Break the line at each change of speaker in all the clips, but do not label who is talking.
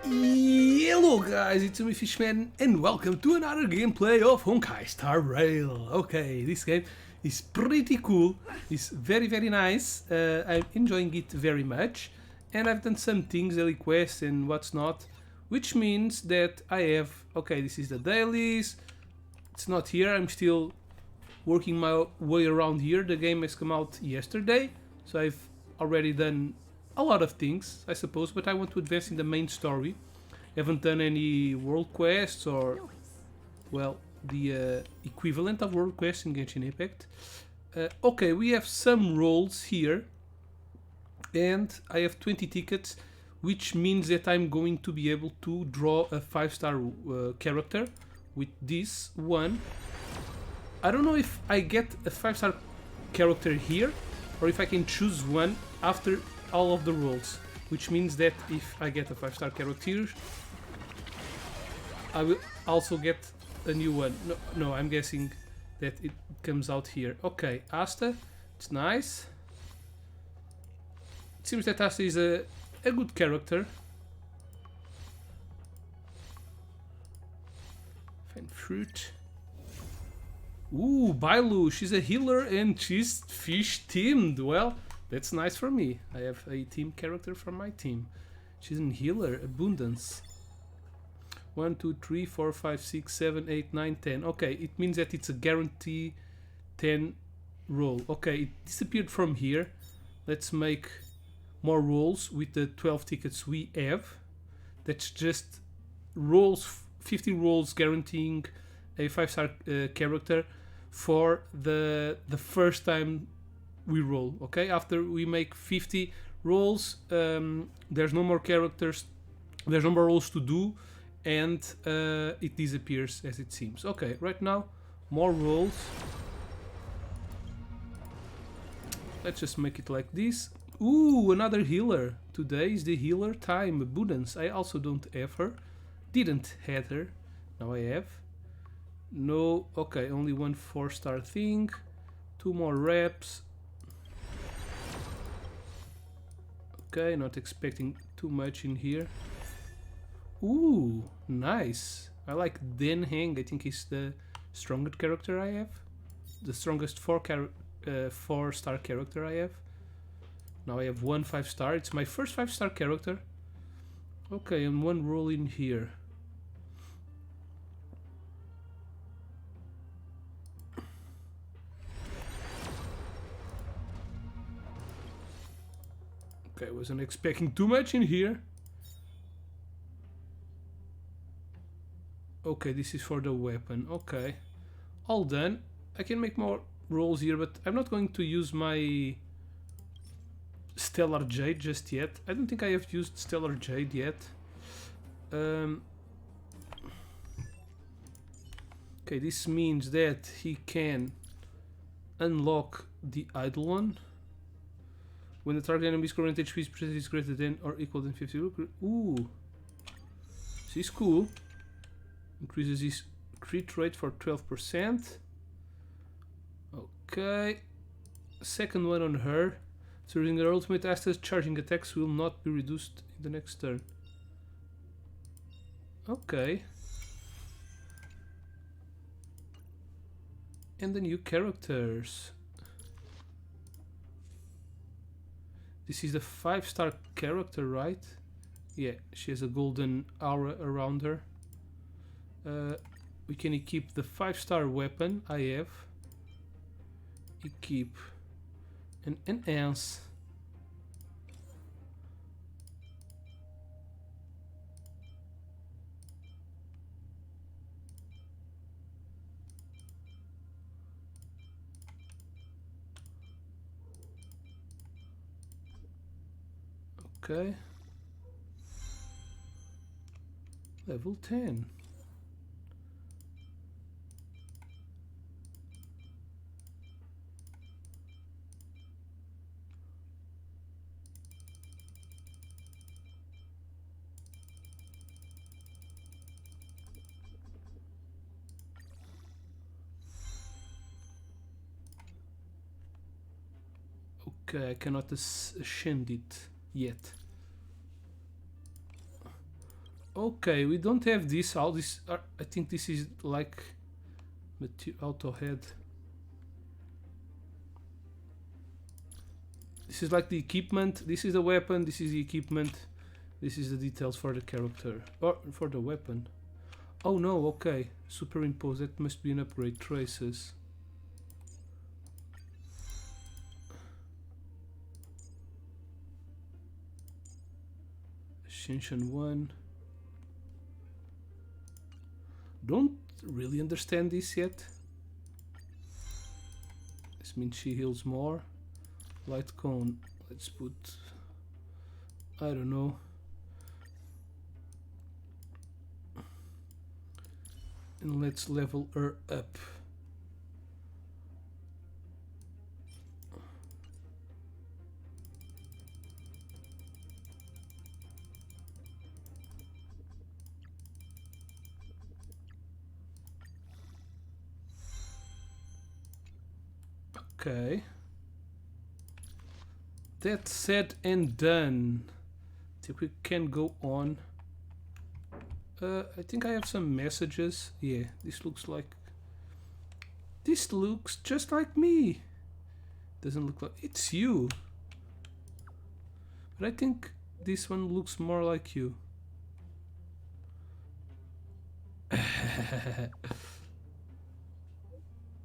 Hello guys, it's me Fishman and welcome to another gameplay of Honkai Star Rail. Okay, this game is pretty cool, it's very nice, I'm enjoying it very much, and I've done some things, daily quests and what's not, which means that I have, okay, this is the dailies, it's not here, I'm still working my way around here. The game has come out yesterday, so I've already done a lot of things, I suppose, but I want to advance in the main story. Haven't done any world quests or, well, the equivalent of world quests in Genshin Impact. Okay, we have some roles here, and I have 20 tickets, which means that I'm going to be able to draw a 5-star character with this one. I don't know if I get a 5-star character here or if I can choose one after all of the roles, which means that if I get a 5-star character, I will also get a new one. No, I'm guessing that it comes out here. Okay, Asta, it's nice. It seems that Asta is a good character. Find fruit. Ooh, Bailu, she's a healer and she's fish teamed. Well, that's nice for me. I have a team character from my team. She's a healer, abundance. 1, 2, 3, 4, 5, 6, 7, 8, 9, 10. Okay, it means that it's a guarantee 10 roll. Okay, it disappeared from here. Let's make more rolls with the 12 tickets we have. That's just rolls, 50 rolls guaranteeing a 5-star character for the first time we roll. Okay, after we make 50 rolls, there's no more characters, there's no more rolls to do, and it disappears as it seems. Okay, right now more rolls. Let's just make it like this. Ooh, another healer. Today is the healer time. Abundance. I also don't have her. Didn't have her. Now I have. No, okay, only one 4-star thing. 2 more reps. Okay, not expecting too much in here. Ooh, nice. I like Den Heng. I think he's the strongest character I have. The strongest 4-star character I have. Now I have one 5-star. It's my first 5-star character. Okay, and one roll in here. Okay, I wasn't expecting too much in here. Okay, this is for the weapon. Okay, all done. I can make more rolls here, but I'm not going to use my Stellar Jade just yet. I don't think I have used Stellar Jade yet. Okay, this means that he can unlock the Eidolon. When the target enemy's current HP percentage is greater than or equal than 50. Ooh, this is cool. Increases his crit rate for 12%. Okay. Second one on her. So during her ultimate, Asta's charging attacks will not be reduced in the next turn. Okay. And the new characters. This is the 5-star character, right? Yeah, she has a golden aura around her. We can equip the 5-star weapon I have. Equip and enhance. Okay. Level 10. Okay, I cannot ascend it yet. Okay, we don't have this. All this, I think this is like auto head. This is like the equipment. This is the weapon. This is the equipment. This is the details for the character or for the weapon. Oh no, okay. Superimpose. That must be an upgrade. Traces. Ascension 1. Don't really understand this yet. This means she heals more. Light cone. Let's put, I don't know. And let's level her up. Okay. That said and done. I think we can go on. I think I have some messages. Yeah, this looks like... This looks just like me. Doesn't look like... It's you. But I think this one looks more like you.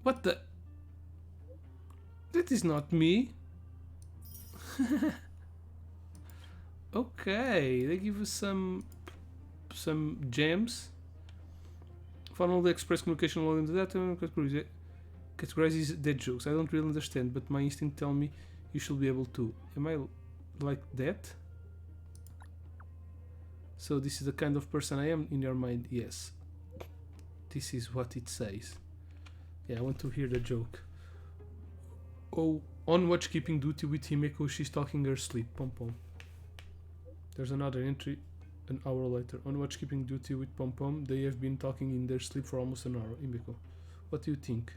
What the... That is not me. Okay, they give us some gems. Funnel the express communication log into data. Categorizes dead jokes. I don't really understand, but my instinct tell me you should be able to. Am I like that? So this is the kind of person I am in your mind? Yes. This is what it says. Yeah, I want to hear the joke. Oh, on watch keeping duty with Himeko, she's talking her sleep. Pom pom. There's another entry an hour later. On watch keeping duty with Pom Pom, they have been talking in their sleep for almost an hour. Himeko, what do you think?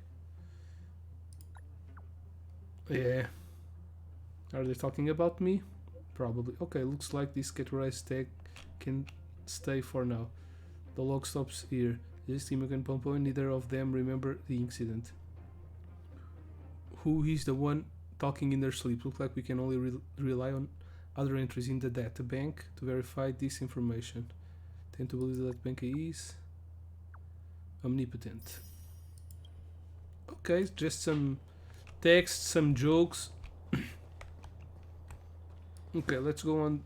Yeah. Are they talking about me? Probably. Okay, looks like this categorized tag can stay for now. The log stops here. Just Himeko and Pom Pom, neither of them remember the incident. Who is the one talking in their sleep? Looks like we can only rely on other entries in the data bank to verify this information. Tend to believe that bank is omnipotent. Okay, just some text, some jokes. Okay, let's go on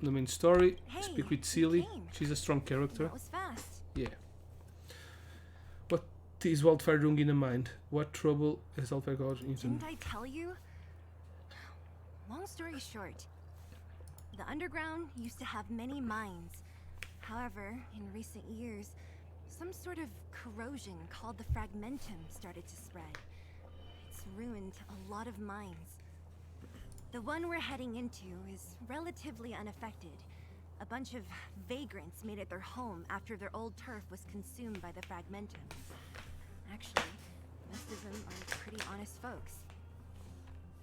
the main story.
Hey,
speak with Celie. She's a strong character.
That was fast.
Yeah. What is Wildfire doing in the mind? What trouble has Wildfire caused in
Didn't I tell you? Long story short, the underground used to have many mines. However, in recent years, some sort of corrosion called the fragmentum started to spread. It's ruined a lot of mines. The one we're heading into is relatively unaffected. A bunch of vagrants made it their home after their old turf was consumed by the fragmentum. Actually, most of them are pretty honest folks.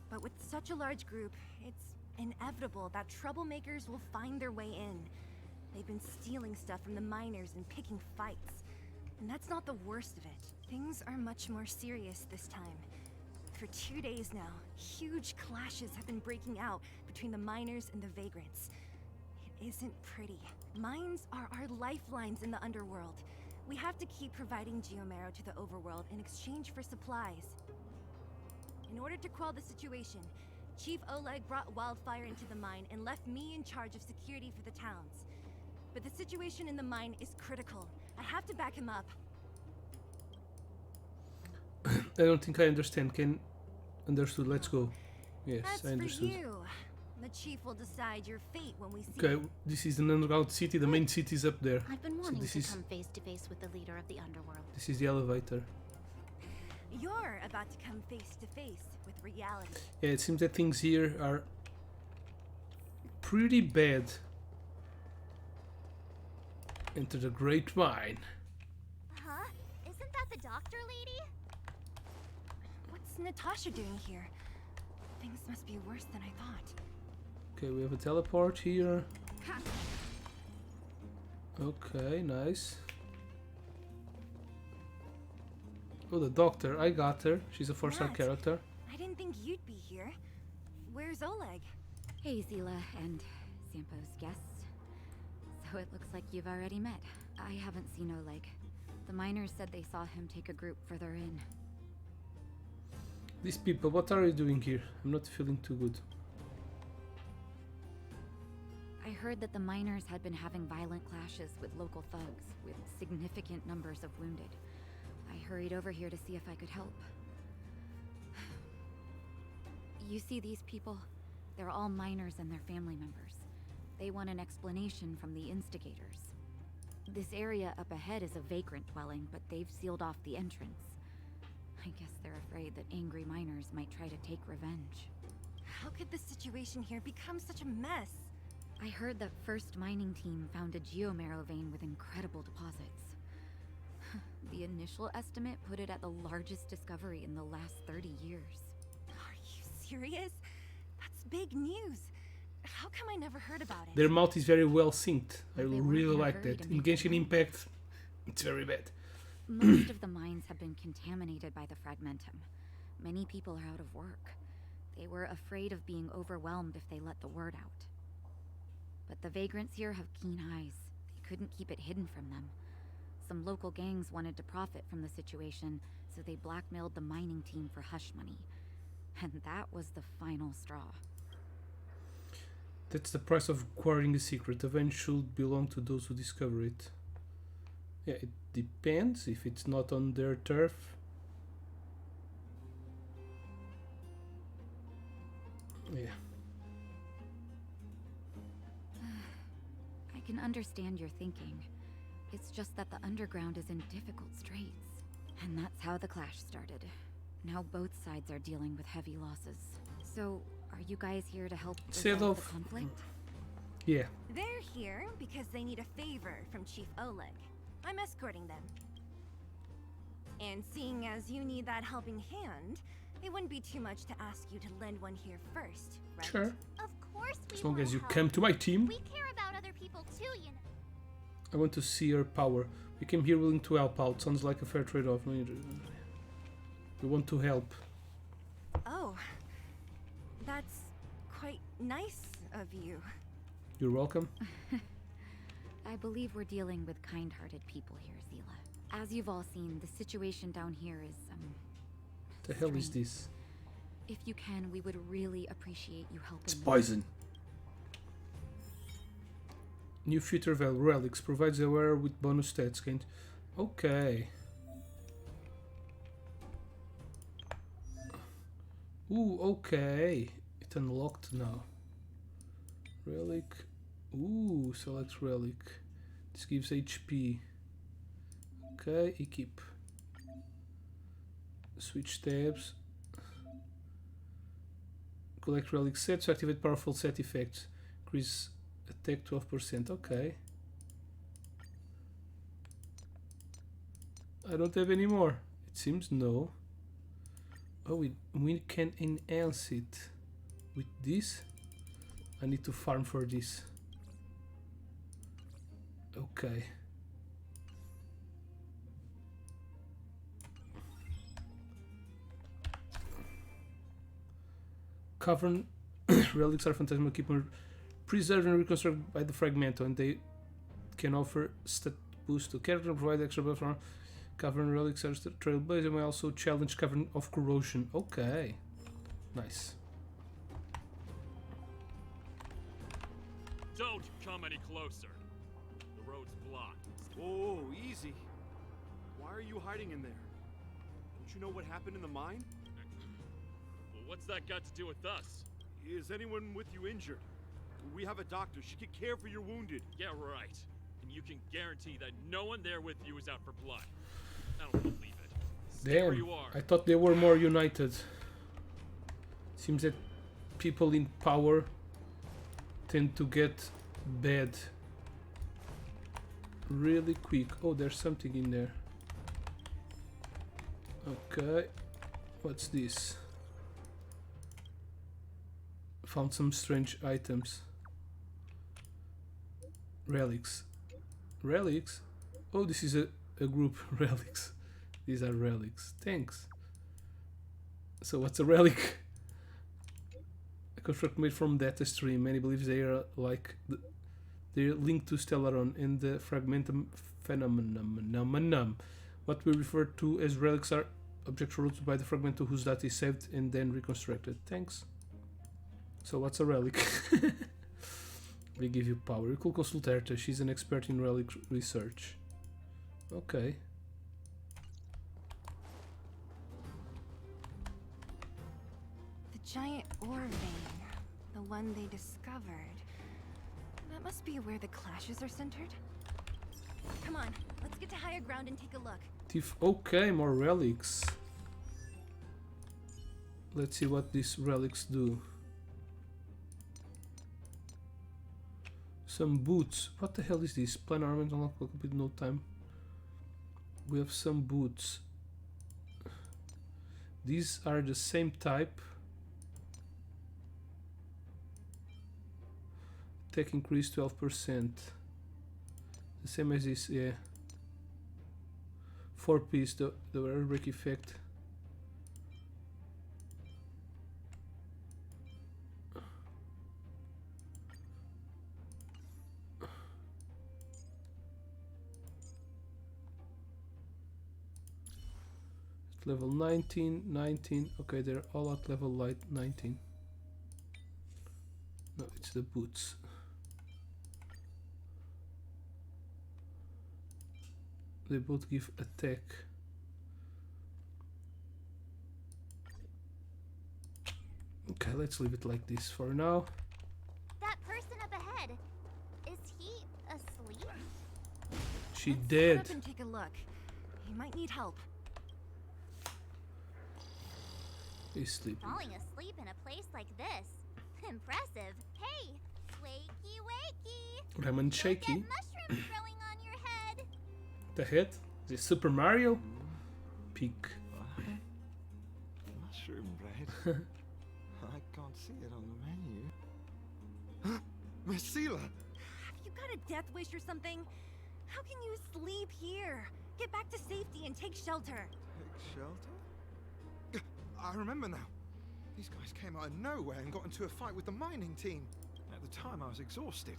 But with such a large group, it's inevitable that troublemakers will find their way in. They've been stealing stuff from the miners and picking fights. And that's not the worst of it. Things are much more serious this time. For 2 days now, huge clashes have been breaking out between the miners and the vagrants. It isn't pretty. Mines are our lifelines in the underworld. We have to keep providing geomarrow to the overworld in exchange for supplies. In order to quell the situation, Chief Oleg brought Wildfire into the mine and left me in charge of security for the towns. But the situation in the mine is critical. I have to back him up.
I don't think I understand. Understood. Let's go. Yes,
That's
I understood.
for you. The chief will decide your fate when we see
Okay,
you.
this is an underground city. The main city is up there.
I've been wanting
this
to
is-
come face to face with the leader of the underworld.
This is the elevator.
You're about to come face to face with reality.
Yeah, it seems that things here are pretty bad. Enter the Great Mine.
Huh? Isn't that the doctor lady?
What's Natasha doing here? Things must be worse than I thought.
Okay, we have a teleport here. Okay, nice. Oh, the doctor. I got her. She's a 4-star
Matt.
character.
I didn't think you'd be here. Where's Oleg?
Hey, Zila and Sampo's guests. So it looks like you've already met. I haven't seen Oleg. The miners said they saw him take a group further in.
These people, what are you doing here? I'm not feeling too good.
I heard that the miners had been having violent clashes with local thugs, with significant numbers of wounded. I hurried over here to see if I could help. You see these people? They're all miners and their family members. They want an explanation from the instigators. This area up ahead is a vagrant dwelling, but they've sealed off the entrance. I guess they're afraid that angry miners might try to take revenge.
How could the situation here become such a mess?
I heard that First Mining Team found a geomarrow vein with incredible deposits. The initial estimate put it at the largest discovery in the last 30 years.
Are you serious? That's big news. How come I never heard about it?
Their mouth is very well synced. I
They weren't
really
in a
like
hurry
that.
to
In
make it
Genshin
known.
Impact, it's very bad.
Most of the mines have been contaminated by the fragmentum. Many people are out of work. They were afraid of being overwhelmed if they let the word out. But the vagrants here have keen eyes. They couldn't keep it hidden from them. Some local gangs wanted to profit from the situation, so they blackmailed the mining team for hush money. And that was the final straw.
That's the price of acquiring a secret. The vein should belong to those who discover it. Yeah, it depends if it's not on their turf. Yeah.
I can understand your thinking. It's just that the underground is in difficult straits. And that's how the clash started. Now both sides are dealing with heavy losses. So, are you guys here to help
Instead
resolve
of-
the conflict?
Yeah.
They're here because they need a favor from Chief Oleg. I'm escorting them. And seeing as you need that helping hand, it wouldn't be too much to ask you to lend one here first, right?
Sure.
Of course we
As long
will
you
help.
come to my team.
We care about other people too, you know.
I want to see your power. We came here willing to help out. Sounds like a fair trade-off. We want to help.
Oh, that's quite nice of you.
You're welcome.
I believe we're dealing with kind-hearted people here, Zila. As you've all seen, the situation down here is,
The hell is
strange.
this?
If you can, we would really appreciate you helping.
It's
them.
poison. New future value relics provides a wearer with bonus stats gained. Okay. Ooh, okay. It unlocked now. Relic. Ooh, select relic. This gives HP. Okay, equip. Switch tabs. Collect relic sets to activate powerful set effects. Increase attack 12%. Okay. I don't have any more. It seems no. Oh, we can enhance it with this. I need to farm for this. Okay. Cavern relics are phantasmal, keep on preserved and reconstructed by the Fragmento, and they can offer stat boost to character and provide extra buff from Cavern relics are trailblazer and may also challenge Cavern of Corrosion. Okay. Nice.
Don't come any closer. The road's blocked.
Whoa, easy. Why are you hiding in there? Don't you know what happened in the mine?
Well, what's that got to do with us?
Is anyone with you injured? We have a doctor. She could care for your wounded.
Yeah, right. And you can guarantee that no one there with you is out for blood. I don't believe it. Stay where
Damn,
you are.
I thought they were more united. Seems that people in power tend to get bad really quick. Oh, there's something in there. Okay, what's this? Found some strange items. Relics. Relics? Oh, this is a group. Relics. These are relics. Thanks. So what's a relic? A construct made from data stream. Many believe they are like they're linked to Stellaron in the fragmentum phenomenon. What we refer to as relics are objects rooted by the fragmentum whose data is saved and then reconstructed. Thanks. So what's a relic? They give you power. You could consult Erta. She's an expert in relic research. Okay.
The giant ore vein, the one they discovered. That must be where the clashes are centered. Come on, let's get to higher ground and take a look.
Okay, more relics. Let's see what these relics do. Some boots. What the hell is this? Plan armament unlock with no time. We have some boots. These are the same type. Tech increase 12%. The same as this, yeah. 4-piece, the rare break effect. Level 19, 19. Okay, they're all at level 19. No, it's the boots. They both give attack. Okay, let's leave it like this for now.
That person up ahead. Is he asleep?
She
Let's
dead.
Get up and take a look. He might need help.
He's sleeping.
Falling asleep in a place like this. Impressive. Hey, wakey wakey.
Lemon
You'll
shaky.
get mushrooms growing on your head.
The head? Is it Super Mario? Peak.
Mushroom bread? I can't see it on the menu. Marcela!
Have you got a death wish or something? How can you sleep here? Get back to safety and take shelter.
Take shelter? I remember now. These guys came out of nowhere and got into a fight with the mining team. At the time, I was exhausted.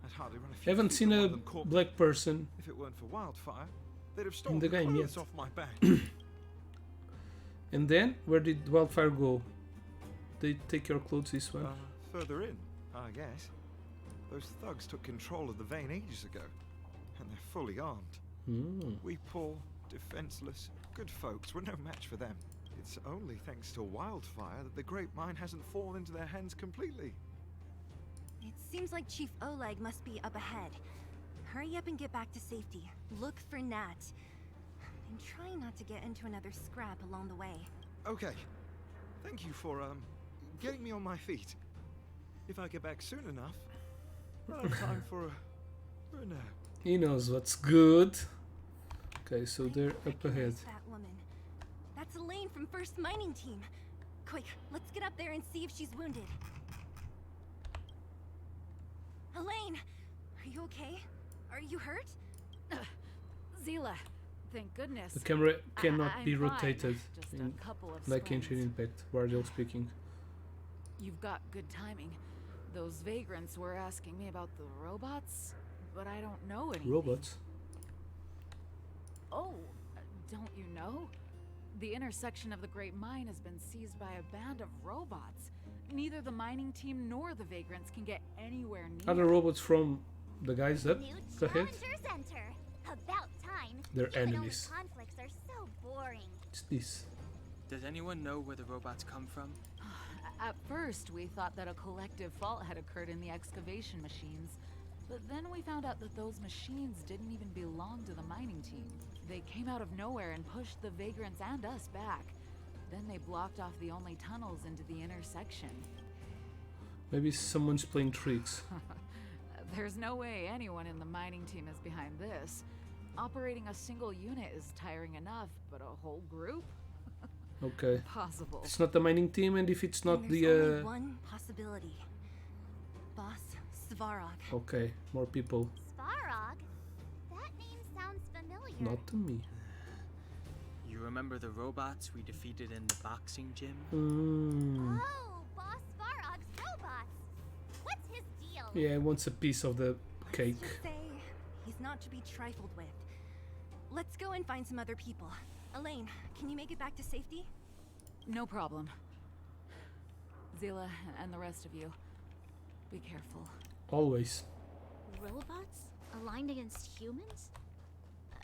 I'd hardly run a few
Haven't
feet
seen
when one
a
of them caught me.
black person
If it weren't for wildfire, they'd have stolen
the
the
game
clothes
yet.
off my back.
And then, where did Wildfire go? They take your clothes this one.
Further in, I guess. Those thugs took control of the vein ages ago, and they're fully armed. We poor, defenseless, good folks were no match for them. It's only thanks to wildfire that the great mine hasn't fallen into their hands completely.
It seems like Chief Oleg must be up ahead. Hurry up and get back to safety. Look for Nat. And try not to get into another scrap along the way.
Okay. Thank you for, getting me on my feet. If I get back soon enough, I'll have time for a nap.
He knows what's good. Okay, so they're up ahead.
Recognize that woman. That's Elaine from First Mining Team. Quick, let's get up there and see if she's wounded. Elaine, are you okay? Are you hurt?
Zila, thank goodness.
The camera cannot
I'm
be
fine.
rotated
Just
in,
a couple of
like Ancient
sprains.
Impact, while they're speaking.
You've got good timing. Those vagrants were asking me about the robots, but I don't know anything.
Robots?
Oh, don't you know? The intersection of the Great Mine has been seized by a band of robots. Neither the mining team nor the vagrants can get anywhere near.
Are the robots from the guys up
New
ahead?
challengers enter. About time.
They're
Human-only
enemies.
conflicts are so boring.
It's this.
Does anyone know where the robots come from?
At first, we thought that a collective fault had occurred in the excavation machines. But then we found out that those machines didn't even belong to the mining team. They came out of nowhere and pushed the vagrants and us back. Then they blocked off the only tunnels into the intersection.
Maybe someone's playing tricks.
There's no way anyone in the mining team is behind this. Operating a single unit is tiring enough, but a whole group?
Okay.
Impossible.
It's not the mining team, and if it's not
And
the...
there's only one possibility. Boss Svarog.
Okay, more people.
Svarog? That name sounds familiar.
Not to me.
You remember the robots we defeated in the boxing gym?
Oh, Boss Svarog's robots. What's his deal?
Yeah, he wants a piece of the cake.
Let's just say he's not to be trifled with. Let's go and find some other people. Elaine, can you make it back to safety?
No problem. Zila and the rest of you, be careful.
Always.
Robots? Aligned against humans?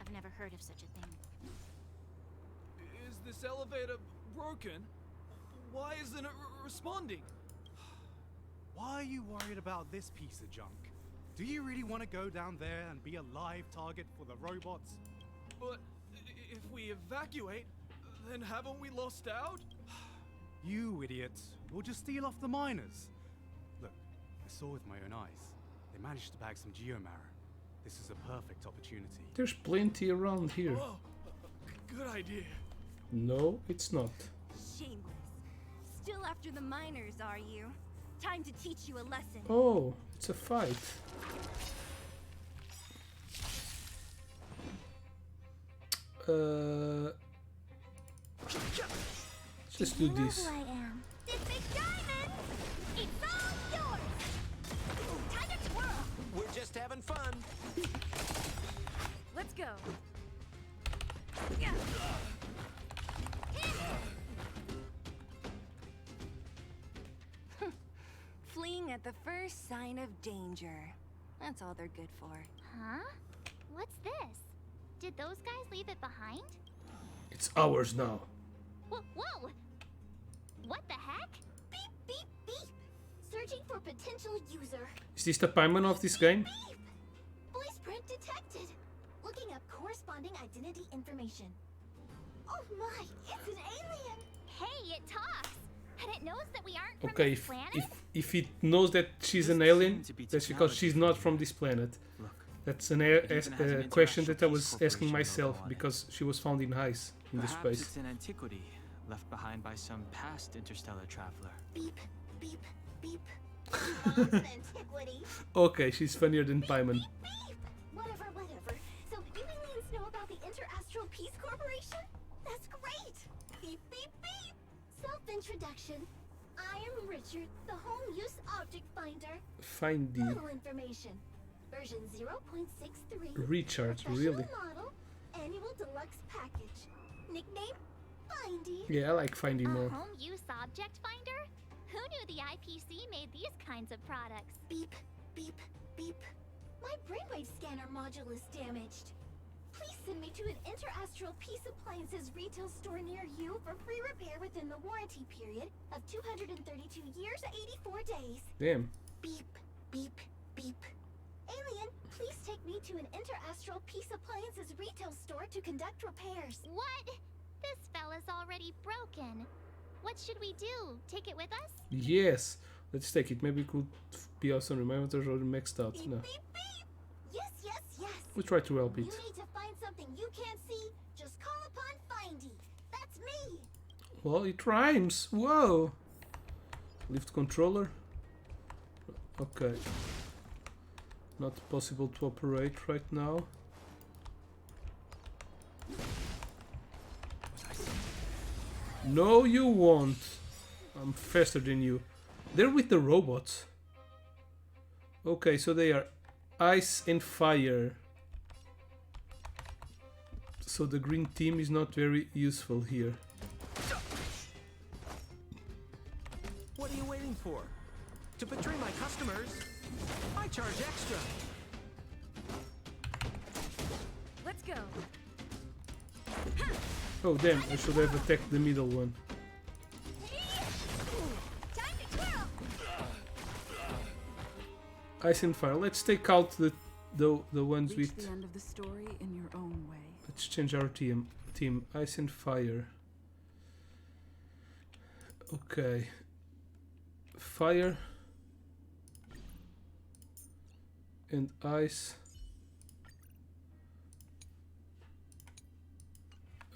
I've never heard of such a thing.
Is this elevator broken? Why isn't it responding?
Why are you worried about this piece of junk? Do you really want to go down there and be a live target for the robots?
But if we evacuate, then haven't we lost out?
You idiots. We'll just steal off the miners. Look, I saw with my own eyes. They managed to bag some geomarrow. This is a perfect opportunity.
There's plenty around here.
Oh, good idea.
No, it's not.
Shameless. Still after the miners, are you? Time to teach you a lesson.
Oh, it's a fight. Let's do this.
I am. This big diamond! It's all yours! Time to twirl!
We're just having fun.
Let's go. Fleeing at the first sign of danger. That's all they're good for.
Huh? What's this? Did those guys leave it behind?
It's ours now.
Whoa! What the heck? Beep, beep, beep! Searching for potential user.
Is this the payment of this game?
Beep! Voice print detected. Looking up corresponding identity information. Oh my, it's an alien! Hey, it talks! And it knows that we aren't from
Okay,
this planet?
if it knows that she's
This
an alien,
seems to be
that's because she's not from this planet.
Look,
That's a
even has an
question that I
International
was
Peace
asking
Corporation
myself
logo on it.
because she was found in ice in this
perhaps
space.
it's an antiquity left behind by some past interstellar traveler.
Beep, beep, beep. Oh, it's an antiquity.
Okay, she's funnier than Paimon.
Beep, beep! Whatever. So you aliens know about the Interastral Peace Corporation? That's great! Beep, beep, beep! Self-introduction. I am Richard, the home use object finder.
Find the
Model information. Version 0.63.
Richard,
Professional
really?
model. Annual deluxe package. Nickname? Findy.
Yeah, I like finding
A
more.
home use object finder? Who knew the IPC made these kinds of products? Beep, beep, beep. My brainwave scanner module is damaged. Please send me to an Interastral Peace Appliances retail store near you for free repair within the warranty period of 232 years, 84 days.
Damn.
Beep, beep, beep. Alien, please take me to an Interastral Peace Appliances retail store to conduct repairs. What? This fella's already broken. What should we do? Take it with us?
Yes, let's take it. Maybe it could be also reminders or maxed out.
Beep,
No,
beep, beep. Yes, yes, yes.
we try to help
You
it.
need to find something you can't see. Just call upon Findy. That's me.
Well, it rhymes. Whoa. Lift controller. Okay. Not possible to operate right now. No, you won't. I'm faster than you. They're with the robots. Okay, so they are ice and fire. So the green team is not very useful here.
What are you waiting for? To betray my customers? I charge extra.
Let's go.
Oh damn, I should have attacked the middle one.
Time to twirl.
Ice and fire. Let's take out the ones
Reach
with...
the end of the story in your own way.
Let's change our team. Ice and fire. Okay. Fire. And ice.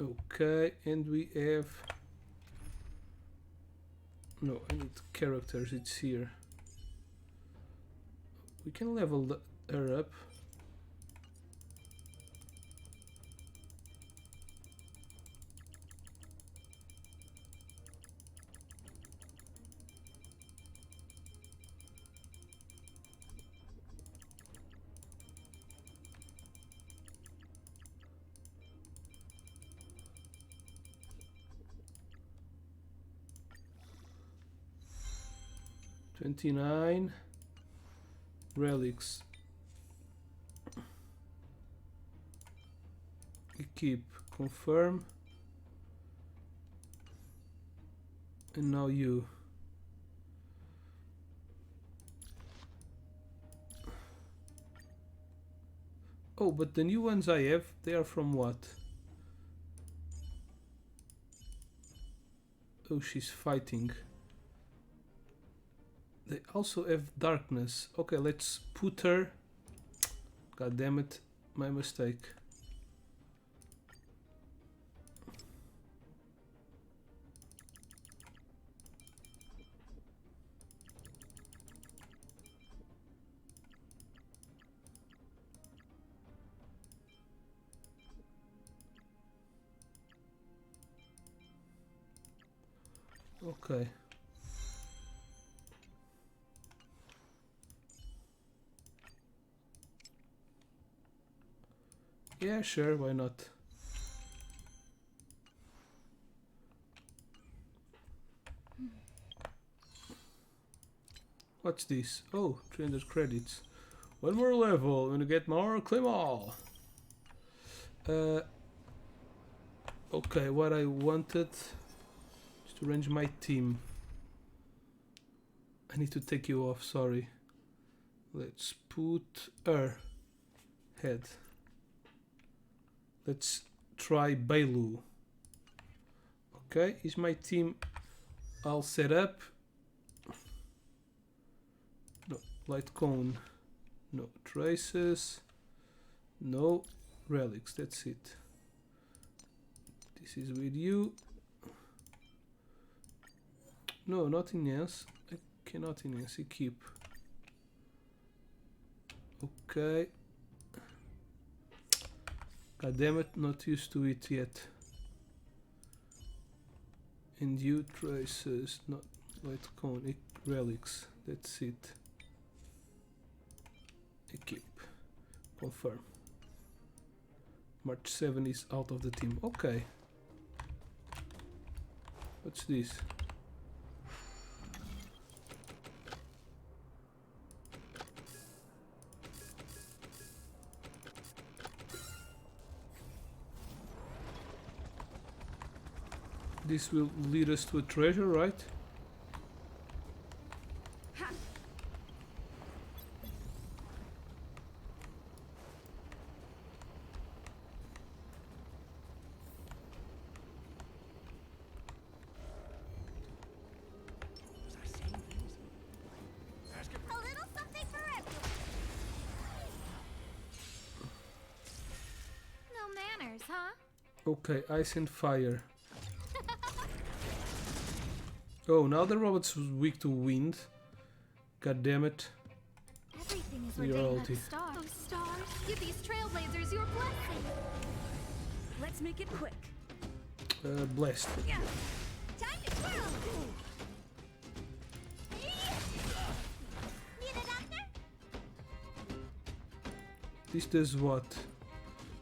Okay, and we have No, I need characters, it's here. We can level her up. $29 relics. Equip, confirm, and now you. Oh, but the new ones I have, they are from what? Oh, she's fighting. They also have darkness. Okay, let's put her. God damn it, my mistake. Okay. Yeah, sure, why not? What's this? Oh, 300 credits. One more level, when you get more, claim all. Okay, what I wanted is to arrange my team. I need to take you off, sorry. Let's put her head. Let's try Bailu. Okay, is my team all set up? No, light cone. No traces. No relics, that's it. This is with you. No, not enhance. I cannot enhance, keep. Okay. God damn it, not used to it yet. And you traces, not light cone, relics, that's it. Equip. Confirm. March 7 is out of the team. Okay. What's this? This will lead us to a treasure, right?
A little something for everyone. No manners, huh?
Okay, ice and fire. Oh, now the robot's weak to wind. God damn it.
Everything is
Your
ordained by
ulti.
the stars. Oh, stars, give these trailblazers your blessing.
Let's make it quick.
Blessed.
Yeah. Time to twirl. Need a doctor?
This does what?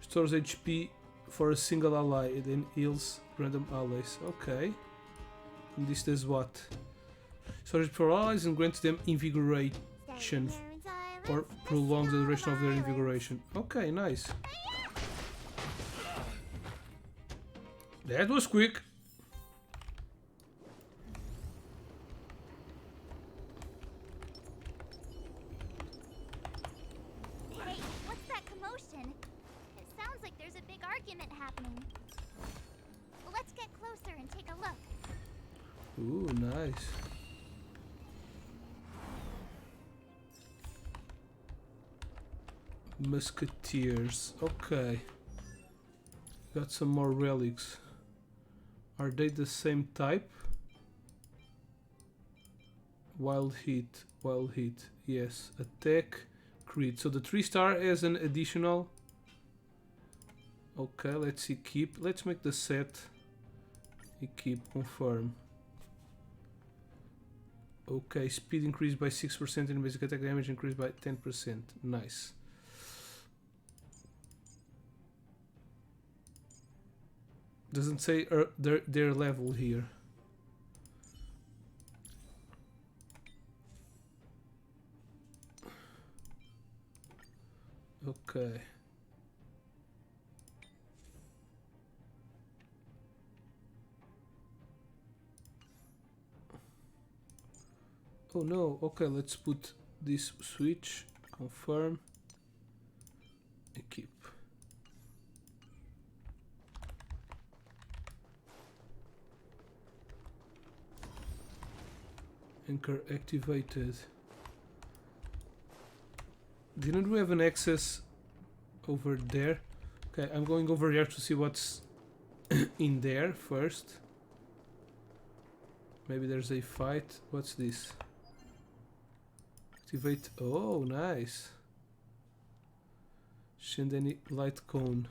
Stores HP for a single ally and then heals random allies. Okay. And this does what? Stores for allies and grants them invigoration or prolongs the duration of their invigoration. Okay, nice. That was quick.
Hey, what's that commotion? It sounds like there's a big argument happening. Let's get closer and take a look.
Ooh, nice. Musketeers. Okay. Got some more relics. Are they the same type? Wild hit, yes. Attack, crit. So the 3-star has an additional. Okay, let's see, keep. Let's make the set. Keep, confirm. Okay, speed increased by 6% and basic attack damage increased by 10%. Nice. Doesn't say their level here. Okay. Oh no, okay, let's put this switch, confirm, and keep. Anchor activated. Didn't we have an access over there? Okay, I'm going over there to see what's in there first. Maybe there's a fight. What's this? Activate. Oh, nice. Ascend any light cone.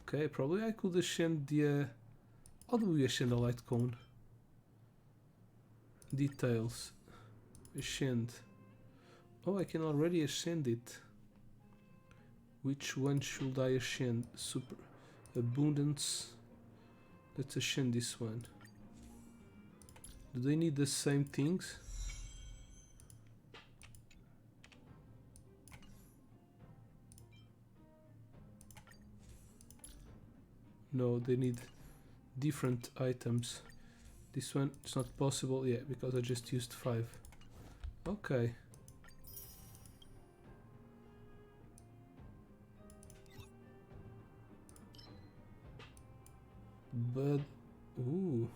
Okay, probably I could ascend the. How do we ascend a light cone? Details. Ascend. Oh, I can already ascend it. Which one should I ascend? Super abundance. Let's ascend this one. Do they need the same things? No, they need different items. This one is not possible yet because I just used 5. Okay. But ooh.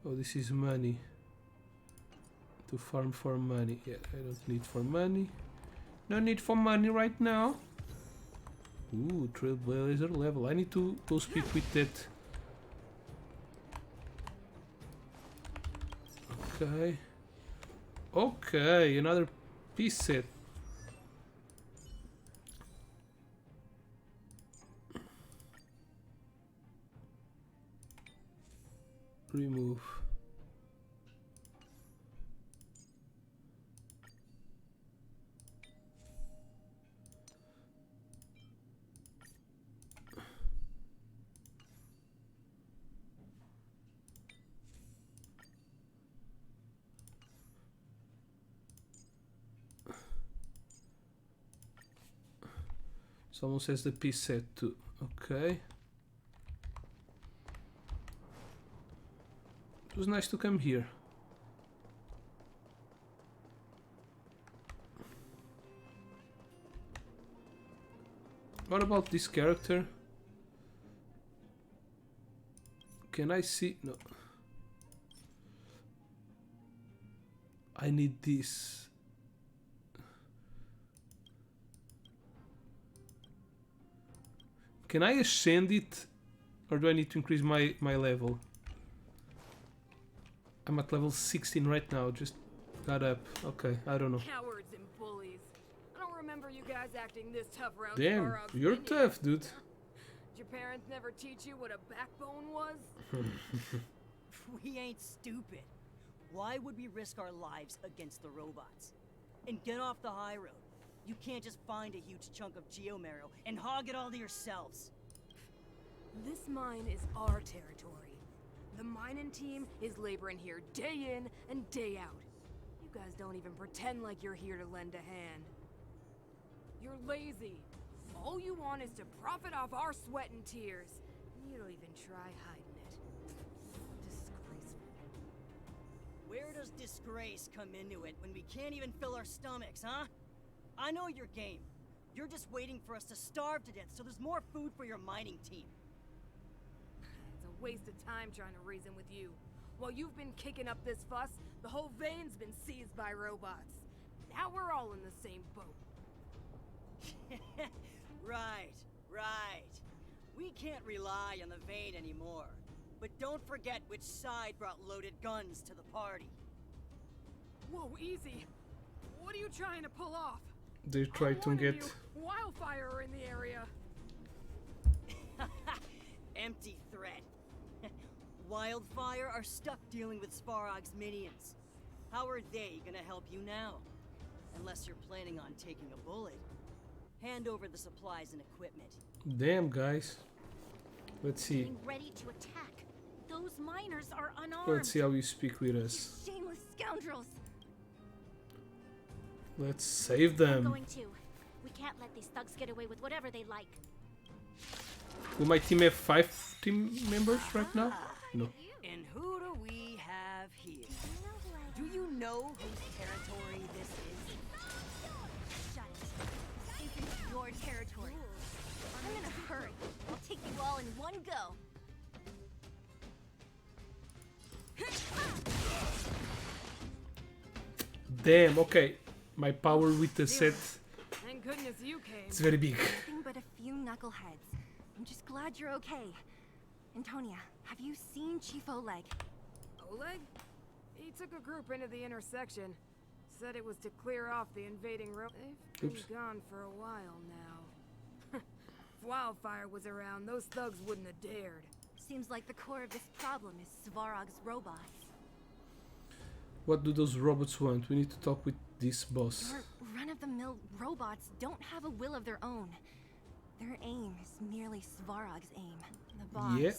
Oh, this is money. To farm for money. Yeah, I don't need for money. No need for money right now. Ooh, Trailblazer level. I need to go speak with that. Okay. Okay, another piece set. Remove. Someone says the piece set too. Okay. It was nice to come here. What about this character? Can I see? No. I need this. Can I ascend it? Or do I need to increase my level? I'm at level 16 right now, just got up. Okay, I don't know.
Cowards and bullies. I don't remember you guys acting this tough around
Damn,
Sparrow's
you're
Vineyard.
tough, dude.
Did your parents never teach you what a backbone was?
We ain't stupid. Why would we risk our lives against the robots? And get off the high road. You can't just find a huge chunk of geomarrow and hog it all to yourselves.
This mine is our territory. The mining team is laboring here day in and day out. You guys don't even pretend like you're here to lend a hand. You're lazy. All you want is to profit off our sweat and tears. And you don't even try hiding it. Disgraceful.
Where does disgrace come into it when we can't even fill our stomachs, huh? I know your game. You're just waiting for us to starve to death so there's more food for your mining team.
It's a waste of time trying to reason with you. While you've been kicking up this fuss, the whole vein's been seized by robots. Now we're all in the same boat.
Right. We can't rely on the vein anymore. But don't forget which side brought loaded guns to the party.
Whoa, easy. What are you trying to pull off?
They try to get...
Wildfire are in the area.
Empty threat. Wildfire are stuck dealing with Svarog's minions. How are they gonna help you now? Unless you're planning on taking a bullet. Hand over the supplies and equipment.
Damn, guys. Let's see.
Getting ready to attack. Those miners are unarmed.
Let's see how you speak with us.
Shameless scoundrels.
Let's save
I'm
them.
going to. We can't let these thugs get away with whatever they like.
Will my team have 5 team members right now? No.
And who do we have here? Do you know whose territory this is?
Shut it. This is your territory. I'm in a hurry. I'll take you all in one go.
Damn, okay. My power with the set,
Thank goodness you came.
it's very big.
Nothing but a few knuckleheads. I'm just glad you're okay. Antonia, have you seen Chief Oleg?
Oleg? He took a group into the intersection. Said it was to clear off the invading They've been gone for a while now. If Wildfire was around, those thugs wouldn't have dared.
Seems like the core of this problem is Svarog's robots.
What do those robots want? We need to talk with this boss.
Your run-of-the-mill robots don't have a will of their own. Their aim is merely Svarog's aim. The boss.
Yeah.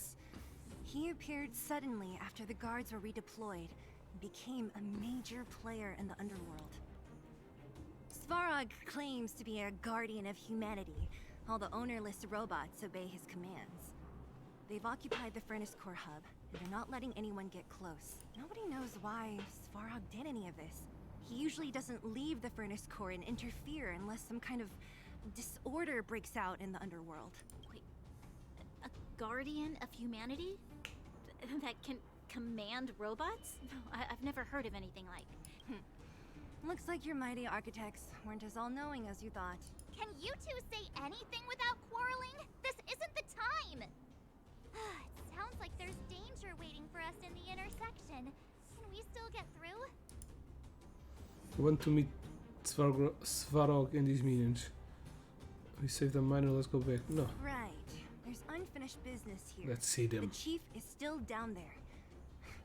He appeared suddenly after the guards were redeployed and became a major player in the underworld. Svarog claims to be a guardian of humanity. All the ownerless robots obey his commands. They've occupied the Furnace Core hub, and they're not letting anyone get close. Nobody knows why Svarog did any of this. He usually doesn't leave the Furnace Core and interfere unless some kind of disorder breaks out in the underworld.
Wait, a guardian of humanity? That can command robots? I've never heard of anything like.
Looks like your mighty architects weren't as all-knowing as you thought.
Can you two say anything without quarreling? This isn't the time! It sounds like there's danger waiting for us in the intersection. Can we still get through?
We want to meet Svarog and his minions. We saved the miner, let's go back. No.
Right. There's unfinished business here.
Let's see them.
The chief is still down there.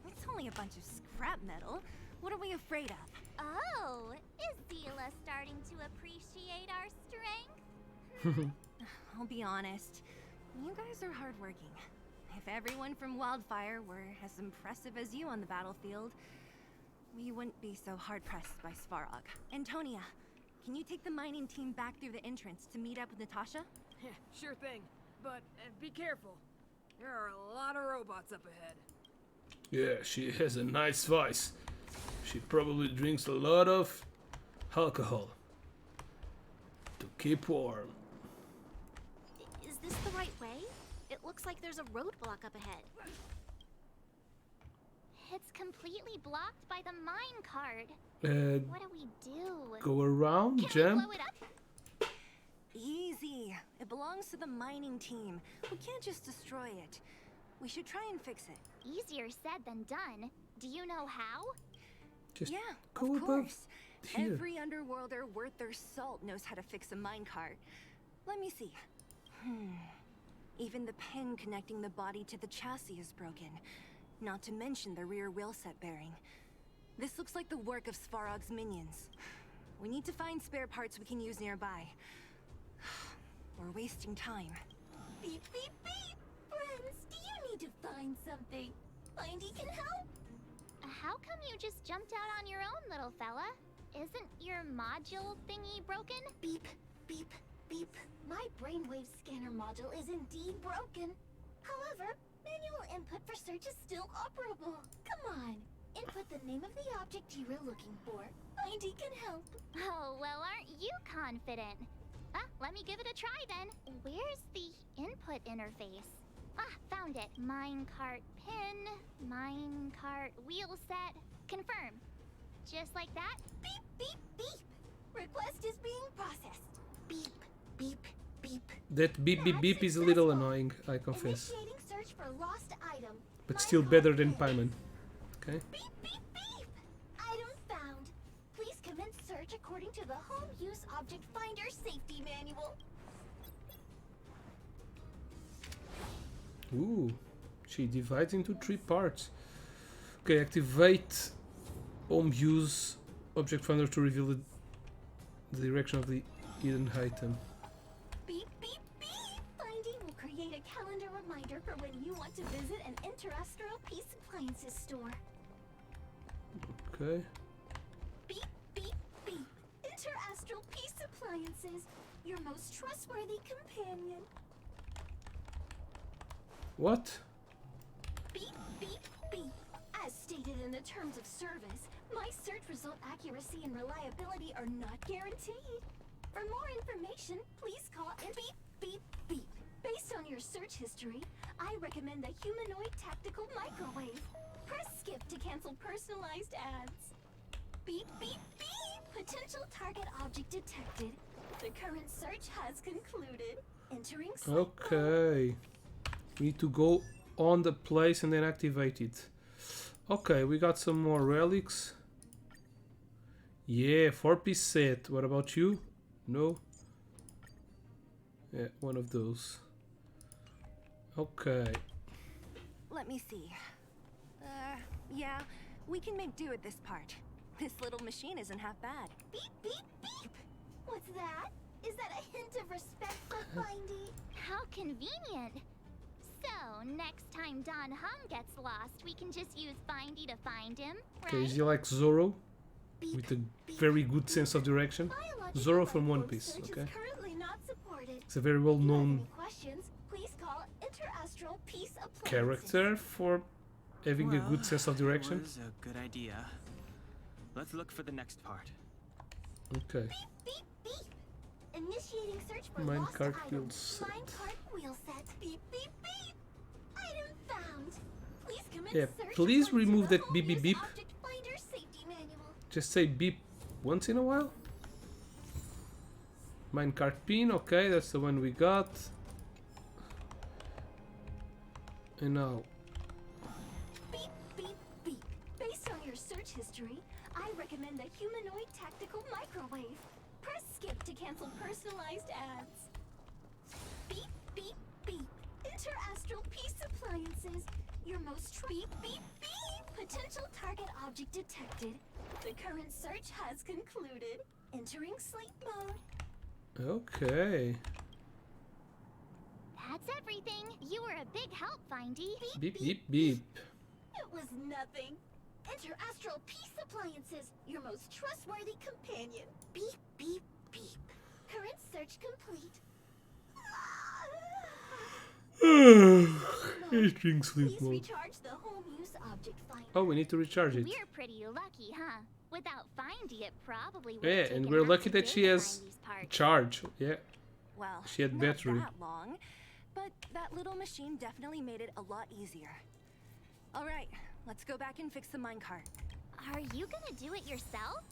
It's only a bunch of scrap metal. What are we afraid of?
Oh, is Zila starting to appreciate our strength?
I'll be honest. You guys are hardworking. If everyone from Wildfire were as impressive as you on the battlefield, we wouldn't be so hard-pressed by Svarog. Antonia, can you take the mining team back through the entrance to meet up with Natasha?
Yeah, sure thing. But be careful. There are a lot of robots up ahead.
Yeah, she has a nice voice. She probably drinks a lot of alcohol to keep warm.
Is this the right way? It looks like there's a roadblock up ahead.
It's completely blocked by the mine card. What do we do?
Go around,
Can
jump.
we blow it up?
Easy. It belongs to the mining team. We can't just destroy it. We should try and fix it.
Easier said than done. Do you know how?
Just
yeah,
go
of
above
course.
here.
Every underworlder worth their salt knows how to fix a minecart. Let me see. Even the pin connecting the body to the chassis is broken. Not to mention the rear wheel set bearing. This looks like the work of Svarog's minions. We need to find spare parts we can use nearby. We're wasting time.
Beep, beep, beep! Friends, do you need to find something? Mindy can help? How come you just jumped out on your own, little fella? Isn't your module thingy broken? Beep, beep, beep. My brainwave scanner module is indeed broken. However, manual input for search is still operable. Come on, input the name of the object you were looking for. Mindy can help. Oh, well, aren't you confident? Let me give it a try then. Where's the input interface? Found it. Minecart pin, minecart wheel set, confirm. Just like that. Beep, beep, beep. Request is being processed. Beep, beep, beep.
That beep beep beep is a little annoying, I confess.
Initiating search for lost item.
But still better than Paimon. Okay.
Beep, beep, beep. Item found. search according to the Home Use Object Finder Safety Manual.
Ooh, she divides into 3 parts. Okay, activate home use object finder to reveal the direction of the hidden item.
Beep, beep, beep! Finding will create a calendar reminder for when you want to visit an Interastral Peace Appliances store.
Okay.
Beep, beep, beep! Interastral Peace Appliances, your most trustworthy companion.
What?
Beep, beep, beep! As stated in the terms of service, my search result accuracy and reliability are not guaranteed. For more information, please call and beep, beep, beep. Based on your search history, I recommend the humanoid tactical microwave. Press skip to cancel personalized ads. Beep, beep, beep! Potential target object detected. The current search has concluded. Entering sleep mode.
Okay. We need to go on the place and then activate it. Okay, we got some more relics. Yeah, 4-piece set. What about you? No? Yeah, one of those. Okay.
Let me see. Yeah, we can make do with this part. This little machine isn't half bad.
Beep, beep, beep! What's that? Is that a hint of respect for Findy?
How convenient! So, next time Don Hum gets lost, we can just use Findy to find him, right?
Okay, is he like Zoro? With a very good sense of direction? Zoro from One Piece, okay? It's a very well known character for having a good sense of direction.
That was a good idea. Let's look for the next part.
Okay.
Beep, beep, beep! Initiating search for
Minecart
lost
wheel
items.
set.
Minecart wheel set. Beep, beep, beep! Item found. Please commence
Yeah,
search
please
according to
remove
the
that
Home
beep beep
Use
beep.
Object Finder Safety Manual.
Just say beep once in a while. Minecart pin, okay, that's the one we got. And now.
Beep, beep, beep. Based on your search history, I recommend the humanoid tactical microwave. Press skip to cancel personalized ads. Beep, beep, beep. Interastral Peace Appliances. Your most beep, beep, beep. Potential target object detected. The current search has concluded. Entering sleep mode.
Okay.
That's everything. You were a big help, Findy.
Beep beep beep.
It was nothing. Interastral Peace Appliances, your most trustworthy companion. Beep, beep, beep. Current search complete.
Entering sleep
Please
mode.
recharge the home use object finder.
Oh, we need to recharge it.
We're pretty lucky, huh? Without Findy, it probably would
Yeah,
have
and
taken
we're
us
lucky
a
that
day
she
to
has
find these parts.
charge. Yeah.
Well,
She had
not
battery.
that long, but that little machine definitely made it a lot easier. All right, let's go back and fix the minecart.
Are you gonna do it yourself?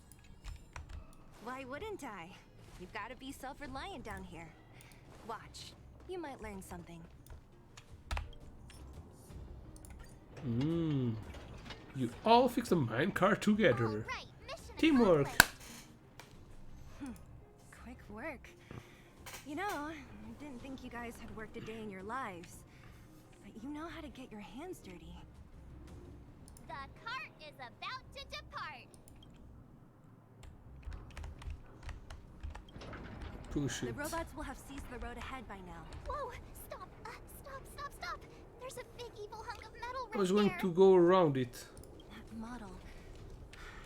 Why wouldn't I? You've got to be self-reliant down here. Watch, you might learn something.
You all fix the minecart together.
Right, mission
Teamwork.
Quick work. You know, I didn't think you guys had worked a day in your lives, but you know how to get your hands dirty.
The cart is about to depart.
Push
The
it.
robots will have seized the road ahead by now.
Whoa! Stop! Stop! There's a big evil hunk of metal right
I was going
there.
to go around it.
That model.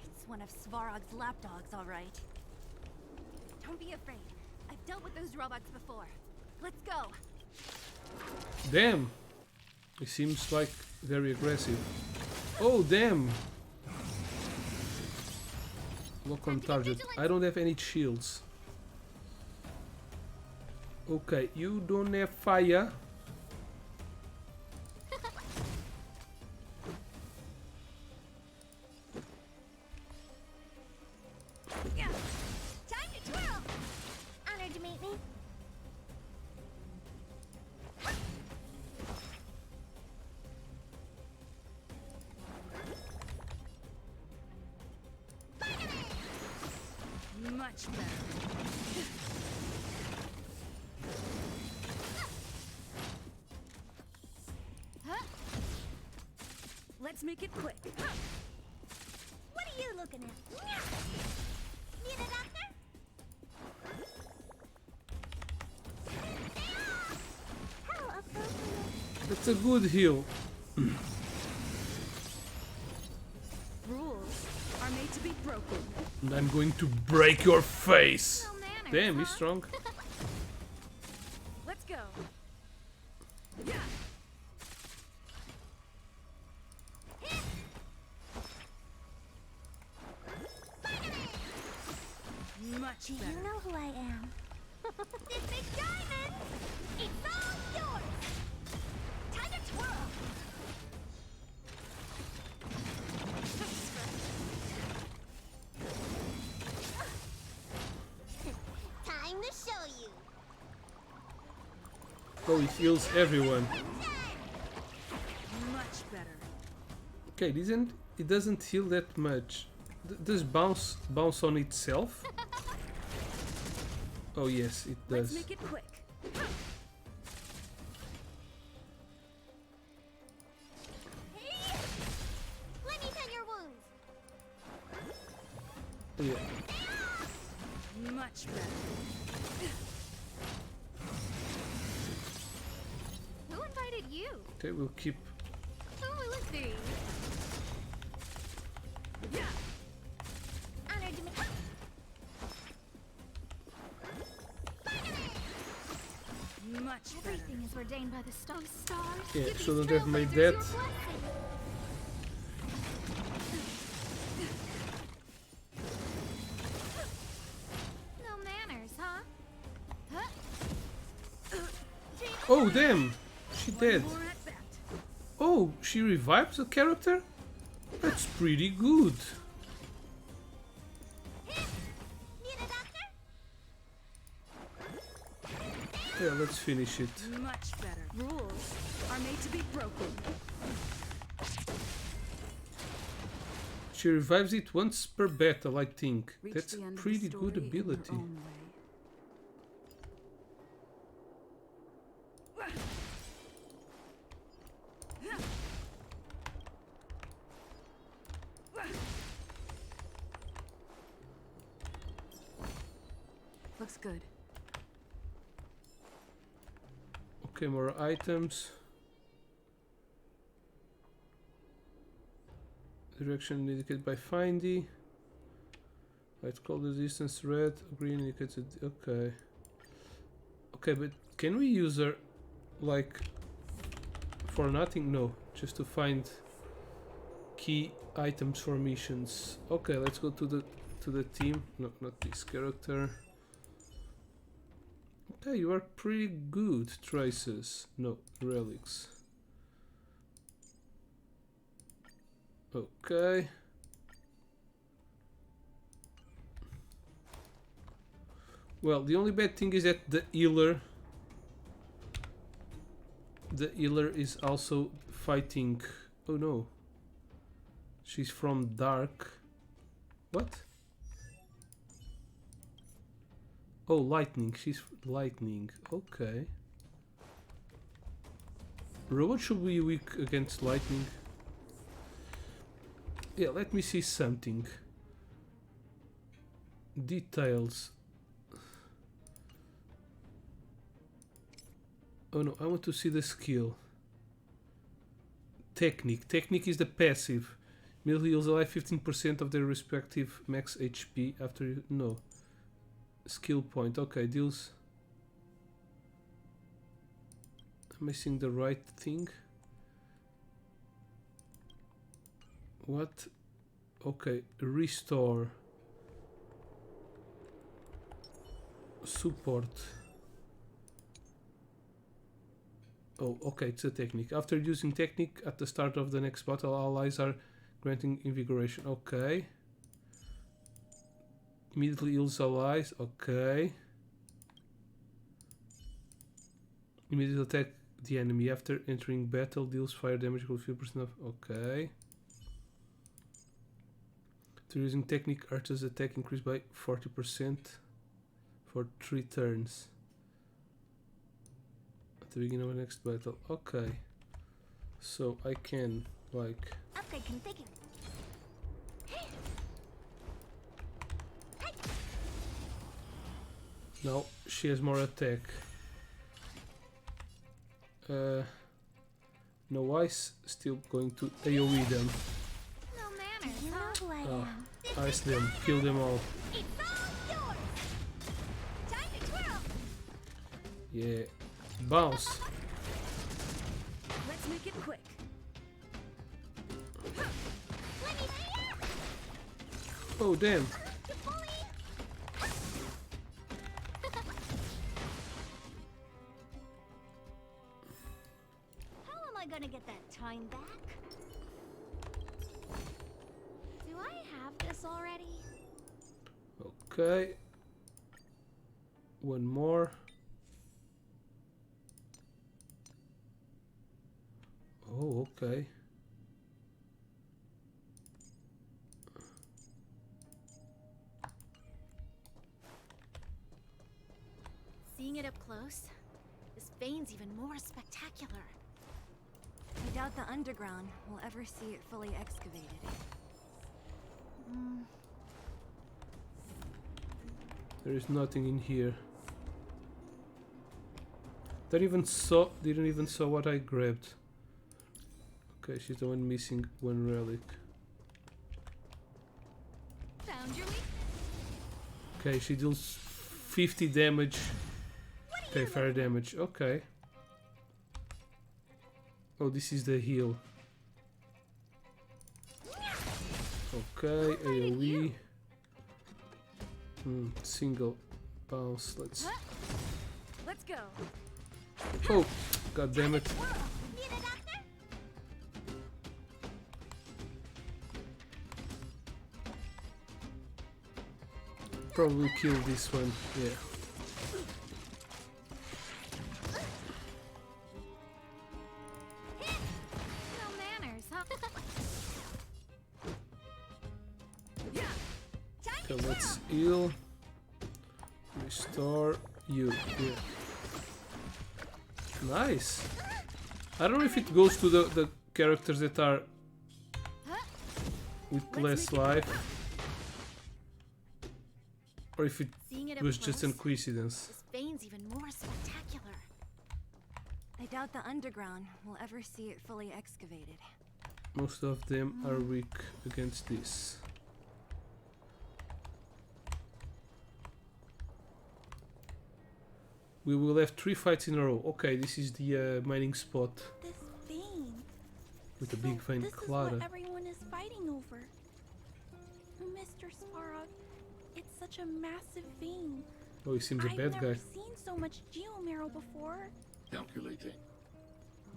It's one of Svarog's lapdogs, all right. Don't be afraid. I've dealt with those robots before. Let's go.
Damn. He seems like very aggressive. Oh, damn. Lock on target. I don't have any shields. Okay, you don't have fire.
Yeah. Time to twirl. Honored to meet me.
Much better. Let's make it quick.
What are you looking at? Need a doctor? How appropriate.
That's a good heal.
Rules are made to be broken.
And I'm going to break your face.
No manners,
Damn, he's
huh?
strong.
Let's go. Yeah. Much
Do you
better.
know who I am? This big diamond! It's all yours! Time to twirl! Time to show you!
Oh, it heals everyone.
Much better.
Okay, it doesn't heal that much. Does bounce on itself? Oh yes, it
Let's
does.
make it quick.
Hey! Let me tend your wounds!
Yeah.
Much better.
Who invited you?
Okay, we'll keep.
Oh, let's see.
Yeah.
Honor to me.
Much better.
Everything is ordained by the stars.
Yeah,
Give these
shouldn't have made
trailblazers
that.
your blessing. No manners, huh?
Oh damn! She dead.
More at bat.
Oh, she revives the character? That's pretty good.
Need a doctor?
Yeah, let's finish it.
Much better. Rules are made to be broken.
She revives it once per battle, I think.
Reach
That's
the
a
end of the
pretty good
story in your
ability.
own way. Looks good.
Okay, more items. Direction indicated by findy. Light called the distance red, green indicates it. Okay. Okay, but can we use her like for nothing? No, just to find key items for missions. Okay, let's go to the team. No, not this character. Okay, you are pretty good. Traces. No, relics. Okay. Well, the only bad thing is that the healer is also fighting. Oh no. She's from Dark. What? Oh, lightning. She's lightning. Okay. Robot should be weak against lightning. Yeah, let me see something. Details. Oh no, I want to see the skill. Technique. Technique is the passive. Melee heals alive 15% of their respective max HP after you... No. Skill point. Okay, deals... Am I seeing the right thing? What? Okay, restore. Support. Oh, okay, it's a technique. After using technique at the start of the next battle, allies are granting invigoration. Okay. Immediately heals allies. Okay. Immediately attack the enemy after entering battle. Deals fire damage equal to 50% of... Okay. After using technique, Archer's attack increased by 40% for 3 turns. At the beginning of the next battle. Okay. So I can, like...
Upgrade configured.
Now she has more attack. No ice, still going to AoE them.
No manners, you know who I am.
Ice them, kill them all.
It's all yours. Time to twirl.
Yeah, bounce.
Let's make it quick.
Oh damn.
Gonna get that time back. Do I have this already?
Okay. One more. Oh, okay.
Seeing it up close, this vein's even more spectacular. I doubt the underground will ever see it fully excavated.
There is nothing in here. Didn't even saw what I grabbed. Okay, she's the one missing one relic.
Found your weakness.
Okay, she deals 50 damage. Okay, fire damage. Okay. Oh, this is the heal. Okay, AoE. Single bounce. Let's
go.
Oh, god damn it. Probably kill this one. Yeah. Okay, let's heal. Restore you. Yeah. Nice. I don't know if it goes to the characters that are with less life, or if it was just a coincidence.
This vein's even more spectacular. I doubt the underground will ever see it fully excavated.
Most of them are weak against this. We will have 3 fights in a row. Okay, this is the mining spot.
This vein.
With the big vein,
this
Clara.
Is what everyone is fighting over. Mr. Svarog, it's such a massive vein.
Oh, he seems a bad guy.
I've never seen so much geomarrow before.
Calculating.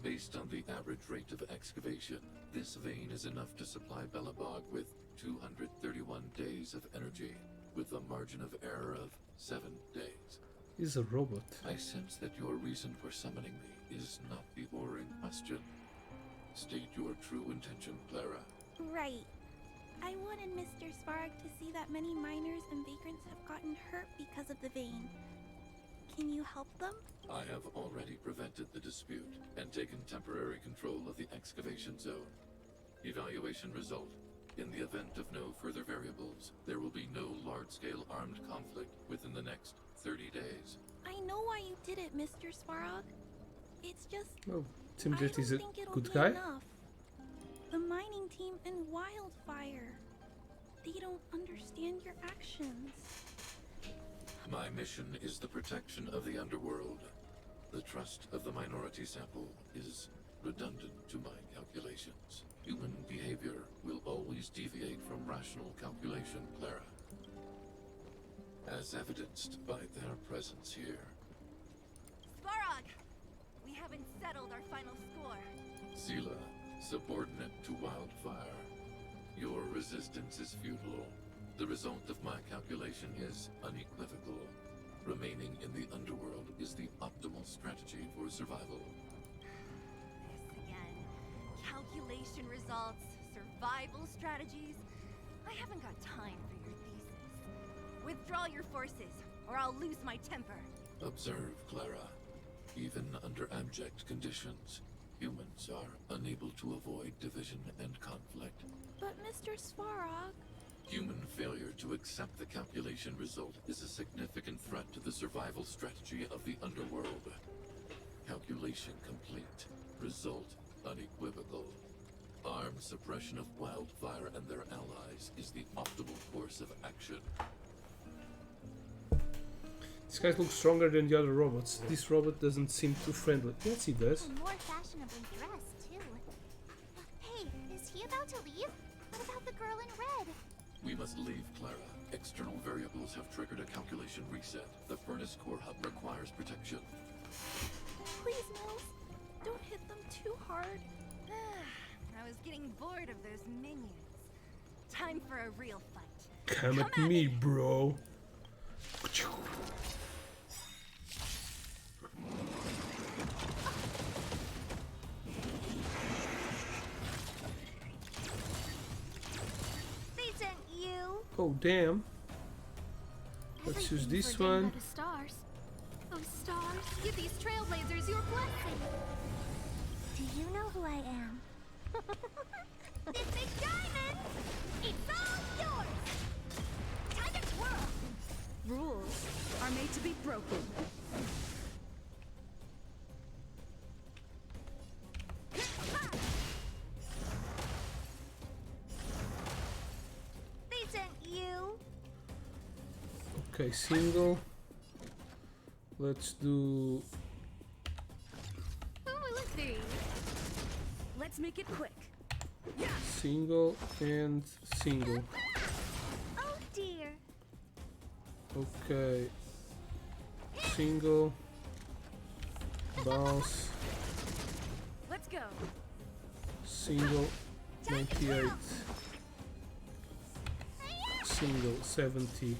Based on the average rate of excavation, this vein is enough to supply Belobog with 231 days of energy, with a margin of error of 7 days.
He's a robot.
I sense that your reason for summoning me is not the boring question. State your true intention, Clara.
Right. I wanted Mr. Svarog to see that many miners and vagrants have gotten hurt because of the vein. Can you help them?
I have already prevented the dispute and taken temporary control of the excavation zone. Evaluation result. In the event of no further variables, there will be no large-scale armed conflict within the next 30 days.
I know why you did it, Mr. Svarog. It's just...
Oh, seems that he's a good
be
guy.
Enough. The mining team and Wildfire. They don't understand your actions.
My mission is the protection of the underworld. The trust of the minority sample is redundant to my calculations. Human behavior will always deviate from rational calculation, Clara. As evidenced by their presence here.
Svarog! We haven't settled our final score.
Seela, subordinate to Wildfire. Your resistance is futile. The result of my calculation is unequivocal. Remaining in the underworld is the optimal strategy for survival.
This again. Calculation results, survival strategies. I haven't got time for your thesis. Withdraw your forces, or I'll lose my temper.
Observe, Clara. Even under abject conditions, humans are unable to avoid division and conflict.
But Mr. Svarog...
Human failure to accept the calculation result is a significant threat to the survival strategy of the underworld. Calculation complete. Result unequivocal. Armed suppression of Wildfire and their allies is the optimal course of action.
These guys look stronger than the other robots. This robot doesn't seem too friendly. Yes, he does.
More fashionably dressed, too. Hey, is he about to leave? What about the girl in red?
We must leave, Clara. External variables have triggered a calculation reset. The furnace core hub requires protection.
Please, Mills. Don't hit them too hard.
I was getting bored of those minions. Time for a real fight.
Come at me, bro.
They sent you.
Oh, damn. Let's use this one.
The stars. Oh, stars, give these trailblazers your blessing. Do you know who I am? This big diamond! It's all yours! Time to twirl!
Rules are made to be broken.
They sent you.
Okay, single. Let's do...
Let's make it quick.
single and single.
Oh dear.
Okay. Single. Bounce.
Let's go.
Single. 98. Single. 70.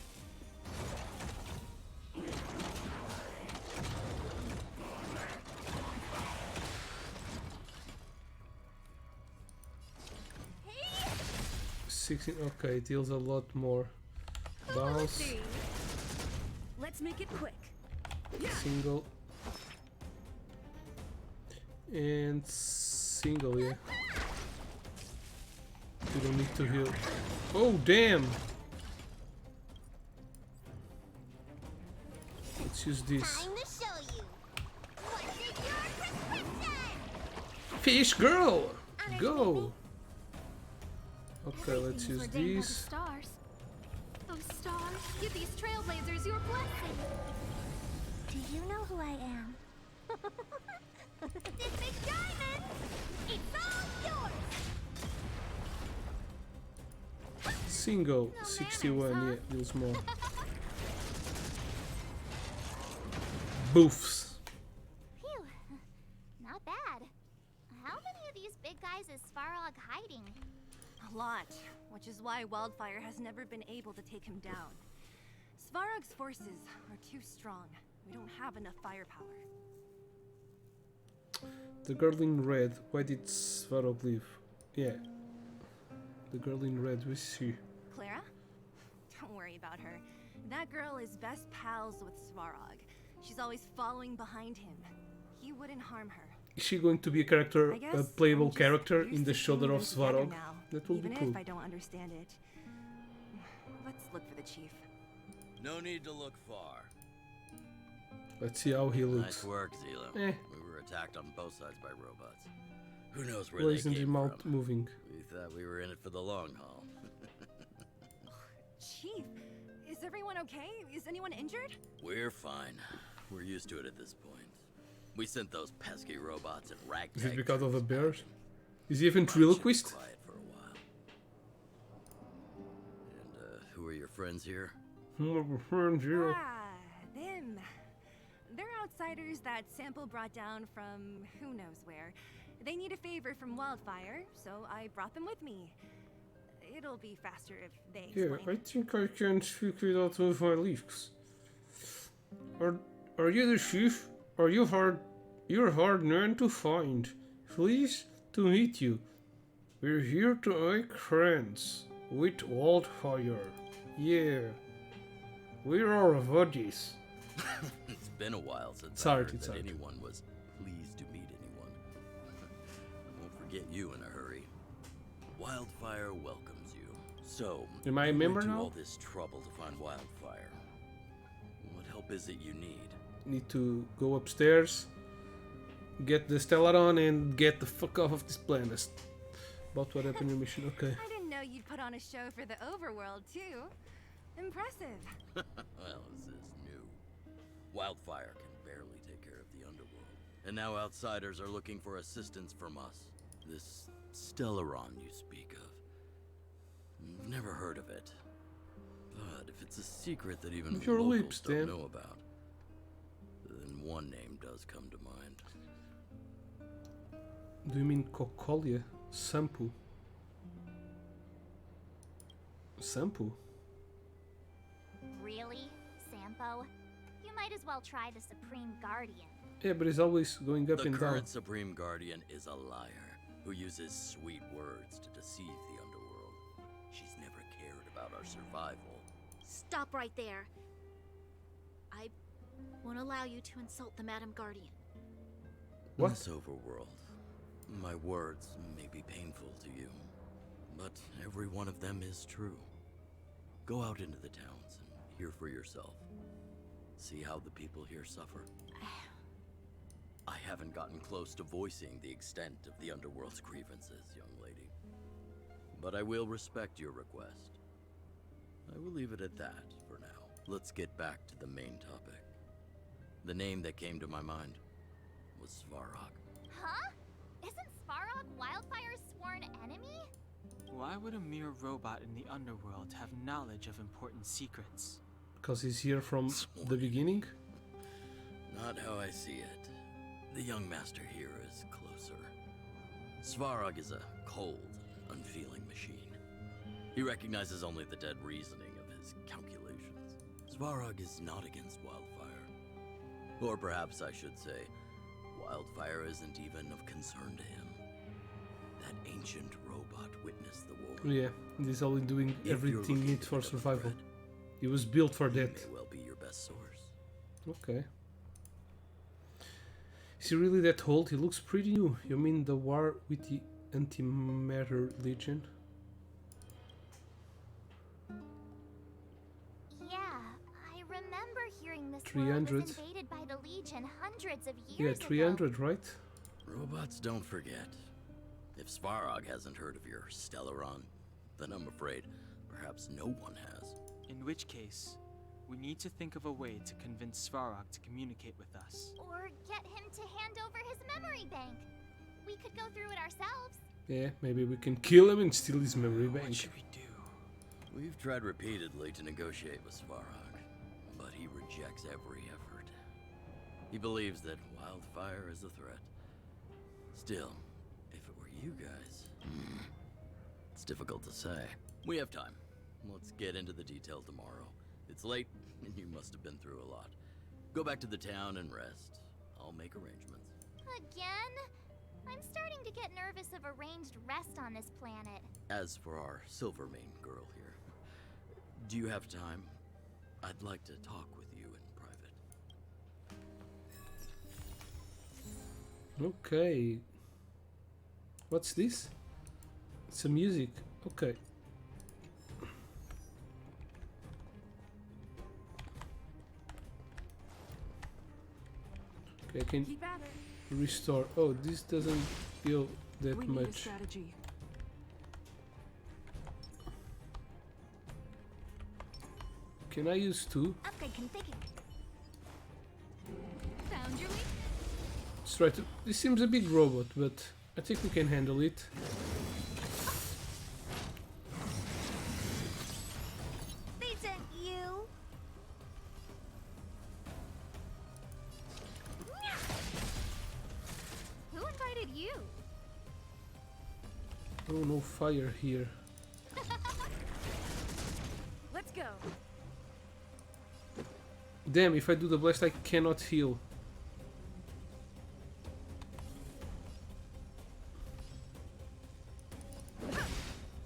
Okay, it deals a lot more. Bounce.
Let's make it quick.
Single. And single, yeah. You don't need to heal. Oh, damn! Let's use this.
Time to show you. What's in your prescription?
Fish girl! Go! Okay, let's use these.
Stars. Oh, stars, give these trailblazers your blessing. Do you know who I am? This big diamond! It's all yours!
Single, 61, yeah, deals more. Boofs.
Phew, not bad. How many of these big guys is Svarog hiding?
A lot, which is why Wildfire has never been able to take him down. Svarog's forces are too strong. We don't have enough firepower.
The girl in red, why did Svarog leave? Yeah. The girl in red, we see.
Clara? Don't worry about her. That girl is best pals with Svarog. She's always following behind him. He wouldn't harm her.
Is she going to be a character, a playable character in the shoulder of Svarog? That will be cool.
Even if I don't understand it. Let's look for the chief.
No need to look far.
Let's see how he looks.
Nice work, Zilo.
Eh.
We were attacked on both sides by robots. Who knows where
Why
they
isn't
came
his mouth
from?
moving?
We thought we were in it for the long haul.
Chief, is everyone okay? Is anyone injured?
We're fine. We're used to it at this point. We sent those pesky robots and ragtag.
Is it because of the bears? Is he a ventriloquist?
Quiet for a while. And who are your friends here?
Ah, them. They're outsiders that Sample brought down from who knows where. They need a favor from Wildfire, so I brought them with me. It'll be faster if they
Yeah,
explain.
I think I can speak it out with my lips. Are you the chief? Are you hard? You're hard man to find. Pleased to meet you. We're here to make friends. With wildfire. Yeah. Where are Avadis?
It's been a while since
Sorry,
I heard
it's
that
hard.
anyone was pleased to meet anyone. I won't forget you in a hurry. Wildfire welcomes you. So,
Am I a
you
member
went to
now?
all this trouble to find Wildfire. What help is it you need?
Need to go upstairs, get the Stellaron, and get the fuck off of this planet. About what happened in your mission. Okay.
I didn't know you'd put on a show for the overworld, too. Impressive.
Well, this is new. Wildfire can barely take care of the underworld. And now outsiders are looking for assistance from us. This Stellaron you speak of. I've never heard of it. But if it's a secret that even
With your
locals
lips,
don't
Dan.
know about, then one name does come to mind.
Do you mean Kokolia? Sampu? Sampu?
Really, Sampo? You might as well try the Supreme Guardian.
Yeah, but it's always going up
The
and down.
current Supreme Guardian is a liar who uses sweet words to deceive the underworld. She's never cared about our survival.
Stop right there. I won't allow you to insult the Madam Guardian.
In this overworld, my words may be painful to you, but every one of them is true. Go out into the towns and hear for yourself. See how the people here suffer. I haven't gotten close to voicing the extent of the underworld's grievances, young lady. But I will respect your request. I will leave it at that for now. Let's get back to the main topic. The name that came to my mind was Svarog.
Huh? Isn't Svarog Wildfire's sworn enemy?
Why would a mere robot in the underworld have knowledge of important secrets?
Because he's here from the beginning?
Not how I see it. The young master here is closer. Svarog is a cold, unfeeling machine. He recognizes only the dead reasoning of his calculations. Svarog is not against Wildfire. Or perhaps I should say, Wildfire isn't even of concern to him. That ancient robot witnessed the war.
Yeah, he's only doing
If you're
everything
looking
needs
to
for
pick up a
survival.
thread,
He was built for
he
that.
may well be your best source.
Okay. Is he really that old? He looks pretty new. You mean the war with the Antimatter Legion?
Yeah, I remember hearing this
300.
world was invaded by the Legion hundreds of
Yeah,
years ago.
300, right?
Robots don't forget. If Svarog hasn't heard of your Stellaron, then I'm afraid perhaps no one has.
In which case, we need to think of a way to convince Svarog to communicate with us.
Or get him to hand over his memory bank. We could go through it ourselves.
Yeah, maybe we can kill him and steal his memory bank.
What should we do?
We've tried repeatedly to negotiate with Svarog, but he rejects every effort. He believes that Wildfire is a threat. Still, if it were you guys, it's difficult to say. We have time. Let's get into the detail tomorrow. It's late, and you must have been through a lot. Go back to the town and rest. I'll make arrangements.
Again? I'm starting to get nervous of arranged rest on this planet.
As for our Silvermane girl here, do you have time? I'd like to talk with you in private.
Okay. What's this? It's a music. Okay. Okay, I can
Keep at it.
restore. Oh, this doesn't heal that
We need a
much.
strategy.
Can I use two?
Upgrade configured.
Found your weakness.
Let's try to. This seems a big robot, but I think we can handle it.
They sent you.
Who invited you?
Oh, no fire here.
Let's go.
Damn, if I do the blast, I cannot heal.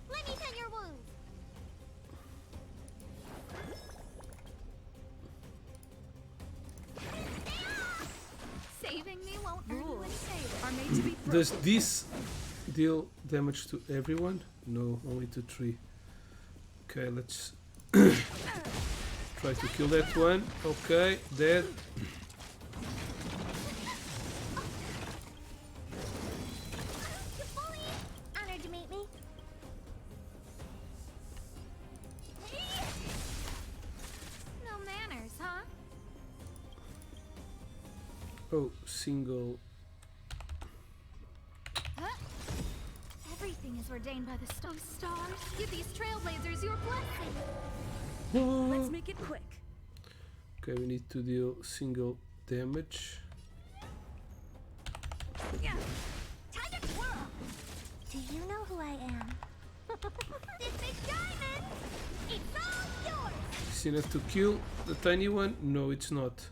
Let me tend your wounds.
Saving me won't earn you any favor. Are made to be
Does this deal damage to everyone? No, only to 3. Okay, let's try to kill that one. Okay, dead.
Honored to meet me.
No manners, huh?
Oh, single.
Huh? Everything is ordained by the stars. Give these trailblazers your blessing.
Let's make it quick.
Okay, we need to deal single damage.
Yeah. Time to twirl. Do you know who I am? This big diamond. It's all yours.
Is enough to kill the tiny one? No, it's not.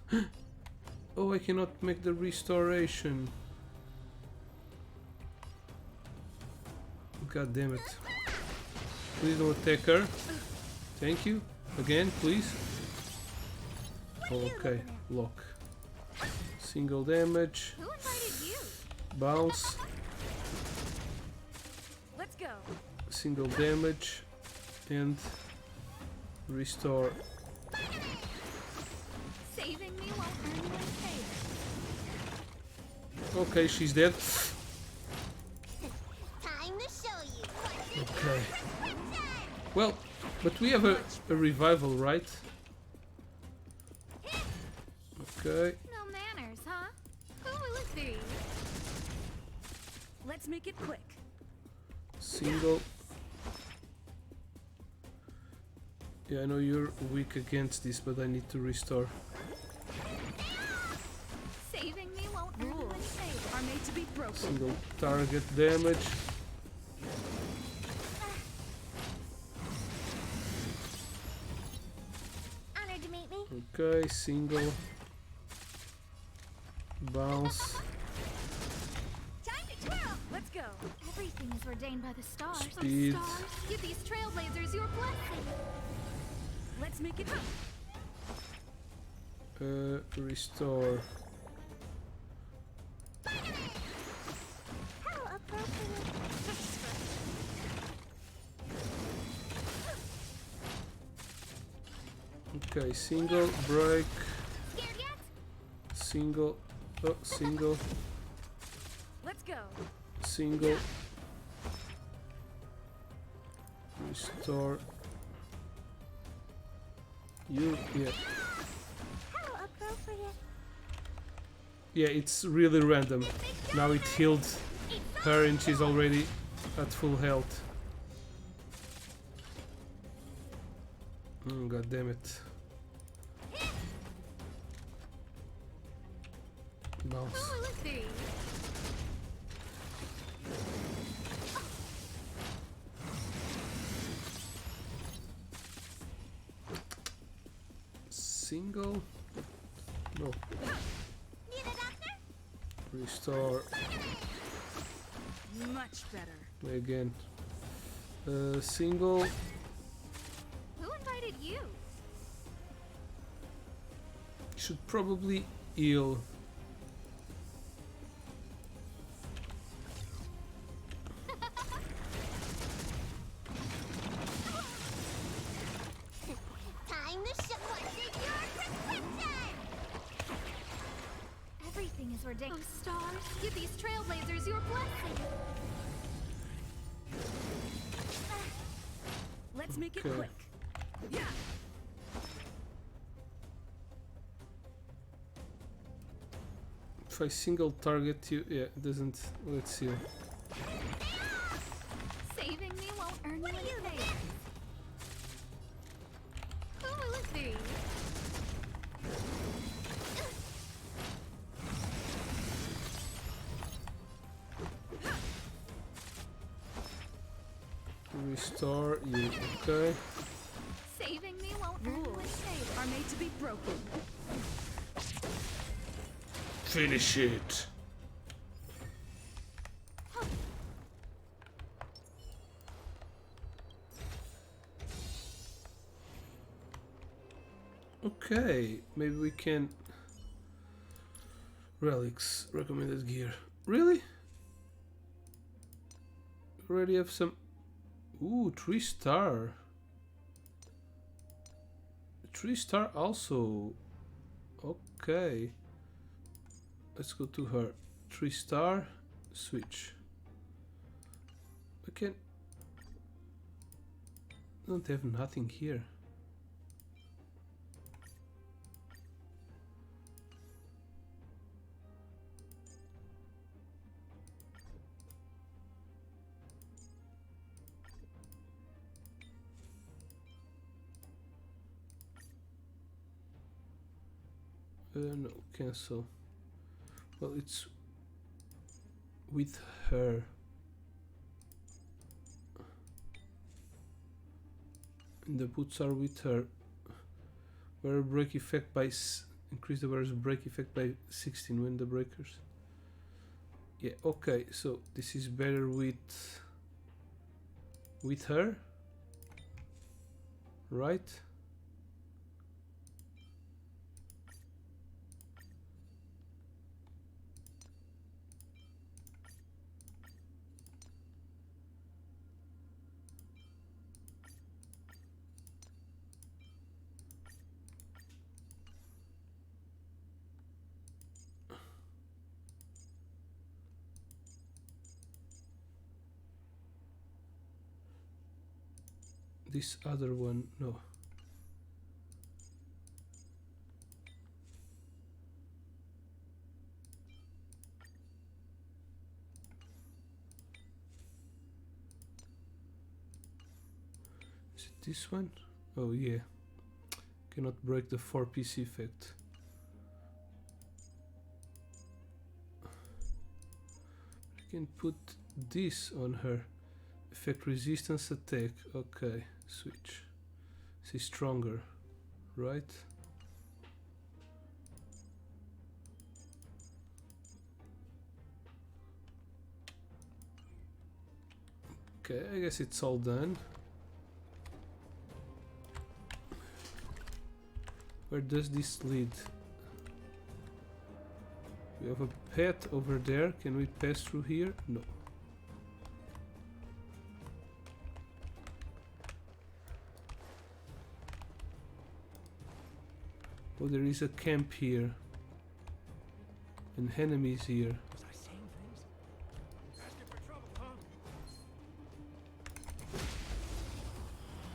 Oh, I cannot make the restoration. God damn it. Please don't attack her. Thank you. Again, please. Okay, lock. Single damage.
Who invited you?
Bounce.
Let's go.
Single damage. And restore.
Saving me won't earn you any favor.
Okay, she's dead.
Time to show you.
Okay. Well, but we have a revival, right? Okay.
No manners, huh? Who will it be?
Let's make it quick.
Single. Yeah, I know you're weak against this, but I need to restore.
Saving me won't earn you any favor.
Are made to be broken.
Single target damage.
Honored to meet me.
Okay, single. Bounce.
Time to twirl.
Let's go.
Everything is ordained by the stars.
Speed.
Give these trailblazers your blessing.
Let's make it quick.
Restore.
How appropriate.
Okay, single, break.
Scared yet?
Single. Oh, single.
Let's go.
Single. Restore. You, yeah.
How appropriate.
Yeah, it's really random. Now it healed her and she's already at full health. God damn it. Bounce.
Who will it be?
Single. No.
Need a doctor?
Restore.
Much better.
Again. Single.
Who invited you?
Should probably heal.
Time to show what's in your prescription.
Everything is ordained. Oh, stars, give these trailblazers your blessing.
Let's make it
Okay.
quick. Yeah.
If I single target you, yeah, it doesn't. Let's see.
Saving me won't earn you any favor. Who will it be?
Restore you. Okay.
Saving me won't earn you any favor.
Are made to be broken.
Finish it. Okay, maybe we can Relics, recommended gear. Really? Already have some. Ooh, 3-star. 3-star also. Okay. Let's go to her. 3-star. Switch. I can. Don't have nothing here. No, cancel. Well, it's with her. And the boots are with her. Wear break effect by increase the wearer's break effect by 16 when the breakers. Yeah, okay, so this is better with her, right? This other one, no. Is it this one? Oh yeah. Cannot break the 4-piece effect. I can put this on her. Effect resistance attack. Okay, switch. She's stronger, right? Okay, I guess it's all done. Where does this lead? We have a pet over there. Can we pass through here? No. Oh, there is a camp here. And enemies here.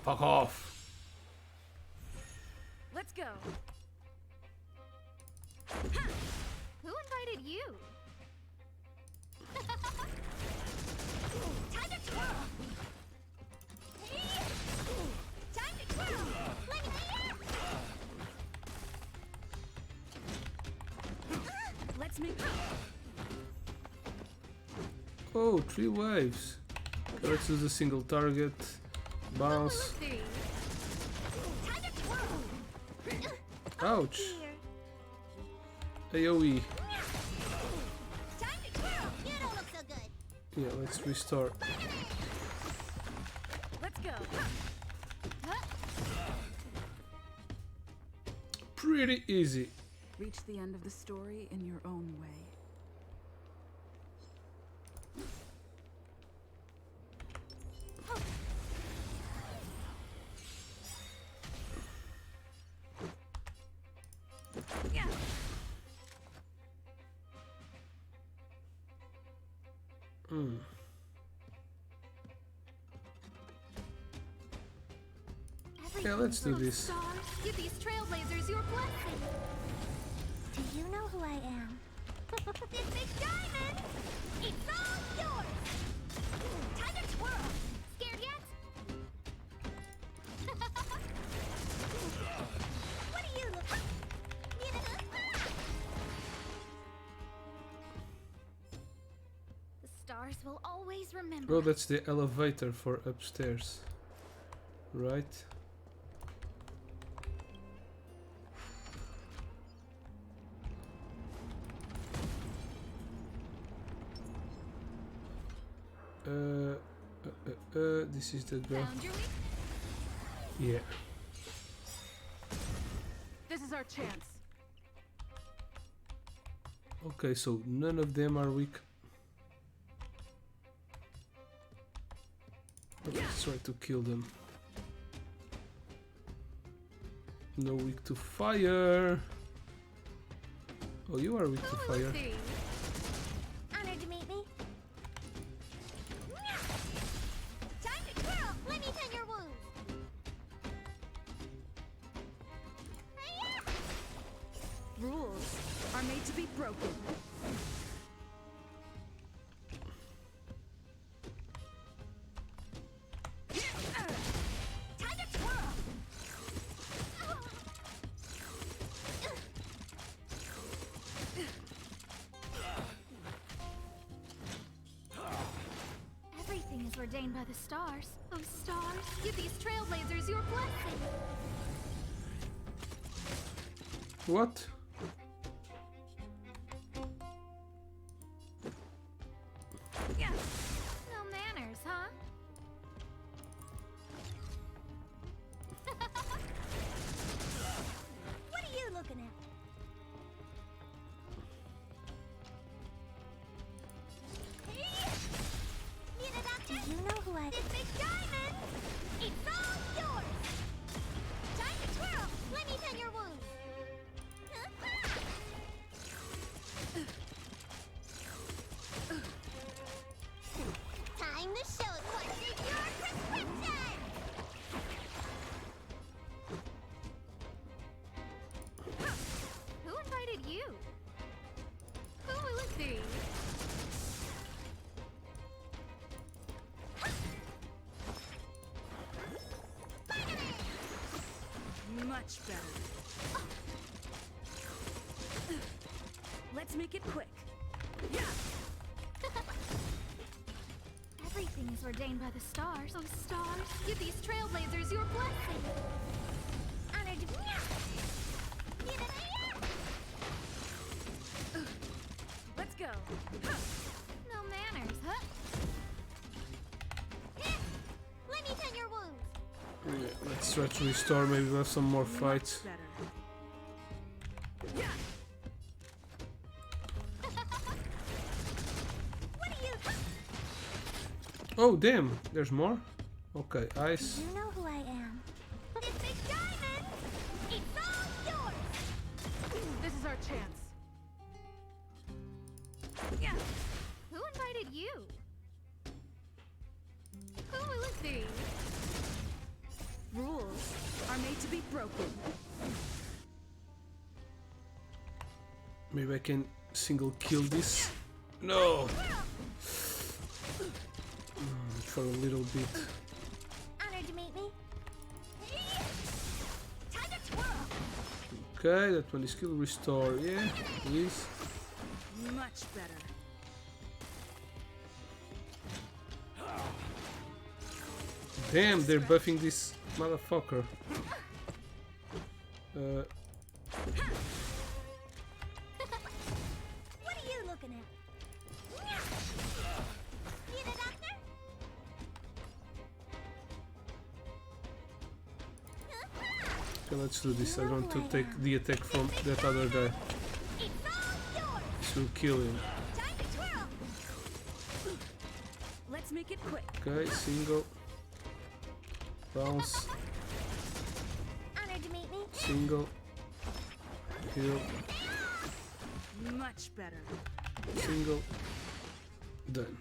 Fuck off!
Let's go.
Who invited you? Time to twirl! Time to twirl! Let me
Let's make.
Oh, 3 waves. Okay, let's do the single target. Bounce. Ouch. AoE.
Time to twirl! You don't look so good.
Yeah, let's restore.
Let's go.
Pretty easy.
Reach the end of the story in your own way.
Yeah, let's do this.
Stars, give these trailblazers your blessing.
Do you know who I am?
This big diamond! It's all yours! Time to twirl! Scared yet? What do you look like?
The stars will always remember.
Oh, that's the elevator for upstairs. Right? This is the girl.
Found your way?
Yeah.
This is our chance.
Okay, so none of them are weak. Let's try to kill them. No weak to fire. Oh, you are weak to fire.
Honored to meet me. Time to twirl. Let me tend your wounds.
Rules are made to be broken.
Time to twirl.
Everything is ordained by the stars. Oh, stars, give these trailblazers your blessing.
What?
No manners, huh?
What are you looking at? Need a doctor? Do you know who I... This big diamond! It's all yours! Time to twirl! Let me tend your wounds! Time to show what's in your prescription!
Who invited you? Who will it be?
Much better. Let's make it quick. Yeah.
Everything is ordained by the stars. Oh, stars, give these trailblazers your blessing.
Honored to... Need an
Let's go.
No manners, huh?
Let me tend your wounds!
Yeah, let's try to restore. Maybe we'll have some more fights. Oh damn! There's more. Okay, ice.
You know who I am. This big diamond! It's all yours!
This is our chance.
Who invited you? Who will it be?
Rules are made to be broken.
Maybe I can single kill this. No! For a little bit.
Honored to meet me. Time to twirl!
Okay, that one is skill restore. Yeah, please.
Much better.
Damn, they're buffing this motherfucker.
What are you looking at? Need a doctor?
Okay, let's do this. I want to take the attack from that other guy. This will kill him.
Time to twirl!
Let's make it quick.
Okay, single. Bounce.
Honored to meet me.
Single. Heal.
Much better.
Single. Done.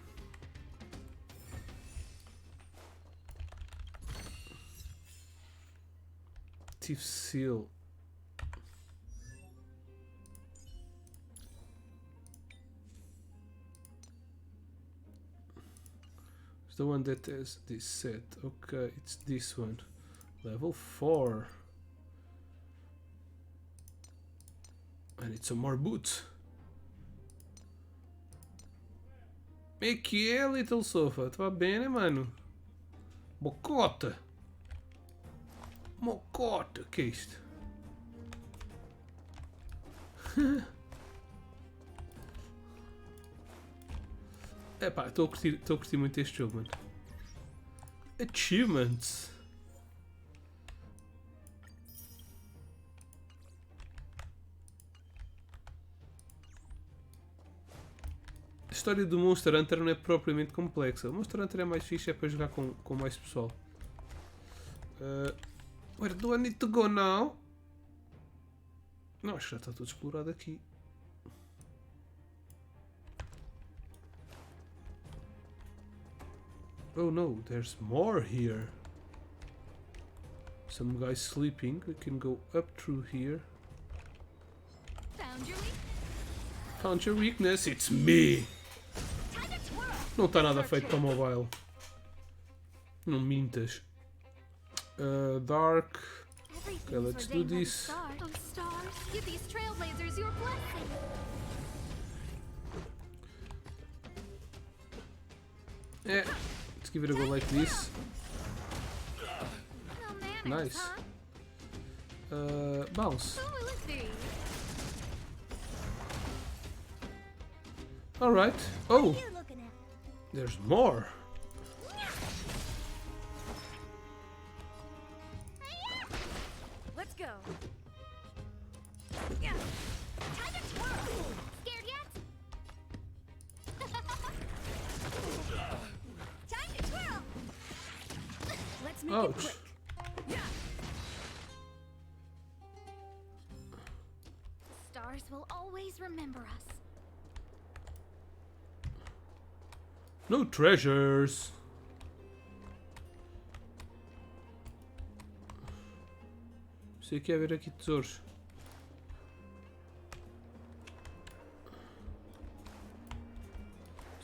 Thief seal. It's the one that has this set. Okay, it's this one. Level 4. I need some more boots. E que é, Little Sofa? Tu va bene, mano? Bocota! Mocota! Que é isto? Epá, estou a curtir muito este jogo, mano. Achievements! história do Monster Hunter não é propriamente complexa. O Monster Hunter é mais fixe, é para jogar com mais pessoal. Where do I need to go now? Não, acho que já está tudo explorado aqui. Oh no, there's more here. Some guy sleeping. We can go up through here. Found your weakness, it's me! Não está nada feito para mobile. Não mintas. Dark. Okay, let's do this.
Oh, stars, give these trailblazers your blessing.
Yeah, let's give it a go like this. Nice. Bounce. Alright. Oh! There's more!
Let's go.
Time to twirl! Scared yet? Time to twirl!
Let's make
Ouch.
it quick. Stars will always remember us.
No treasures! Sei que ia haver aqui tesouros.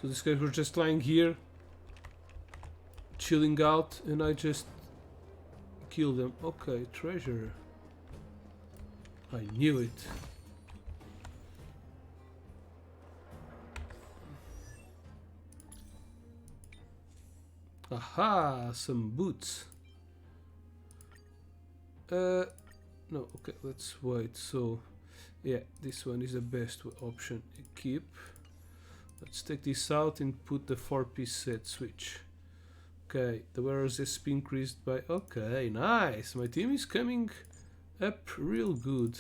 So these guys were just lying here, chilling out, and I just killed them. Okay, treasure. I knew it. Aha, some boots. No, okay, let's wait. So, yeah, this one is the best option. Keep. Let's take this out and put the 4-piece set switch. Okay, the wearer's SP increased by... Okay, nice. My team is coming up real good.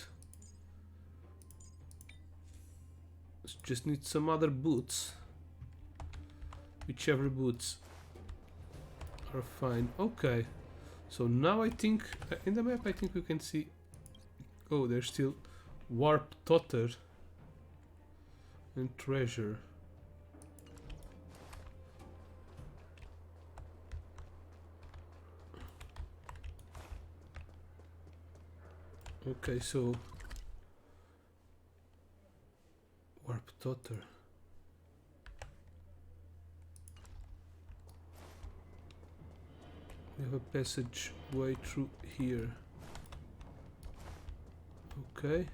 Just need some other boots. Whichever boots are fine. Okay, so now I think in the map I think we can see. Oh, there's still warp totter and treasure. Okay, so warp totter. We have a passage way through here. Okay.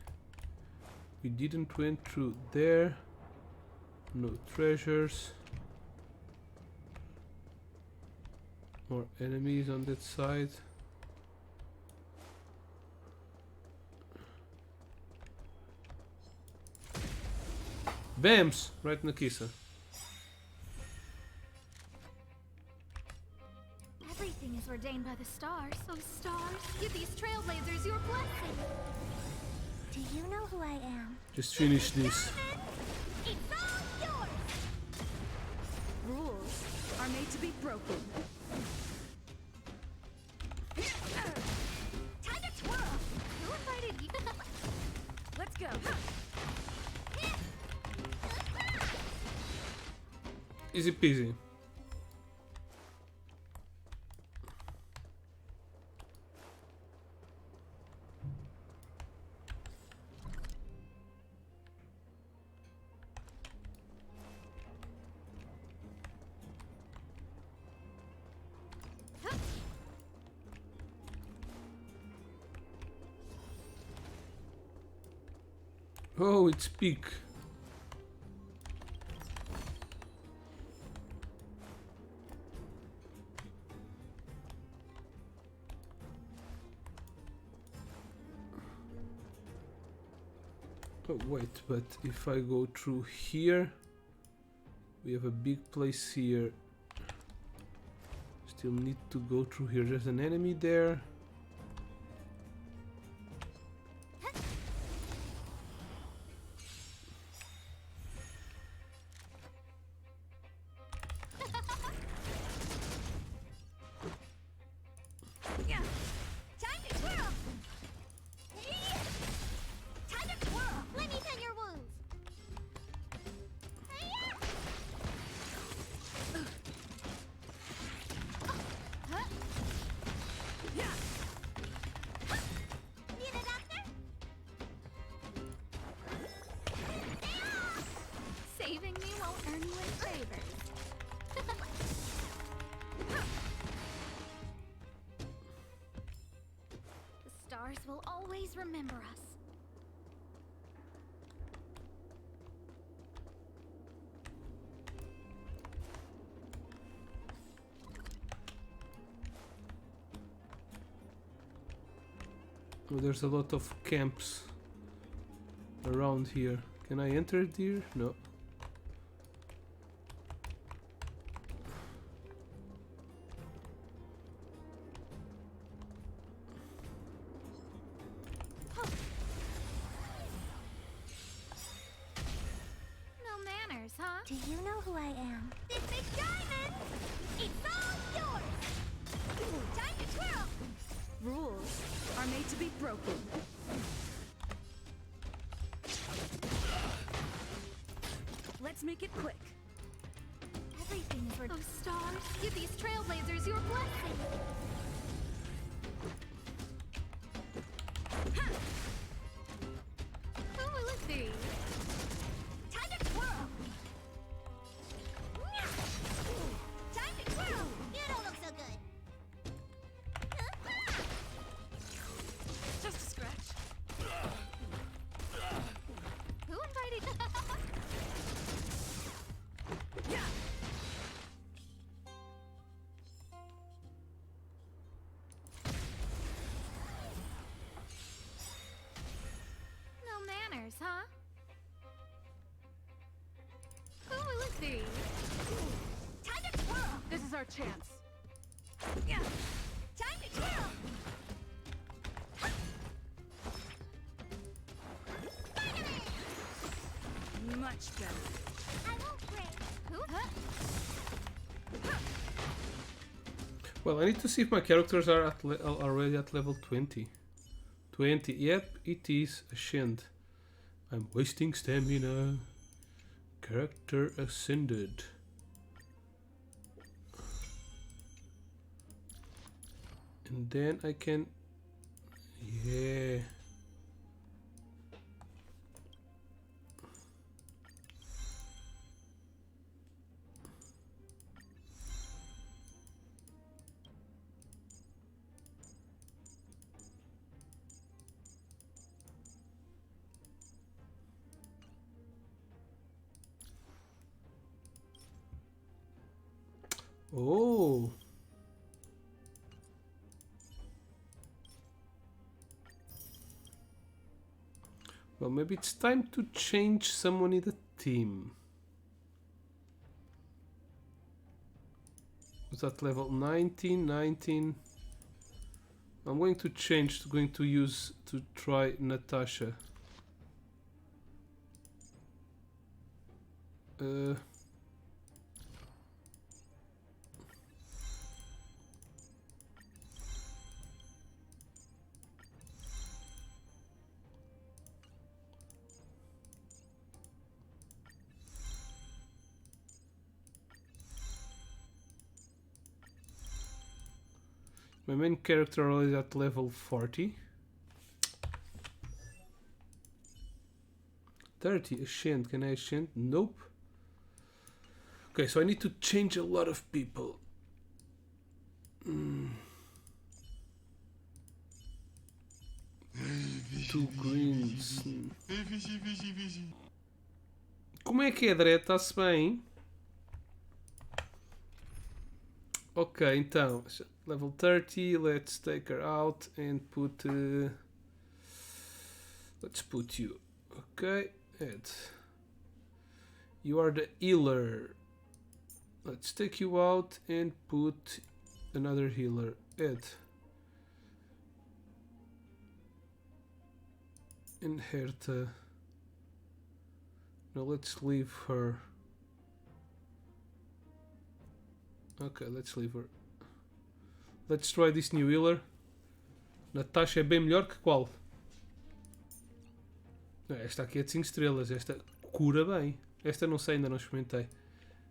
We didn't went through there. No treasures. More enemies on that side. Bams! Right in the kisser.
Everything is ordained by the stars. Oh, stars, give these trailblazers your blessing.
Do you know who I am?
Just finish this.
It's all yours!
Rules are made to be broken.
Time to twirl!
Who invited you? Let's go.
Easy peasy. Oh, it's peak. Oh wait, but if I go through here, we have a big place here. Still need to go through here. There's an enemy there.
Anyone favors. The stars will always remember us.
Oh, there's a lot of camps around here. Can I enter it here? No.
No manners, huh?
Do you know who I am?
This big diamond! It's all yours! Time to twirl!
Rules are made to be broken. Let's make it quick.
Everything is worth. Oh, stars, give these trailblazers your blessing! Ha! Who will it be? Time to twirl! Time to twirl!
You don't look so good.
Just a scratch.
Who invited you?
Yeah.
No manners, huh? Who will it be? Time to twirl!
This is our chance.
Yeah. Time to twirl!
Much better.
I won't break. Who?
Well, I need to see if my characters are already at level 20. 20. Yep, it is Ascend. I'm wasting stamina. Character ascended. And then I can... Yeah. Oh. Well, maybe it's time to change someone in the team. Was that level 19? 19. I'm going to change, to try Natasha. My main character is at level 40. 30, Ascend. Can I ascend? Nope. Okay, so I need to change a lot of people. Two greens. Como é que é, Dredd? Está-se bem? Ok, então, level 30, let's take her out and put... let's put you. Okay, Ed. You are the healer. Let's take you out and put another healer. Ed. And Herta. Now let's leave her. Okay, let's leave her. Let's try this new healer. Natasha é bem melhor que qual? Não, esta aqui é de 5 estrelas. Esta cura bem. Esta não sei, ainda não experimentei.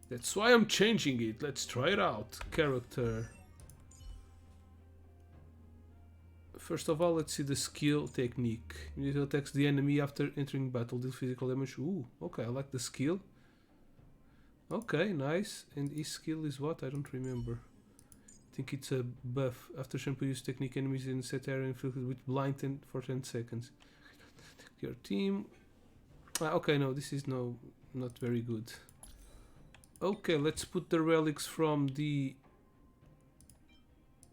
That's why I'm changing it. Let's try it out. Character. First of all, let's see the skill technique. Immediately attacks the enemy after entering battle. Deal physical damage. Ooh, okay, I like the skill. Okay, nice. And his skill is what? I don't remember. I think it's a buff. After shampoo, use technique enemies in set area inflicted with blind for 10 seconds. Your team. Okay, no, this is not very good. Okay, let's put the relics from the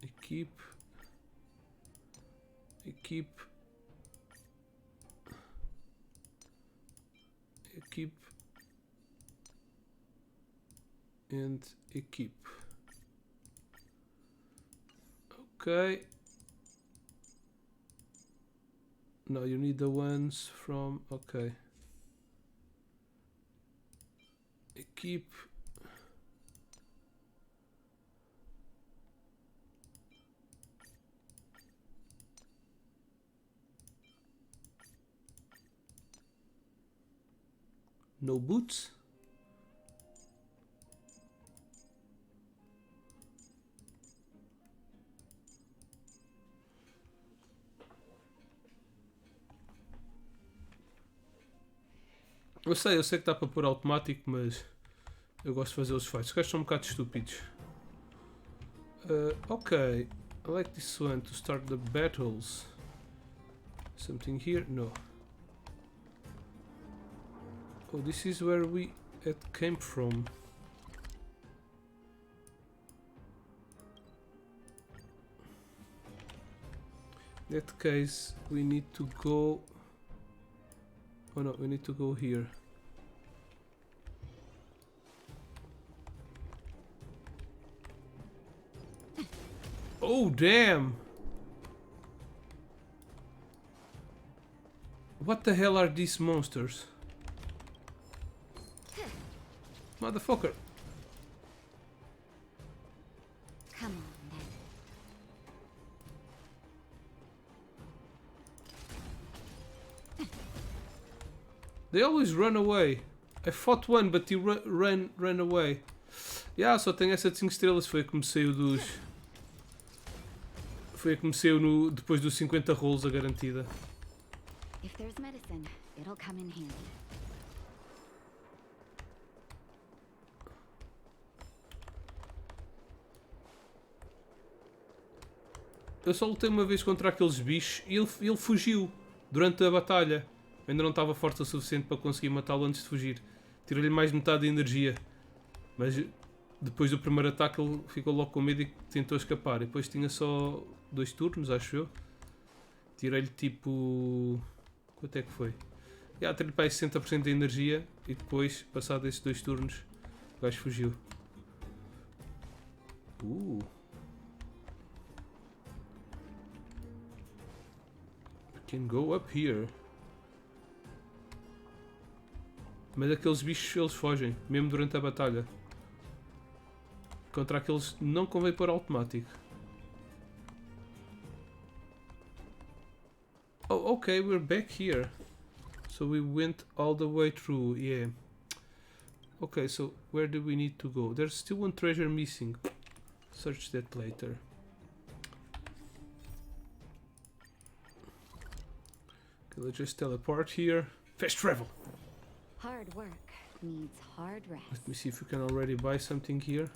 equip. And equip. Okay. No, you need the ones from. Okay. Equip. No boots. Eu sei que dá para pôr automático, mas eu gosto de fazer os fights. Os gajos são um bocado estúpidos. Okay, I like this one to start the battles. Something here? No. Oh, this is where we came from. In that case, we need to go. Oh no, we need to go here. Oh damn! What the hell are these monsters? Motherfucker!
Come on, then.
They always run away. I fought one, but he ran away. Yeah, só tenho essa de 5 estrelas. Foi a que me saiu dos. Foi a que me saiu no, depois dos 50 rolls a garantida.
If there's medicine, it'll come in handy.
Eu só lutei uma vez contra aqueles bichos e ele fugiu durante a batalha. Eu ainda não estava forte o suficiente para conseguir matá-lo antes de fugir. Tirei-lhe mais de metade da energia. Mas depois do primeiro ataque ele ficou logo com medo e tentou escapar. E depois tinha só 2 turnos, acho eu. Tirei-lhe tipo... Quanto é que foi? Tirei-lhe para aí 60% da energia e depois, passado esses 2 turnos, o gajo fugiu. Can go up here. Mas aqueles bichos eles fogem, mesmo durante a batalha. Contra aqueles não convém pôr automático. Oh, okay, we're back here. So we went all the way through, yeah. Okay, so where do we need to go? There's still one treasure missing. Search that later. Okay, let's just teleport here. Fast travel!
Hard work needs hard rest.
Let me see if we can already buy something here.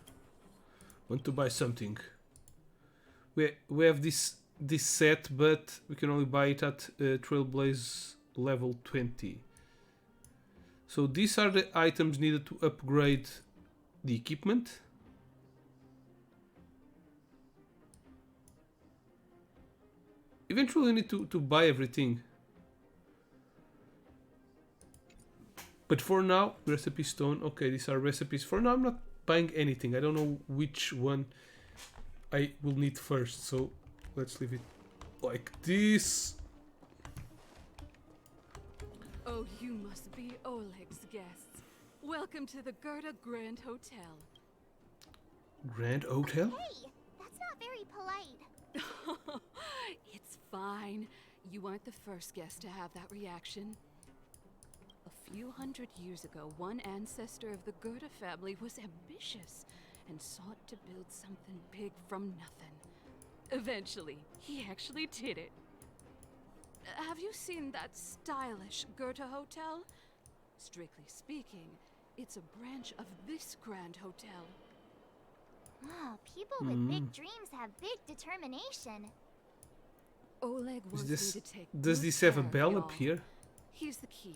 Want to buy something. We have this set, but we can only buy it at Trailblaze level 20. So these are the items needed to upgrade the equipment. Eventually we need to buy everything. But for now, recipe stone. Okay, these are recipes. For now I'm not buying anything. I don't know which one I will need first. So let's leave it like this.
Oh, you must be Oleg's guests. Welcome to the Gerda Grand Hotel.
Grand Hotel?
Hey, that's not very polite.
It's fine. You aren't the first guest to have that reaction. A few hundred years ago, one ancestor of the Gerda family was ambitious and sought to build something big from nothing. Eventually, he actually did it. Have you seen that stylish Gerda hotel? Strictly speaking,
It's a branch of this grand hotel.
Oh, people with big dreams have big determination.
Oleg wants me to take
Does
good
this have a
care of
bell
y'all.
up here?
Here's the key.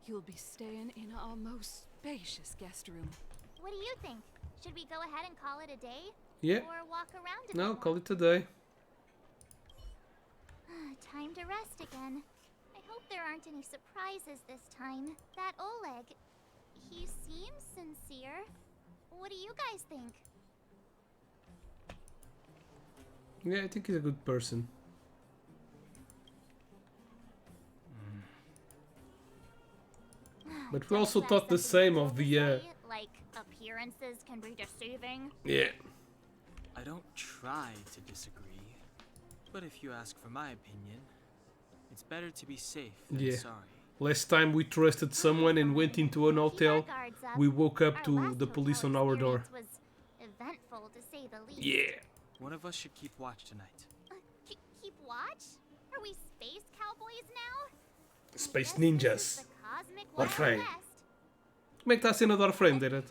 You'll be staying in our most spacious guest room.
What do you think? Should we go ahead and call it a day?
Yeah.
Or walk around a
No,
bit
call
more?
it today.
Time to rest again. I hope there aren't any surprises this time. That Oleg, he seems sincere. What do you guys think?
Yeah, I think he's a good person. But we also thought the same of the
Like, appearances can be deceiving?
yeah.
I don't try to disagree, but if you ask for my opinion, it's better to be safe than
Yeah.
sorry.
Last time we trusted someone and went into an hotel, we woke up to the police on our door.
Was eventful, to say the least.
Yeah.
One of us should keep watch tonight.
Keep watch? Are we space cowboys now?
Space Ninjas.
Cosmic
Warframe.
Wild West.
Como é que está a cena do Warframe, Derek?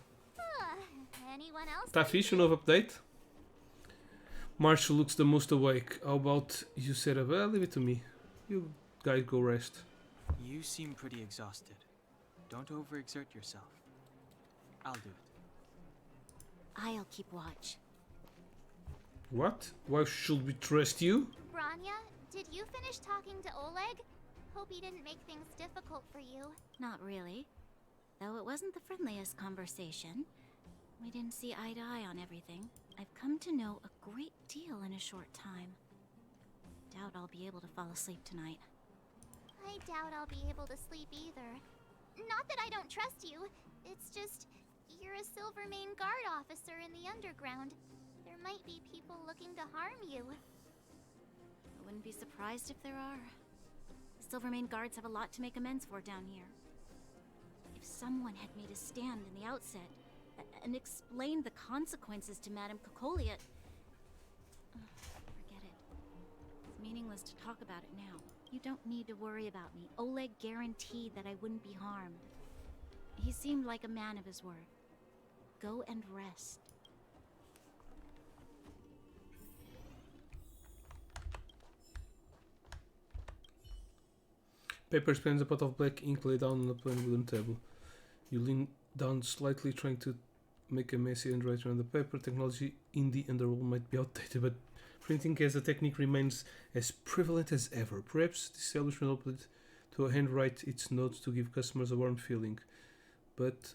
Anyone else?
Está fixe o novo update? Marshall looks the most awake. How about you set up? Leave it to me. You guys go rest.
You seem pretty exhausted. Don't overexert yourself. I'll do it.
I'll keep watch.
What? Why should we trust you?
Branya, did you finish talking to Oleg? Hope he didn't make things difficult for you.
Not really. Though it wasn't the friendliest conversation. We didn't see eye to eye on everything. I've come to know a great deal in a short time. Doubt I'll be able to fall asleep tonight.
I doubt I'll be able to sleep either. Not that I don't trust you. It's just, you're a Silvermane guard officer in the underground. There might be people looking to harm you.
I wouldn't be surprised if there are. The Silvermane guards have a lot to make amends for down here. If someone had made a stand in the outset and explained the consequences to Madame Kokolia... Forget it. It's meaningless to talk about it now. You don't need to worry about me. Oleg guaranteed that I wouldn't be harmed. He seemed like a man of his word. Go and rest.
Papers, pens, a pot of black ink lay down on a plain wooden table. You lean down slightly, trying to make a messy handwriting on the paper. Technology in the underworld might be outdated, but printing as a technique remains as prevalent as ever. Perhaps the establishment opted to handwrite its notes to give customers a warm feeling, but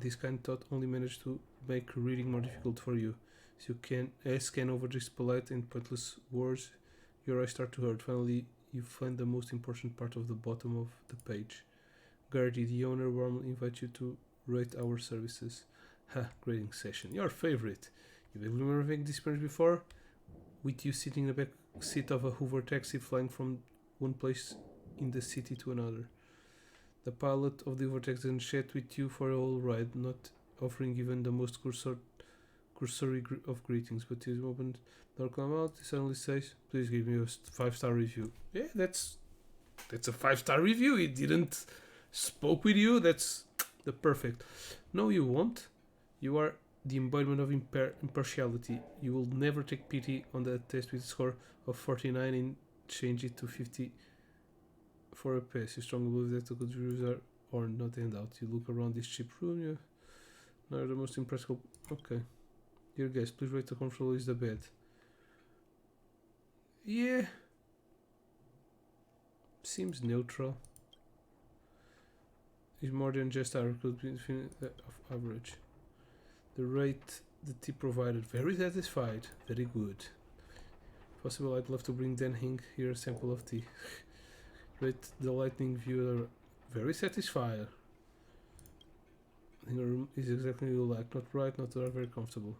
this kind of thought only managed to make reading more difficult for you. As you scan over these polite and pointless words, your eyes start to hurt. Finally, you find the most important part of the bottom of the page. Gertie, the owner, warmly invites you to rate our services. Ha, grading session. Your favorite. You've ever made this experience before? With you sitting in the back seat of a Hoover taxi flying from one place in the city to another. The pilot of the Hoover taxi doesn't chat with you for a whole ride, not offering even the most cursory of greetings, but his moment door come out, he suddenly says, please give me a 5-star review. Yeah, that's a 5-star review. He didn't spoke with you. That's the perfect. No, you won't. You are the embodiment of impartiality. You will never take pity on the test with a score of 49 and change it to 50 for a pass. You strongly believe that the good reviews are or not handout. You look around this cheap room. You are the most impressive. Okay. Dear guest, please rate the comfortable is the bed. Yeah. Seems neutral. It's more than just our could be of average. The rate the tip provided, very satisfied, very good. If possible, I'd love to bring Dan Hing here a sample of tea. Rate the lightning viewer, very satisfied. I think our room is exactly what you like, not bright, not dark, very comfortable.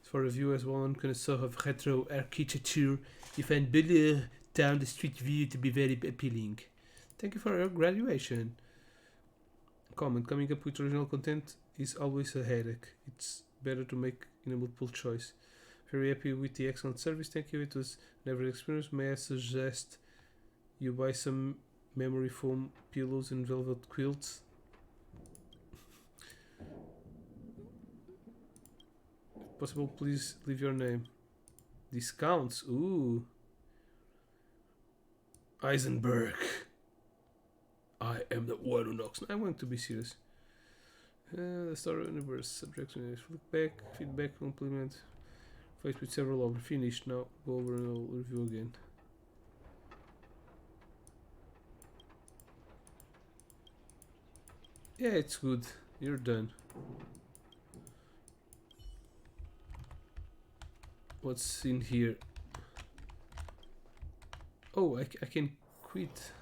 As for a view as one connoisseur of retro architecture, you find Bel down the street view to be very appealing. Thank you for your graduation. Comment, coming up with original content is always a headache. It's better to make in a multiple choice. Very happy with the excellent service, thank you. It was never experience. May I suggest you buy some memory foam pillows and velvet quilts? possible, please leave your name. Discounts. Ooh. Eisenberg. I am the one who knocks. I'm going to be serious. The story universe subjects feedback, compliment. Faced with several over. Finished now. Go over and I'll review again. Yeah, it's good. You're done. What's in here? Oh, I can quit.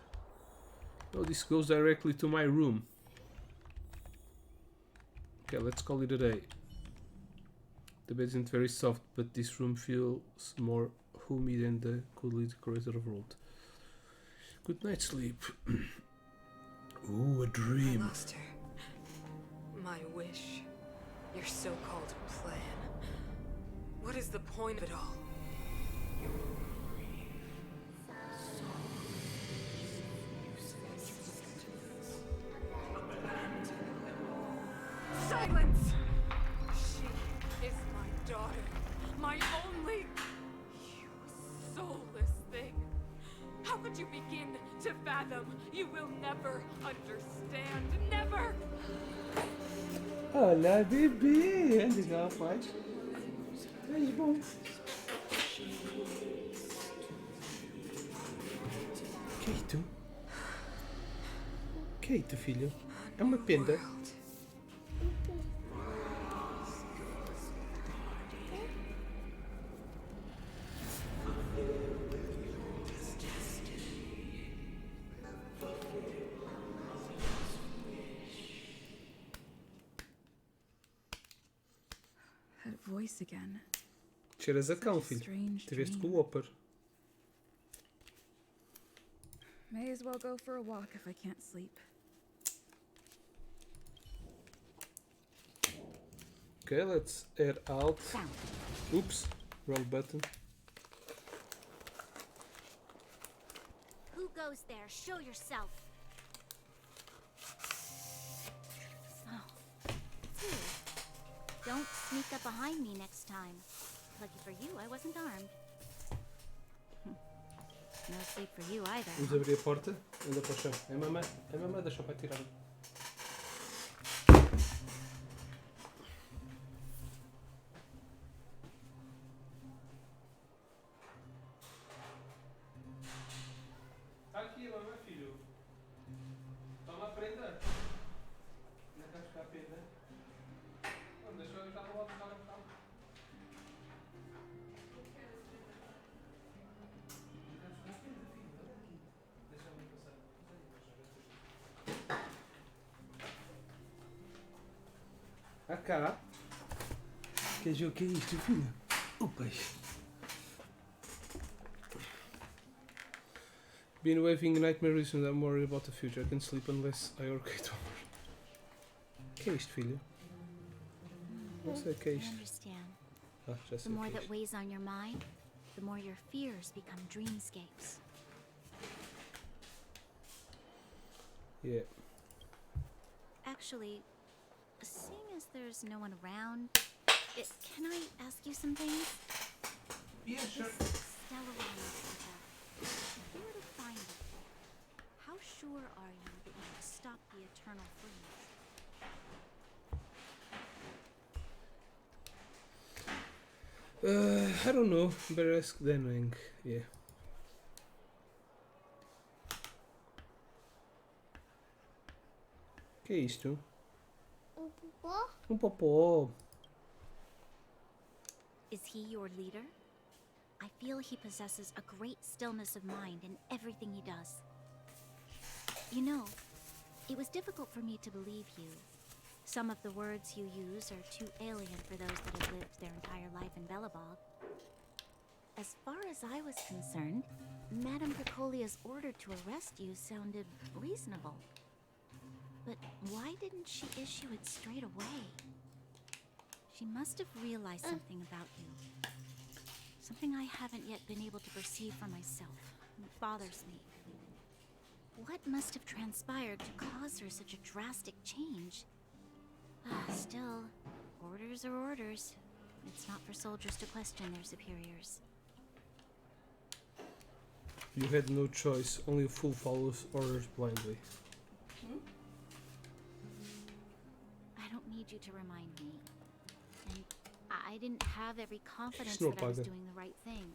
Oh, this goes directly to my room. Okay, let's call it a day. The bed isn't very soft, but this room feels more homey than the coolly decorated world. Good night's sleep. Ooh, a dream.
I lost her. My wish. Your so-called plan. What is the point of it all? Silence! She is my daughter. My only... You soulless thing. How could you begin to fathom? You will never understand. Never!
Olha, bebê! Legal, faz. Fez bom. Que é isto? Que é isto, filho? É uma penda.
That voice again.
Cheiras a cão, filho. Tiveste com o Whopper.
May as well go for a walk if I can't sleep.
Okay, let's air out. Oops, wrong button.
Who goes there? Show yourself. Oh, it's you. Don't sneak up behind me next time. Lucky for you, I wasn't armed. No sleep for you either.
Vamos abrir a porta. Anda para o chão. É mamãe, deixa o pai tirar. Está aqui a mamãe, filho. Toma a prenda. Não quer buscar a prenda? Não, deixa eu já vou lá buscar a prenda. Cá. Que jogo que é isto, filho? O peixe. Been waving nightmare recently. I'm worried about the future. I can't sleep unless I orcate over. Que é isto, filho? Não sei o que é
I
isto.
understand.
Ah, já
The
sei o
more
que é
that
isto.
weighs on your mind, the more your fears become dreamscapes.
Yeah.
Actually, seeing as there's no one around, can I ask you some things?
Yeah, sure.
This Stellarine Africa, where to find it? How sure are you that you can stop the eternal freeze?
I don't know. Better ask Denwing. Yeah. Que é isto? Um popó.
Is he your leader? I feel he possesses a great stillness of mind in everything he does. You know, it was difficult for me to believe you. Some of the words you use are too alien for those that have lived their entire life in Belobog. As far as I was concerned, Madame Dracolia's order to arrest you sounded reasonable. But why didn't she issue it straight away? She must have realized something about you. Something I haven't yet been able to perceive for myself. It bothers me. What must have transpired to cause her such a drastic change? Still, orders are orders.
It's not for soldiers to question their superiors.
You had no choice, only a fool follows orders blindly.
I don't need you to remind me. And I didn't have every confidence
no
that I was
bugger.
doing the right thing.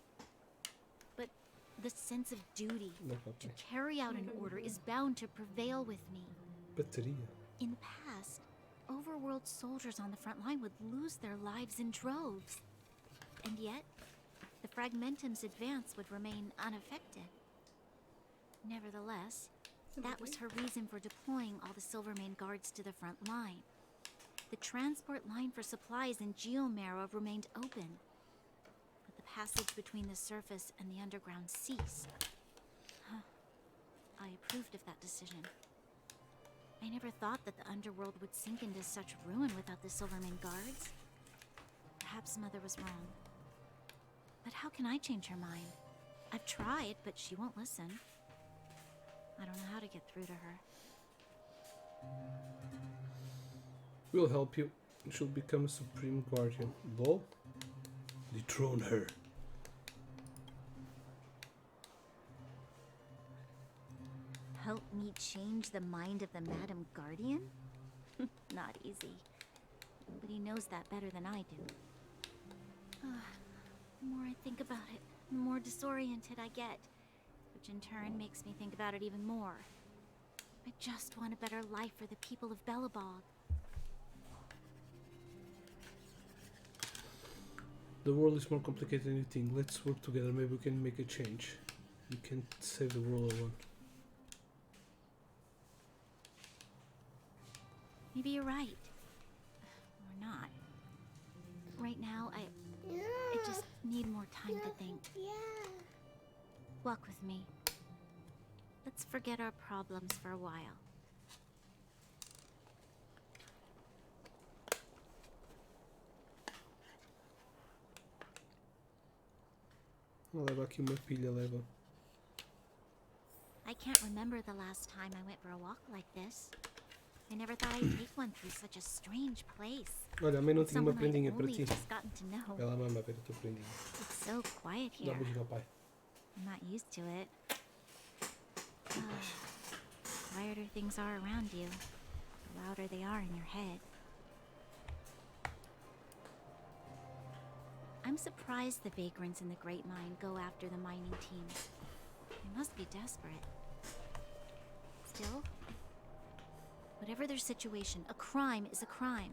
But the sense of duty
No
to
papi.
carry out an order is bound to prevail with me.
Bateria.
In the past, overworld soldiers on the front line would lose their lives in droves. And yet, the Fragmentum's advance would remain unaffected. Nevertheless, that was her reason for deploying all the Silvermane guards to the front line. The transport line for supplies in Geomarrow remained open, but the passage between the surface and the underground ceased. I approved of that decision. I never thought that the underworld would sink into such ruin without the Silvermane guards. Perhaps Mother was wrong. But how can I change her mind? I've tried, but she won't listen. I don't know how to get through to her.
We'll help you. She'll become a Supreme Guardian. Lol. Dethrone her.
Help me change the mind of the Madam Guardian? Not easy. Nobody knows that better than I do. The more I think about it, the more disoriented I get, which in turn makes me think about it even more. I just want a better life for the people of Belobog.
The world is more complicated than you think. Let's work together. Maybe we can make a change. You can't save the world alone.
Maybe you're right. Or not. Right now, I just need more time to think. Walk with me. Let's forget our problems for a while.
Leva aqui uma pilha, leva.
I can't remember the last time I went for a walk like this. I never thought I'd take one through such a strange place.
Olha, a mãe não tinha uma
Someone I'd
prendinha para
only
ti.
just gotten to know.
Vai lá, mamãe, ver a tua prendinha.
It's so quiet
Dá
here.
beijinho ao pai.
I'm not used to it. Quieter things are around you, the louder they are in your head. I'm surprised the vagrants in the Great Mine go after the mining teams. They must be desperate. Still, whatever their situation, a crime is a crime.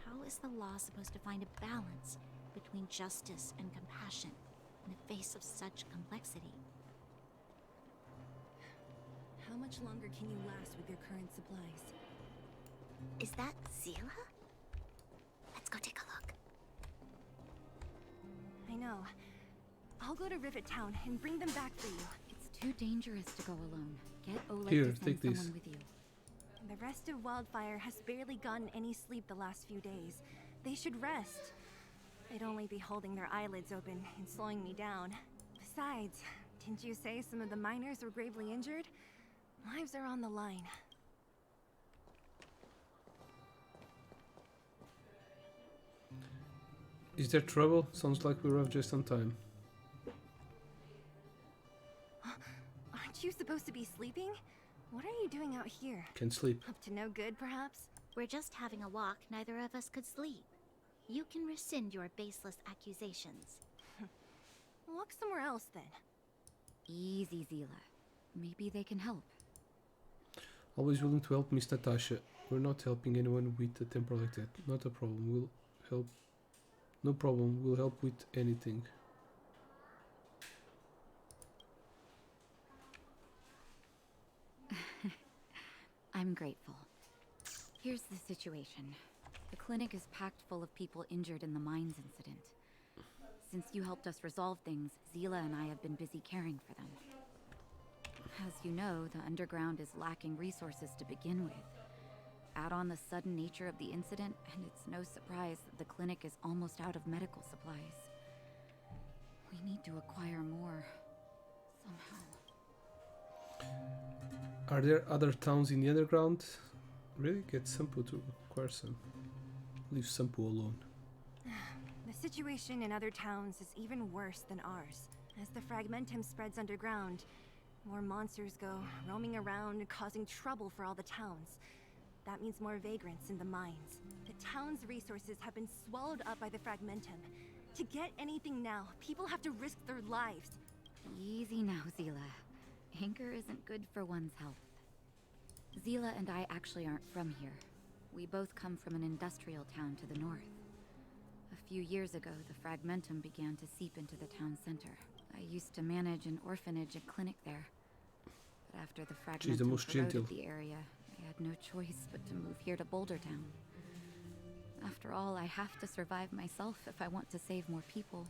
How is the law supposed to find a balance between justice and compassion in the face of such complexity?
How much longer can you last with your current supplies?
Is that Zila? Let's go take a look.
I know. I'll go to Rivet Town and bring them back for you.
It's too dangerous to go alone. Get Oleg
Here,
to send
take
someone
this.
with you.
The rest of Wildfire has barely gotten any sleep the last few days. They should rest. They'd only be holding their eyelids open and slowing me down. Besides, didn't you say some of the miners were gravely injured? Lives are on the line.
Is there trouble? Sounds like we arrived just on time.
Aren't you supposed to be sleeping? What are you doing out here?
Can't sleep.
Up to no good, perhaps?
We're just having a walk. Neither of us could sleep. You can rescind your baseless accusations.
Walk somewhere else, then.
Easy, Zila. Maybe they can help.
Always willing to help, Miss Natasha. We're not helping anyone with a temper like that. Not a problem. We'll help. No problem. We'll help with anything.
I'm grateful. Here's the situation. The clinic is packed full of people injured in the mines incident. Since you helped us resolve things, Zila and I have been busy caring for them. As you know, the underground is lacking resources to begin with. Add on the sudden nature of the incident, and it's no surprise that the clinic is almost out of medical supplies. We need to acquire more, somehow.
Are there other towns in the underground? Really? Get Sampo to acquire some. Leave Sampo alone.
The situation in other towns is even worse than ours. As the fragmentum spreads underground, more monsters go roaming around, causing trouble for all the towns. That means more vagrants in the mines. The town's resources have been swallowed up by the fragmentum. To get anything now, people have to risk their lives.
Easy now, Zila. Anger isn't good for one's health. Zila and I actually aren't from here. We both come from an industrial town to the north. A few years ago, the fragmentum began to seep into the town center. I used to manage an orphanage and clinic there. But after the fragmentum corroded the area, I had no choice but to move here to Boulder Town. After all, I have to survive myself if I want to save more people.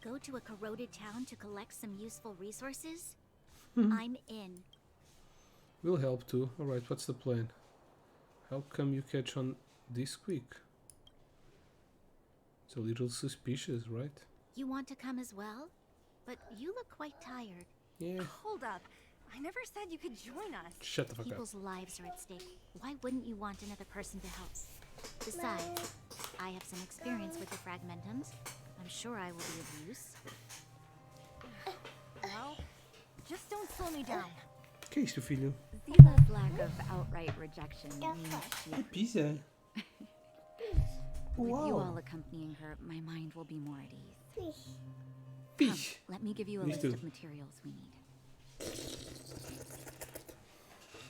Go to a corroded town to collect some useful resources? I'm in.
We'll help too. Alright, what's the plan? How come you catch on this quick? It's a little suspicious, right?
You want to come as well? But you look quite tired.
Yeah.
Hold up. I never said you could join us.
Shut the fuck up.
People's lives are at stake. Why wouldn't you want another person to help? Besides, I have some experience with the fragmentums. I'm sure I will be of use.
Well, just don't slow me down.
Que é isto, filho?
Zila's lack of outright rejection means she...
Pizza.
With
Wow.
you all accompanying her, my mind will be more at ease.
Fish.
Come, let me give you a list of materials we need.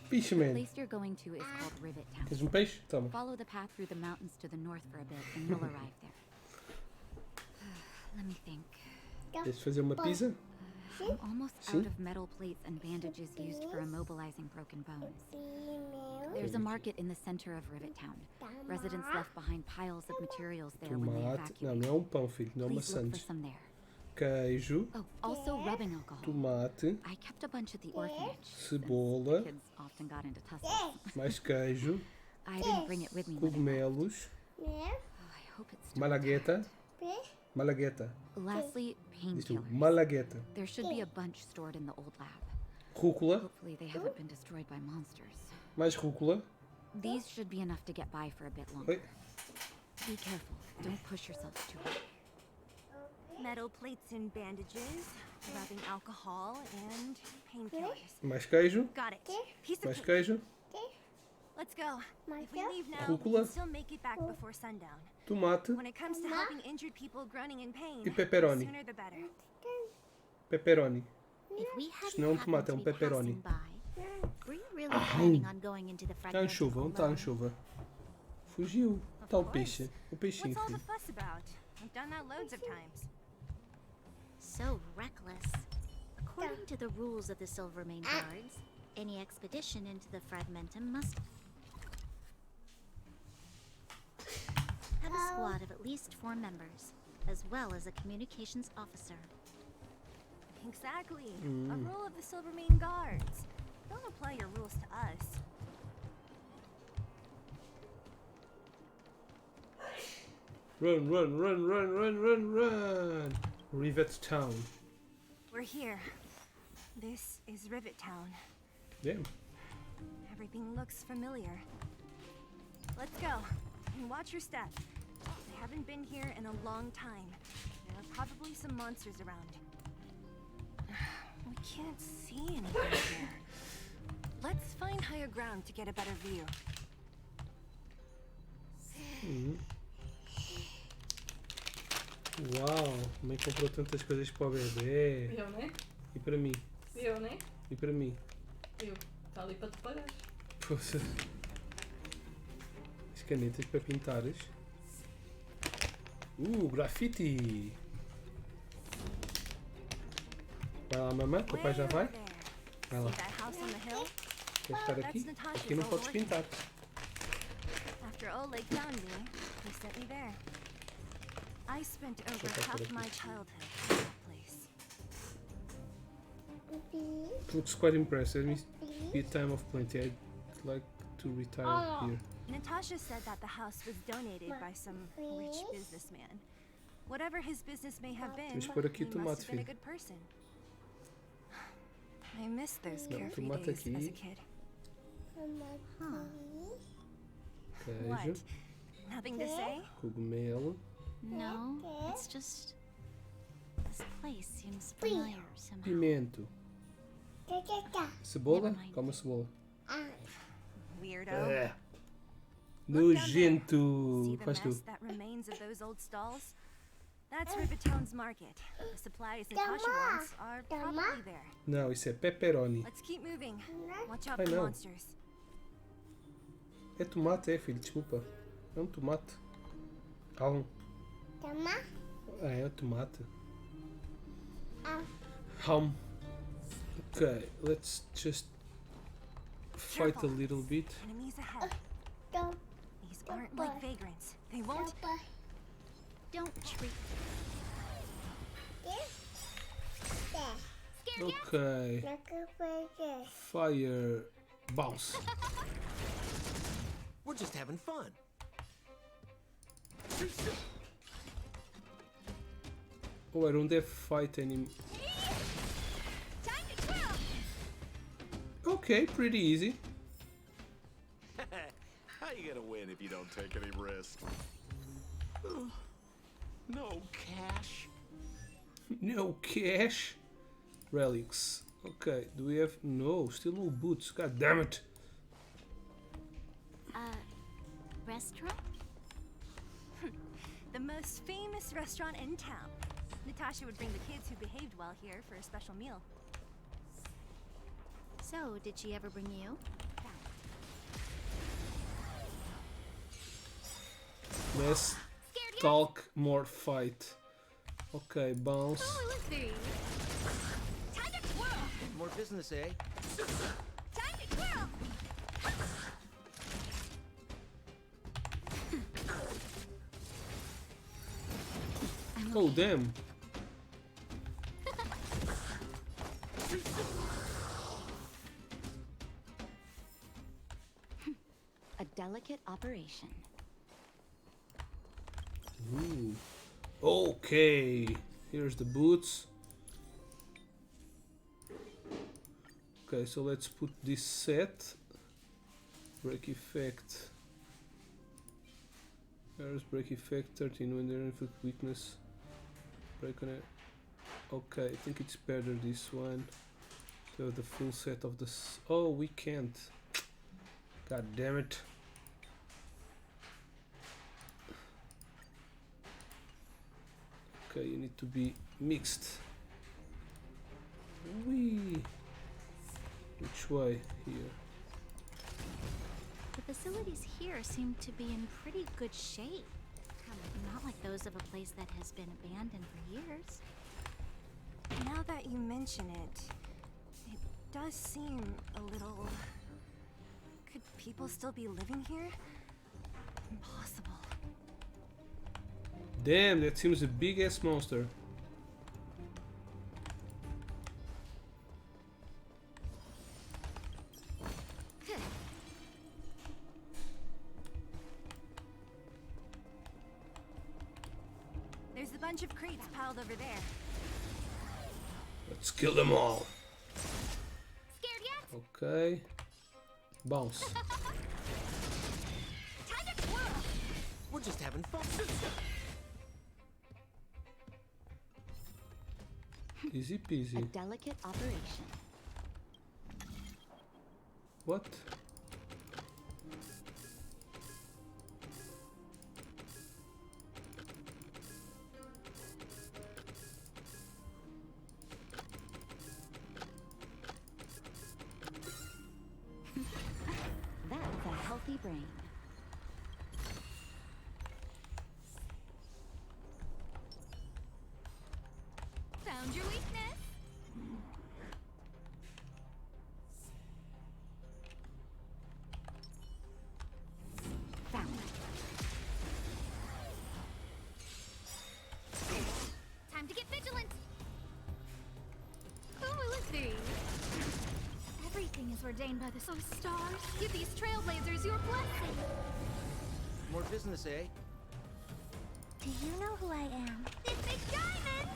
Peixe,
The
man.
place you're going to is called Rivet Town.
Queres peixe? Toma.
Follow the path through the mountains to the north for a bit, and you'll arrive there. Let me think.
Queres fazer uma pizza?
I'm almost out of metal plates and bandages used for immobilizing broken bones. There's a market in the center of Rivet Town. Residents left behind piles of materials there when they
Tomate.
evacuated.
Não, não é pão, filho. Não é
Please look for
maçãs.
some there.
Queijo.
Oh, also rubbing alcohol.
Tomate.
I kept a bunch at the orphanage.
Cebola.
The kids often got into tussles.
Mais queijo.
I didn't bring it with me. when I left.
Cogumelos.
I hope it's still
Malagueta. Malagueta.
Lastly,
Diz tu,
painkillers.
malagueta.
There should be a bunch stored in the old lab.
Rúcula.
Hopefully they haven't been destroyed by monsters.
Mais rúcula.
These should be enough to get by for a bit longer.
Oi.
Be careful. Don't push yourself too hard.
Metal plates and bandages, rubbing alcohol, and painkillers.
Mais queijo.
Got it. Piece of
Mais
cake.
queijo.
Let's go. If we leave now,
Rúcula.
we can still make it back before sundown.
Tomate.
When it comes to helping injured people groaning in pain,
E pepperoni.
the sooner the better.
Pepperoni.
If we
Isto não é um tomate, é um pepperoni.
were you really planning on going into the
Está
fragmentum
anchova, onde está a
alone?
anchova? Fugiu. Está o peixe. O peixinho,
What's all the
filho.
fuss about? I've done that loads of times.
So reckless. According to the rules of the Silvermane Guards, any expedition into the fragmentum must have a squad of at least 4 members, as well as a communications officer.
Exactly. A
Mm.
rule of the Silvermane Guards. Don't apply your rules to us.
Run, run, run, run, run, run, run. Rivet Town.
We're here. This is Rivet Town.
Damn.
Everything looks familiar. Let's go. And watch your step. I haven't been here in a long time. There are probably some monsters around. We can't see anything here. Let's find higher ground to get a better view.
Uau, mãe comprou tantas coisas para o bebê.
Eu, né?
E para mim.
Eu, né?
E para mim.
Eu. Está ali para te pagar.
Poxa. As canetas para pintares. Grafite! Vai lá, mamãe, papai já vai? Vai lá.
See that house on the hill?
Quer estar aqui? Aqui não podes pintar.
After Oleg found me, he sent me there. I spent over
Deixa eu
half
por
my
aqui.
childhood in that place.
Looks quite impressive. It be a time of plenty. I'd like to retire here.
Natasha said that the house was donated by some rich businessman. Whatever his business may have been,
Tens de pôr aqui
he
o tomate,
must have been a
filho.
good person. I miss those
Não,
carefree
tomate
days as a
aqui.
kid.
Queijo.
Nothing to say?
Cogumelo.
No, it's just... This place seems familiar somehow.
Pimento. Cebola? Calma, cebola.
Weirdo.
Nojento.
See the
Faz tu.
mess that remains of those old stalls? That's Rivertown's market. The supplies Natasha wants are probably there.
Não, isso é pepperoni.
Let's keep moving. Watch out
Ai,
for
não.
monsters.
É tomate, é, filho, desculpa. É um tomate. Calma. É tomate. Okay, let's just fight a little bit.
Enemies ahead. These aren't like vagrants. They won't.
Don't treat.
Okay. Fire. Bounce.
We're just having fun.
Oh, I don't have fight anymore. Okay, pretty easy.
How you gonna win if you don't take any risk? No cash.
No cash. Relics. Okay, do we have... No, still no boots. God damn it.
Restaurant?
The most famous restaurant in town. Natasha would bring the kids who behaved well here for a special meal.
So, did she ever bring you?
Less talk, more fight. Okay, bounce.
More business, eh?
Oh, damn.
A delicate operation.
Ooh. Okay, here's the boots. Okay, so let's put this set. Break effect. There's break effect 13 when they're inflict weakness. Break on it. Okay, I think it's better this one. To have the full set of this. Oh, we can't. God damn it. Okay, you need to be mixed. Wee. Which way? Here.
The facilities here seem to be in pretty good shape. Not like those of a place that has been abandoned for years.
Now that you mention it, it does seem a little... Could people still be living here? Impossible.
Damn, that seems a big ass monster.
There's a bunch of crates piled over there.
Let's kill them all.
Scared yet?
Okay. Bounce.
Time to twirl. We're just having fun.
Easy peasy.
A delicate operation.
What?
That is a healthy brain.
Found your weakness.
Found.
Time to get vigilant. Who will it be?
Everything is ordained by the
Stars, give these trailblazers your blessing.
More business, eh?
Do you know who I am?
This big diamond!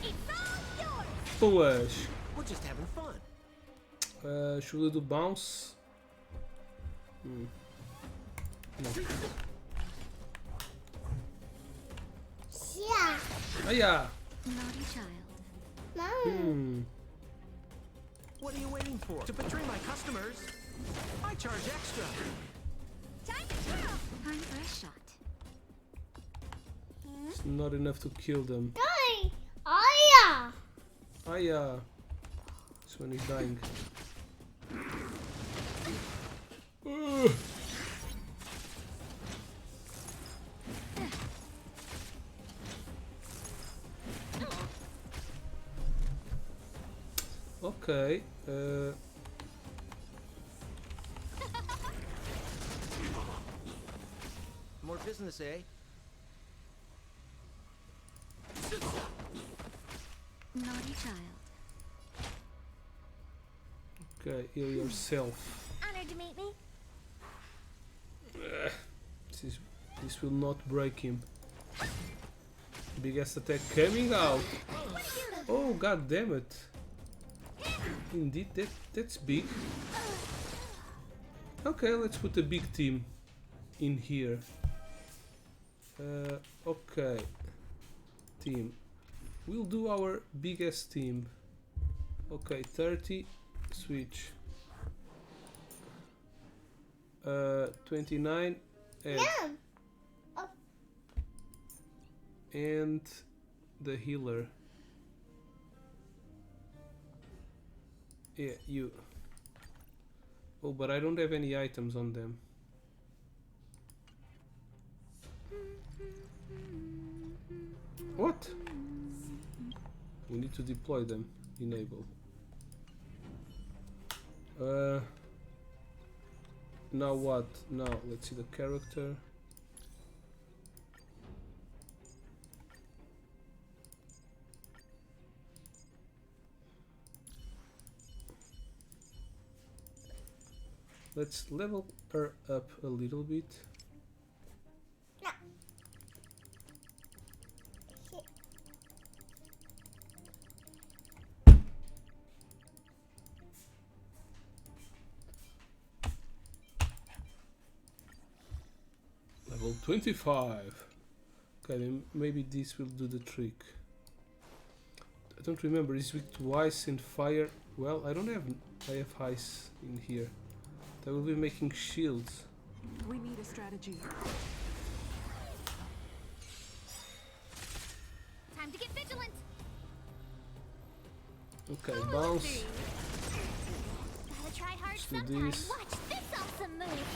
It's all yours!
Boas.
We're just having fun.
Chuva do bounce. No. Hiya!
Naughty child.
What are you waiting for? To betray my customers? I charge extra.
Time to throw.
Time for a shot.
It's not enough to kill them.
Die! Aya!
Hiya! This one is dying. Okay.
More business, eh?
Naughty child.
Okay, heal yourself.
Honored to meet me.
This will not break him. Biggest attack coming out. Oh, god damn it. Indeed, that's big. Okay, let's put a big team in here. Okay. Team. We'll do our biggest team. Okay, 30. Switch. 29. And, and the healer. Yeah, you. Oh, but I don't have any items on them. What? We need to deploy them. Enable. Now what? Now let's see the character. Let's level her up a little bit. Level 25. Okay, then maybe this will do the trick. I don't remember. Is weak to ice and fire? Well, I don't have. I have ice in here. I will be making shields.
We need a strategy.
Time to get vigilant.
Okay, bounce.
Gotta try hard
Let's do
sometime.
this.
Watch this awesome move.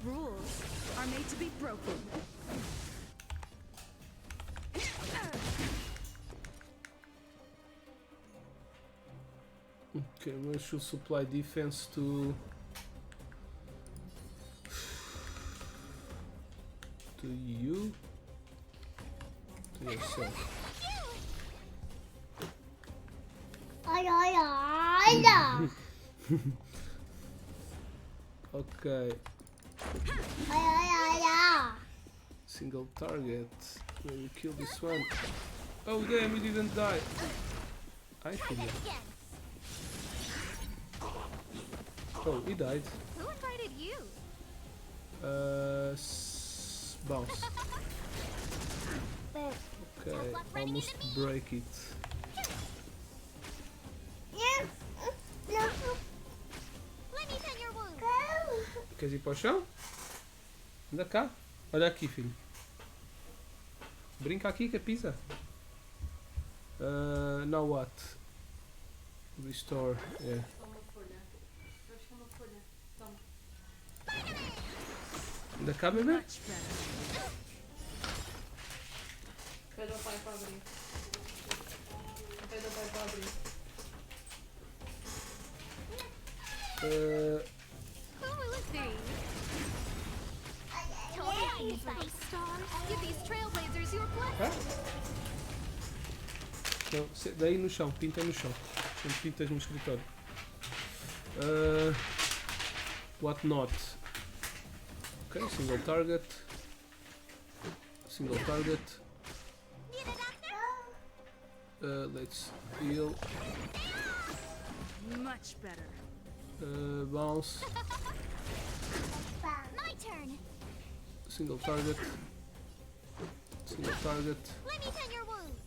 Rules are made to be broken.
Okay, we should supply defense to you, to yourself. Okay. Single target. Let me kill this one. Oh damn, he didn't die. I feel it. Oh, he died.
Who invited you?
Bounce. Okay, almost break it.
Let me pen your wound.
Queres ir para o chão? Anda cá. Olha aqui, filho. Brinca aqui que pisa. Now what? Restore. Yeah. Anda cá, bebê.
Pede ao pai para abrir. Pede ao pai para abrir.
Who will it be? Give these trailblazers your blessing.
Não, daí no chão, pinta no chão. Não pintas no escritório. What not? Okay, single target. Single target. Let's heal.
Much better.
Bounce.
My turn.
Single target. Single target.
Let me tend your wounds.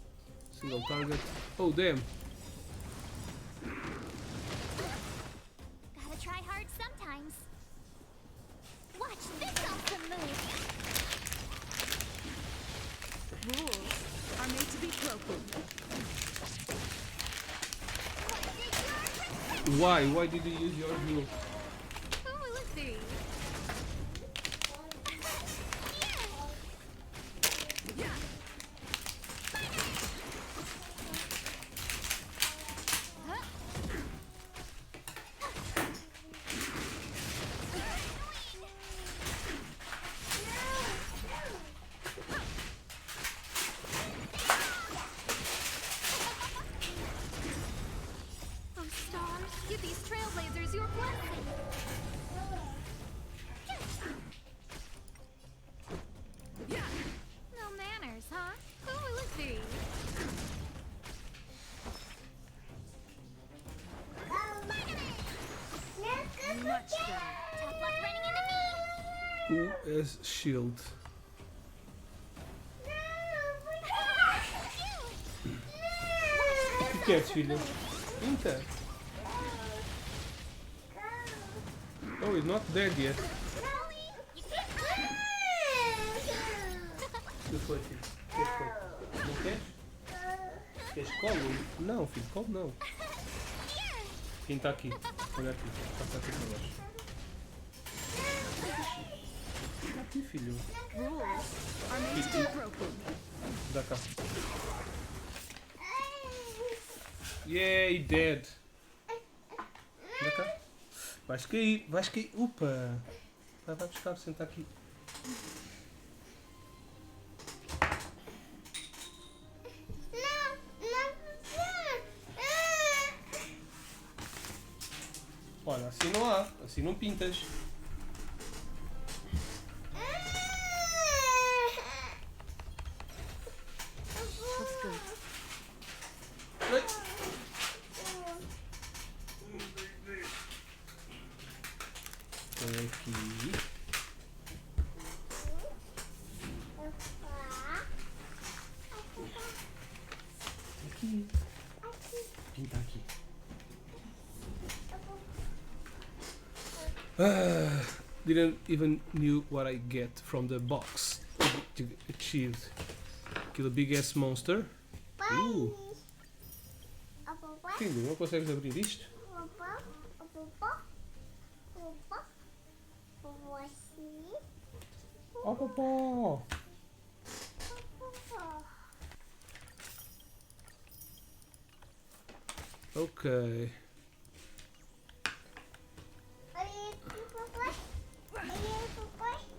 Single target. Oh damn.
Gotta try hard sometimes. Watch this awesome move.
Rules are made to be broken.
Why? Why did you use your rule?
Who will it be?
Oh, stars, give these trailblazers your blessing.
No manners, huh? Who will it be?
Much better.
Tough luck running into me.
Who has shield? O que queres, filho? Pinta. Oh, he's not dead yet. O que foi, filho? O que foi? Não queres? Queres colo? Não, filho, colo não. Pinta aqui. Olha aqui. Passa aqui para baixo. Pinta aqui, filho.
Rules are made to be broken.
Dá cá. Yay, dead. Dá cá. Vais cair, vais cair. Upa! Vai buscar, senta aqui. Olha, assim não há, assim não pintas.
Looks good.
Aqui. Aqui. Pinta aqui. Didn't even knew what I get from the box to achieve. Kill a big ass monster. Filho, não consegues abrir isto? Oh, papá! Okay.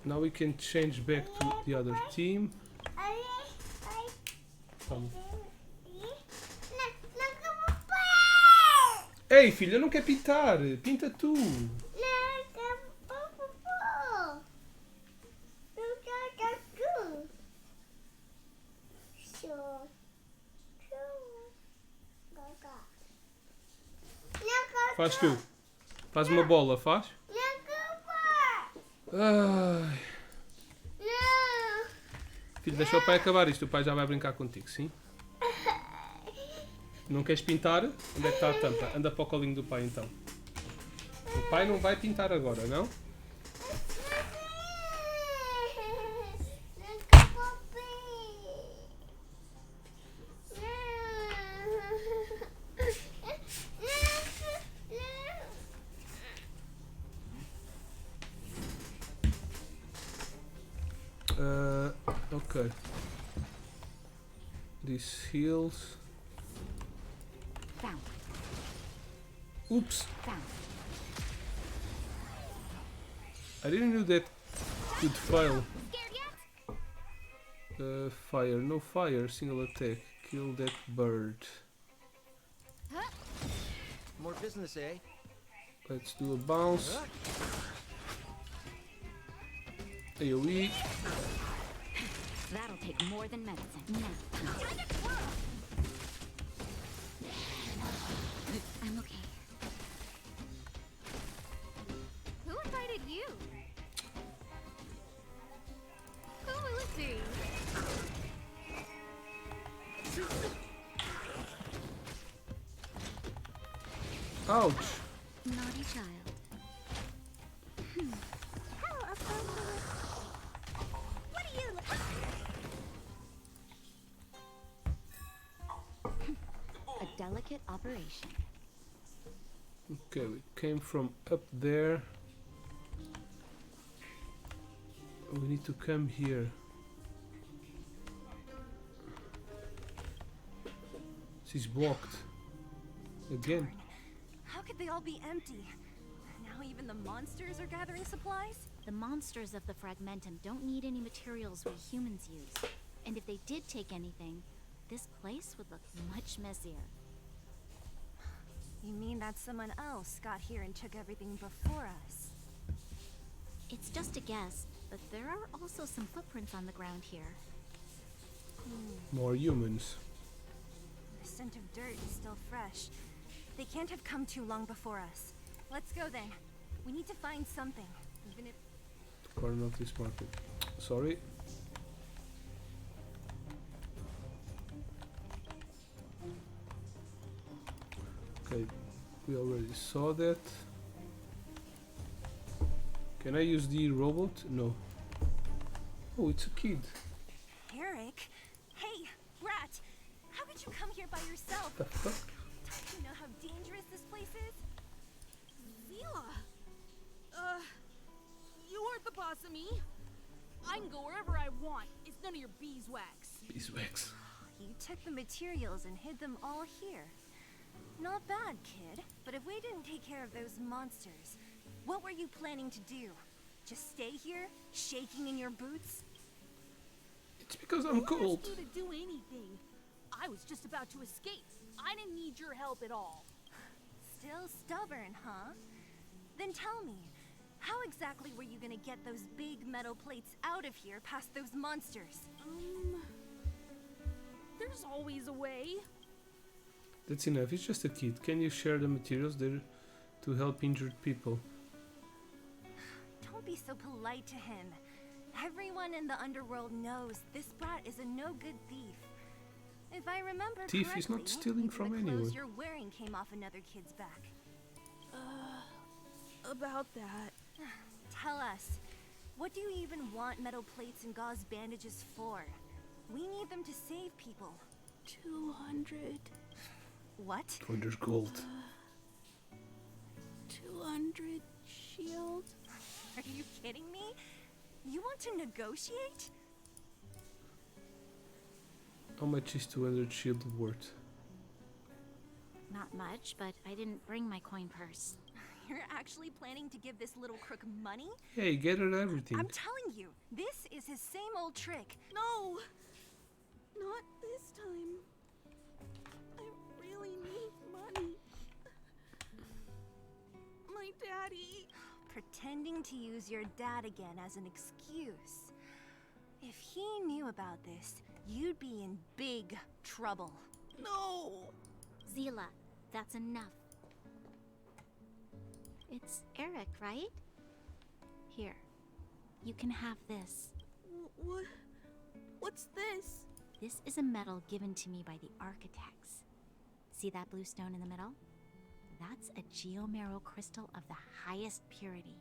Now we can change back to the other team. Vamos. Ei, filha, não quer pintar. Pinta tu. Faz tu. Faz uma bola, faz? Ai. Filho, deixa o pai acabar isto. O pai já vai brincar contigo, sim? Não queres pintar? Onde é que está a tampa? Anda para o colinho do pai então. O pai não vai pintar agora, não? Okay. This heals.
Found.
Oops.
Found.
I didn't know that could fail. Fire. No fire. Single attack. Kill that bird.
More business, eh?
Let's do a bounce. AoE.
That'll take more than medicine. Now. I'm okay.
Who invited you? Who will it be?
Ouch!
Naughty child.
How appropriate. What are you
A delicate operation.
Okay, we came from up there. We need to come here. She's blocked. Again.
How could they all be empty? Now even the monsters are gathering supplies?
The monsters of the Fragmentum don't need any materials we humans use. And if they did take anything, this place would look much messier.
You mean that someone else got here and took everything before us?
It's just a guess, but there are also some footprints on the ground here.
More humans.
The scent of dirt is still fresh. They can't have come too long before us. Let's go then. We need to find something, even if...
Corner of this market. Sorry. Okay, we already saw that. Can I use the robot? No. Oh, it's a kid.
Eric? Hey, Brat! How could you come here by yourself?
The fuck?
Don't you know how dangerous this place is?
Zila! You aren't the boss of me. I can go wherever I want. It's none of your beeswax.
Beeswax.
You took the materials and hid them all here. Not bad, kid. But if we didn't take care of those monsters, what were you planning to do? Just stay here, shaking in your boots?
It's because I'm cold.
Who asked you to do anything? I was just about to escape. I didn't need your help at all.
Still stubborn, huh? Then tell me, how exactly were you gonna get those big metal plates out of here past those monsters?
There's always a way.
That's enough. It's just a kid. Can you share the materials there to help injured people?
Don't be so polite to him. Everyone in the underworld knows this brat is a no-good thief. If I remember
Thief
correctly,
is not stealing
even
from
the
anyone.
clothes you're wearing came off another kid's back.
About that.
Tell us, what do you even want metal plates and gauze bandages for? We need them to save people.
200.
What?
200 gold.
200 shield.
Are you kidding me? You want to negotiate?
How much is 200 shield worth?
Not much, but I didn't bring my coin purse.
You're actually planning to give this little crook money?
Hey, get her everything.
I'm telling you, this is his same old trick.
No! Not this time. I really need money. My daddy.
Pretending to use your dad again as an excuse. If he knew about this, you'd be in big trouble.
No!
Zila, that's enough. It's Eric, right? Here, you can have this.
What's this?
This is a medal given to me by the architects. See that blue stone in the middle? That's a geomerald crystal of the highest purity.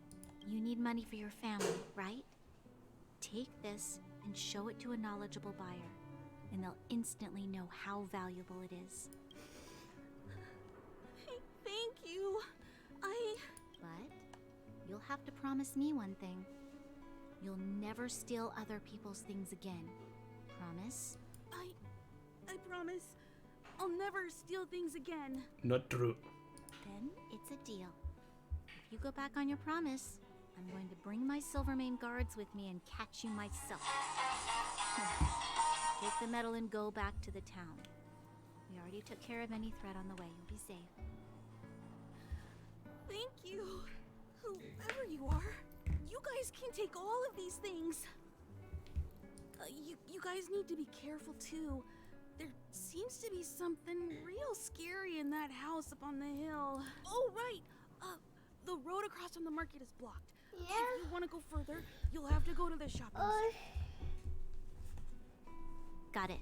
You need money for your family, right? Take this and show it to a knowledgeable buyer, and they'll instantly know how valuable it is.
Thank you.
But you'll have to promise me one thing. You'll never steal other people's things again. Promise?
I promise. I'll never steal things again.
Not true.
Then it's a deal. If you go back on your promise, I'm going to bring my Silvermane guards with me and catch you myself. Take the medal and go back to the town. We already took care of any threat on the way. You'll be safe.
Thank you. Whoever you are, you guys can take all of these things. You guys need to be careful too. There seems to be something real scary in that house up on the hill. Oh, right. The road across from the market is blocked. Yeah. If you want to go further, you'll have to go to the shopping center.
Got it.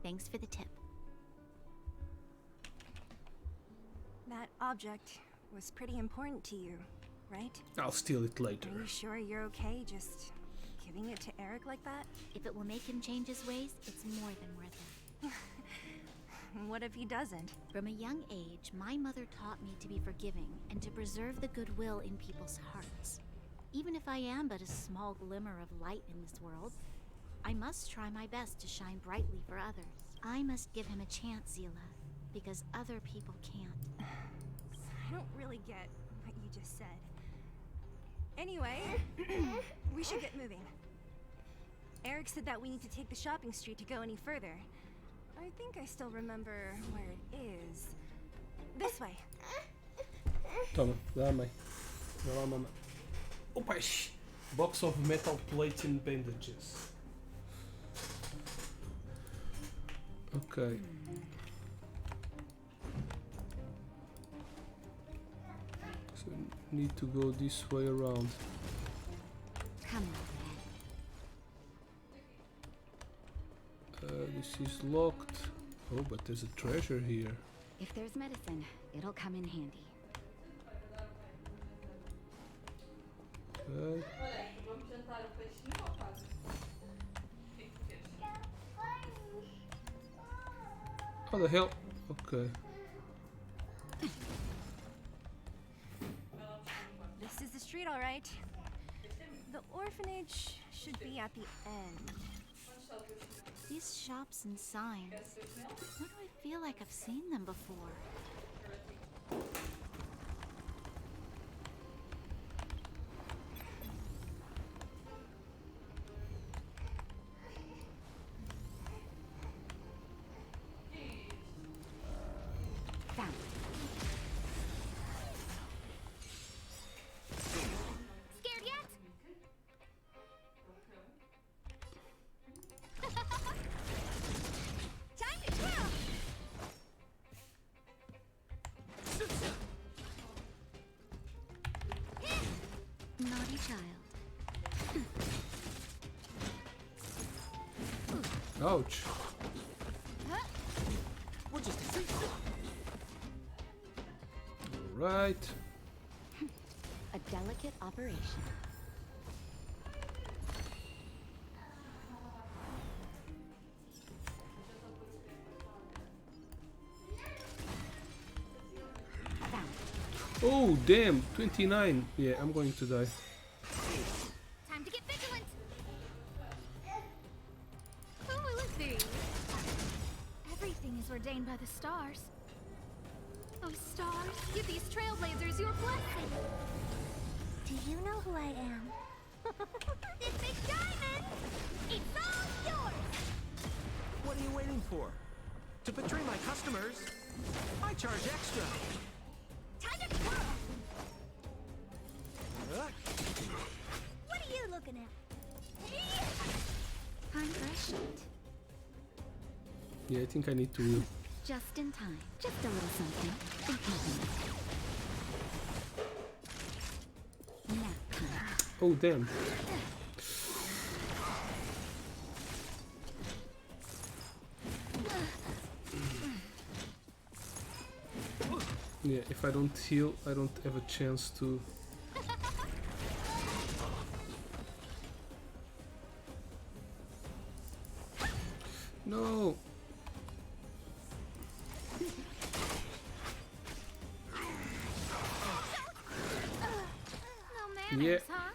Thanks for the tip.
That object was pretty important to you, right?
I'll steal it later.
Are you sure you're okay just giving it to Eric like that?
If it will make him change his ways, it's more than worth it.
What if he doesn't?
From a young age, my mother taught me to be forgiving and to preserve the goodwill in people's hearts. Even if I am but a small glimmer of light in this world, I must try my best to shine brightly for others. I must give him a chance, Zila, because other people can't.
I don't really get what you just said. Anyway, we should get moving. Eric said that we need to take the shopping street to go any further. I think I still remember where it is. This way.
Toma, dá-me. Vai lá, mamãe. Opa! Box of metal plates and bandages. Okay. So need to go this way around.
Come
on. This is locked. Oh, but there's a treasure here.
If there's medicine, it'll come in handy.
Okay. How the hell? Okay.
This is the street, all right. The orphanage should be at the end.
These shops and signs. Why do I feel like I've seen them before?
Found. Scared yet? Time to twirl!
Naughty child.
Ouch.
We'll just see.
Right.
A delicate operation.
Oh, damn. 29. Yeah, I'm going to die.
Time to get vigilant! Who will it be?
Everything is ordained by the stars. Oh, stars, give these trailblazers your blessing.
Do you know who I am?
This big diamond! It's all yours!
What are you waiting for? To betray my customers? I charge extra.
Time to twirl!
Huh?
What are you looking at?
I'm prescient.
Yeah, I think I need to heal.
Just in time. Just a little something. Think nothing. Nap time.
Oh, damn. Yeah, if I don't heal, I don't have a chance to... No!
No
Yeah.
manners, huh?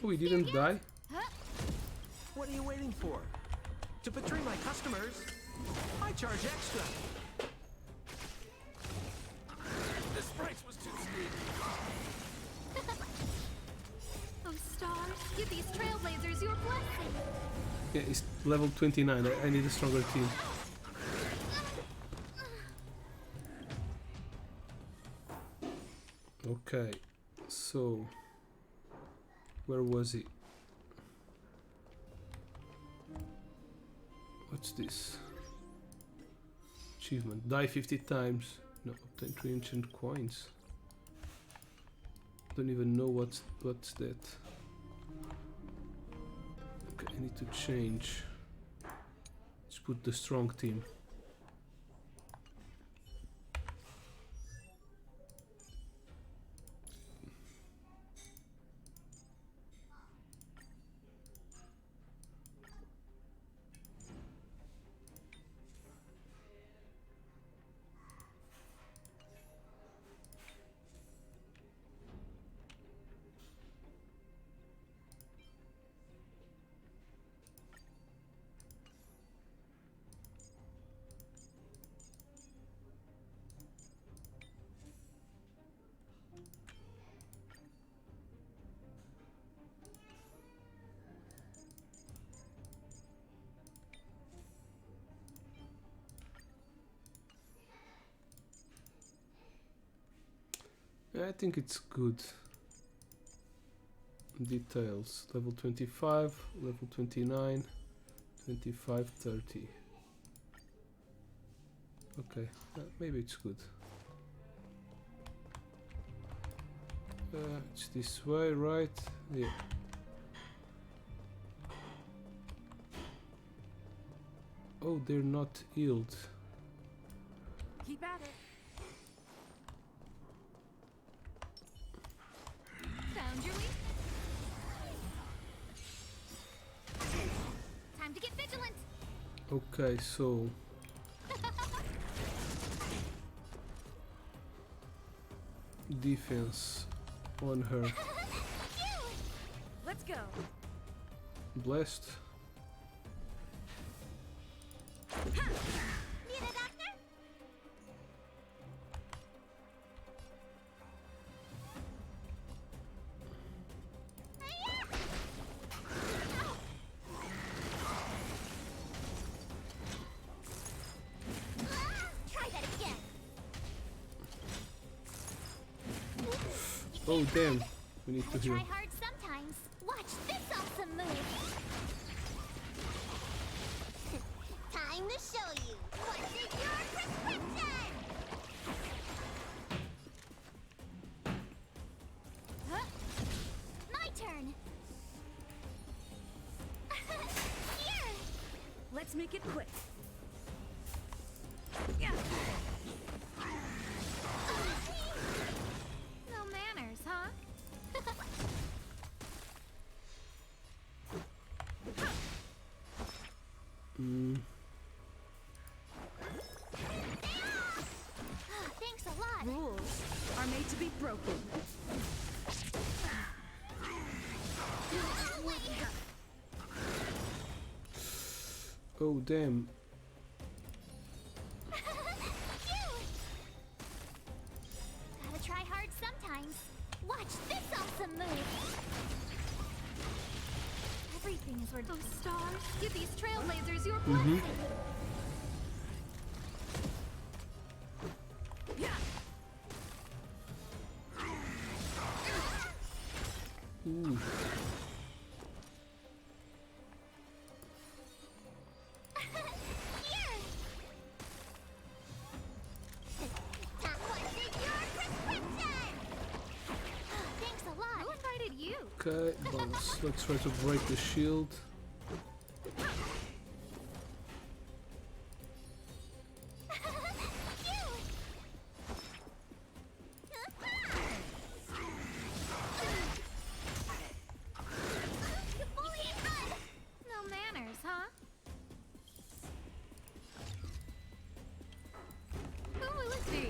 Oh, he didn't die?
What are you waiting for? To betray my customers? I charge extra. This price was too steep.
Oh, stars, give these trailblazers your blessing.
Yeah, it's level 29. I need a stronger team. Okay, so... Where was he? What's this? Achievement. Die 50 times. No, obtain 3 ancient coins. Don't even know what's that. Okay, I need to change. Let's put the strong team. I think it's good. Details. Level 25, level 29, 25, 30. Okay, maybe it's good. It's this way, right? Yeah. Oh, they're not healed.
Keep at it.
Found your weakness. Time to get vigilant.
Okay, so defense on her.
Let's go.
Blessed.
Need a doctor? Try that again.
Oh damn, we need to heal.
Try hard sometimes. Watch this awesome move. Time to show you. What's in your prescription? Huh? My turn. Here.
Let's make it quick.
No manners, huh?
Thanks a lot.
Rules are made to be broken.
Oh damn.
Gotta try hard sometimes. Watch this awesome move.
Everything is worth those stars. Give these trailblazers your blessing.
Ooh.
Here. What's in your prescription? Thanks a lot.
Who invited you?
Okay, bounce. Let's try to break the shield.
No manners, huh? Who will it be?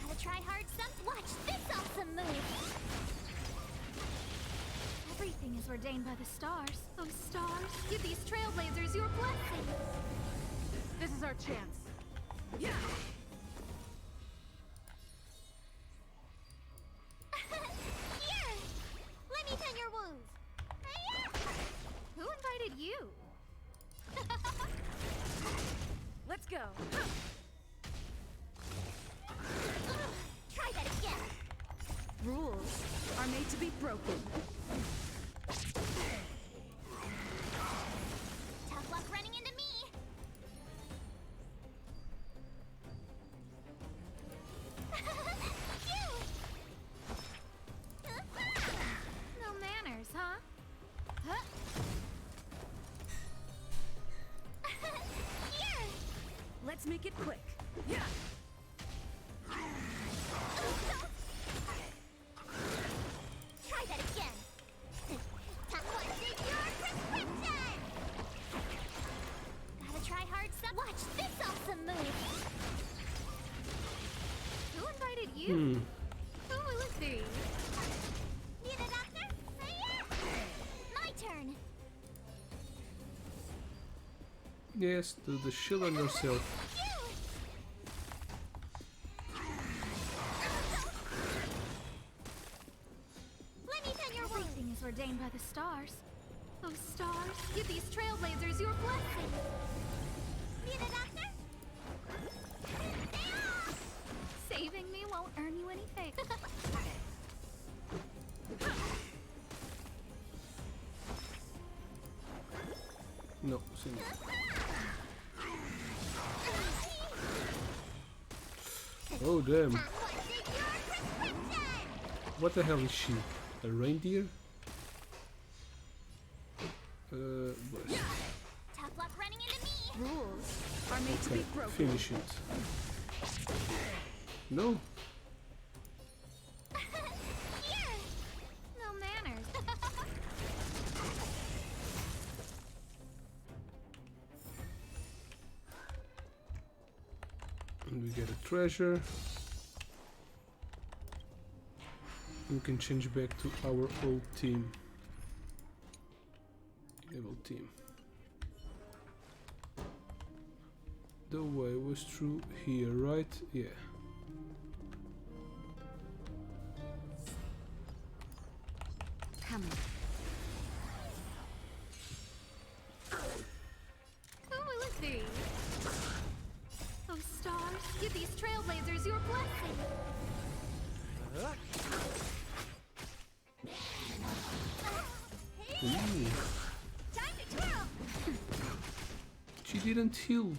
Gotta try hard some. Watch this awesome move.
Everything is ordained by the stars. Those stars. Give these trailblazers your blessing.
This is our chance.
Here. Let me tend your wounds.
Who invited you?
Let's go.
Try that again.
Rules are made to be broken.
Tough luck running into me.
No manners, huh?
Let's make it quick. Yeah.
Try that again. What's in your prescription? Gotta try hard some. Watch this awesome move.
Who invited you? Oh, let's see.
Need a doctor? My turn.
Yes, do the shield on yourself.
Let me pen your wound.
Everything is ordained by the stars. Oh, stars, give these trailblazers your blessing.
Need a doctor? Stay off!
Saving me won't earn you any favor.
No, see. Oh damn. What the hell is she? A reindeer? Bless.
Tough luck running into me.
Rules are made to be broken.
Finish it. No.
Here.
No manners.
And we get a treasure. We can change back to our old team. Evil team. The way was through here, right? Yeah.
Come on.
Oh, let's see. Oh, stars, give these trailblazers your blessing.
Ooh.
Time to twirl.
She didn't heal.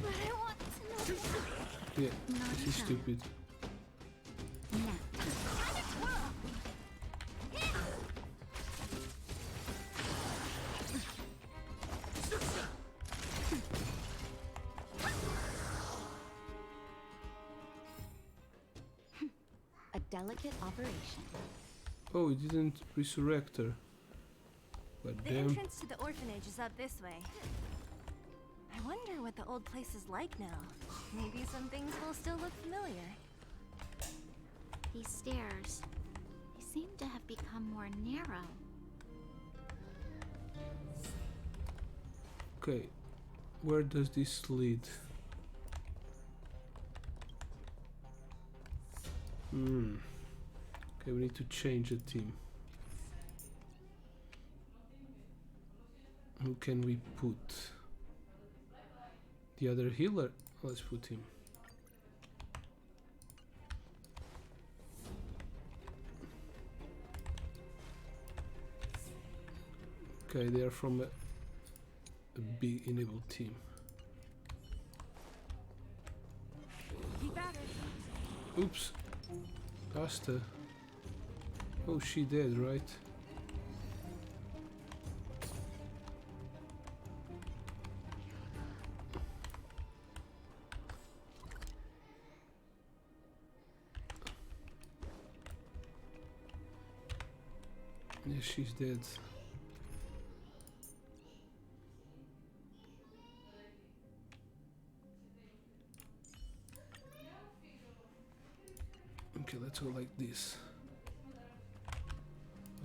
But I want to know.
Yeah, this is stupid.
A delicate operation.
Oh, it didn't resurrect her. But
The
damn.
entrance to the orphanage is up this way. I wonder what the old place is like now. Maybe some things will still look familiar.
These stairs, they seem to have become more narrow.
Okay, where does this lead? Okay, we need to change the team. Who can we put? The other healer? Let's put him. Okay, they are from a big enabled team.
Keep at it.
Oops. Asta. Oh, she dead, right? Yeah, she's dead. Okay, let's go like this.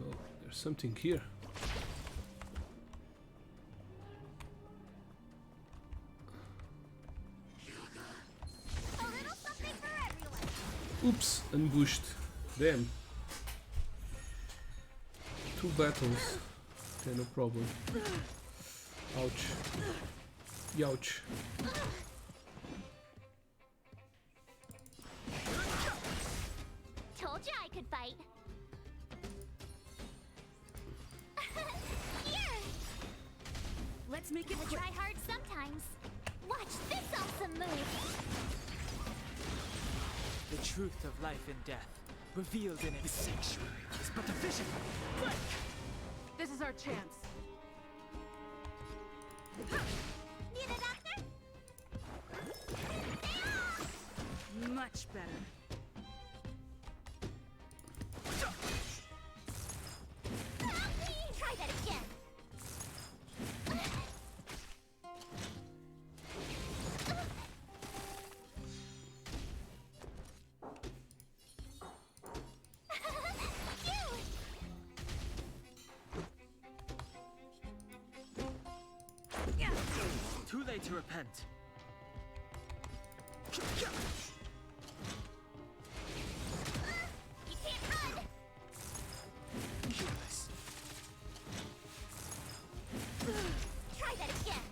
Oh, there's something here.
A little something for everyone.
Oops, ambushed. Damn. 2 battles. Okay, no problem. Ouch. Youch.
Told you I could fight. Here.
Let's make it
Gotta
quick.
try hard sometimes. Watch this awesome move.
The truth of life and death, revealed in its sanctuary, is but a vision.
Quick. This is our chance.
Need a doctor?
Much better.
Try that again.
Too late to repent.
You can't run.
Useless.
Try that again.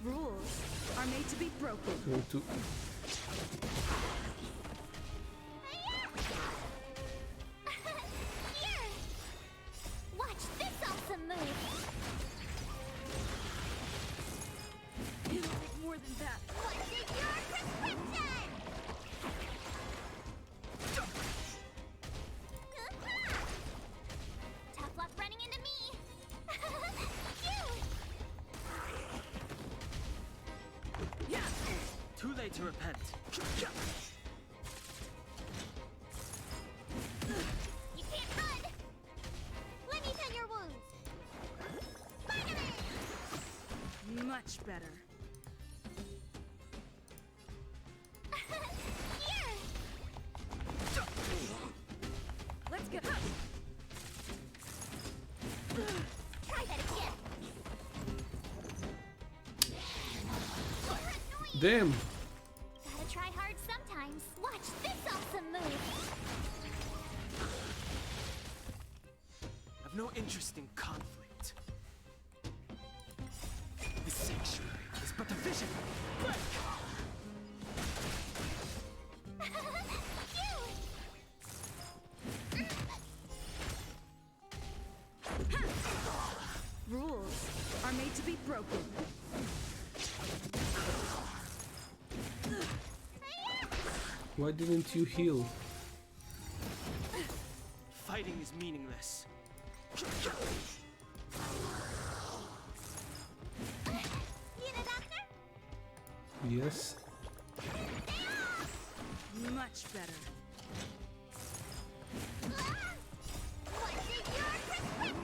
Rules are made to be broken.
Go to
Here. Watch this awesome move.
It'll take more than that.
What's in your prescription? Tough luck running into me.
Yeah.
Too late to repent.
You can't run. Let me tend your wounds. Spider-Man!
Much better.
Here.
Let's get up.
Try that again.
damn.
Gotta try hard sometimes. Watch this awesome move.
I've no interest in conflict. This sanctuary is but a vision.
Rules are made to be broken.
Why didn't you heal?
Fighting is meaningless.
Need a doctor?
Yes.
Much better.
What's in your prescription?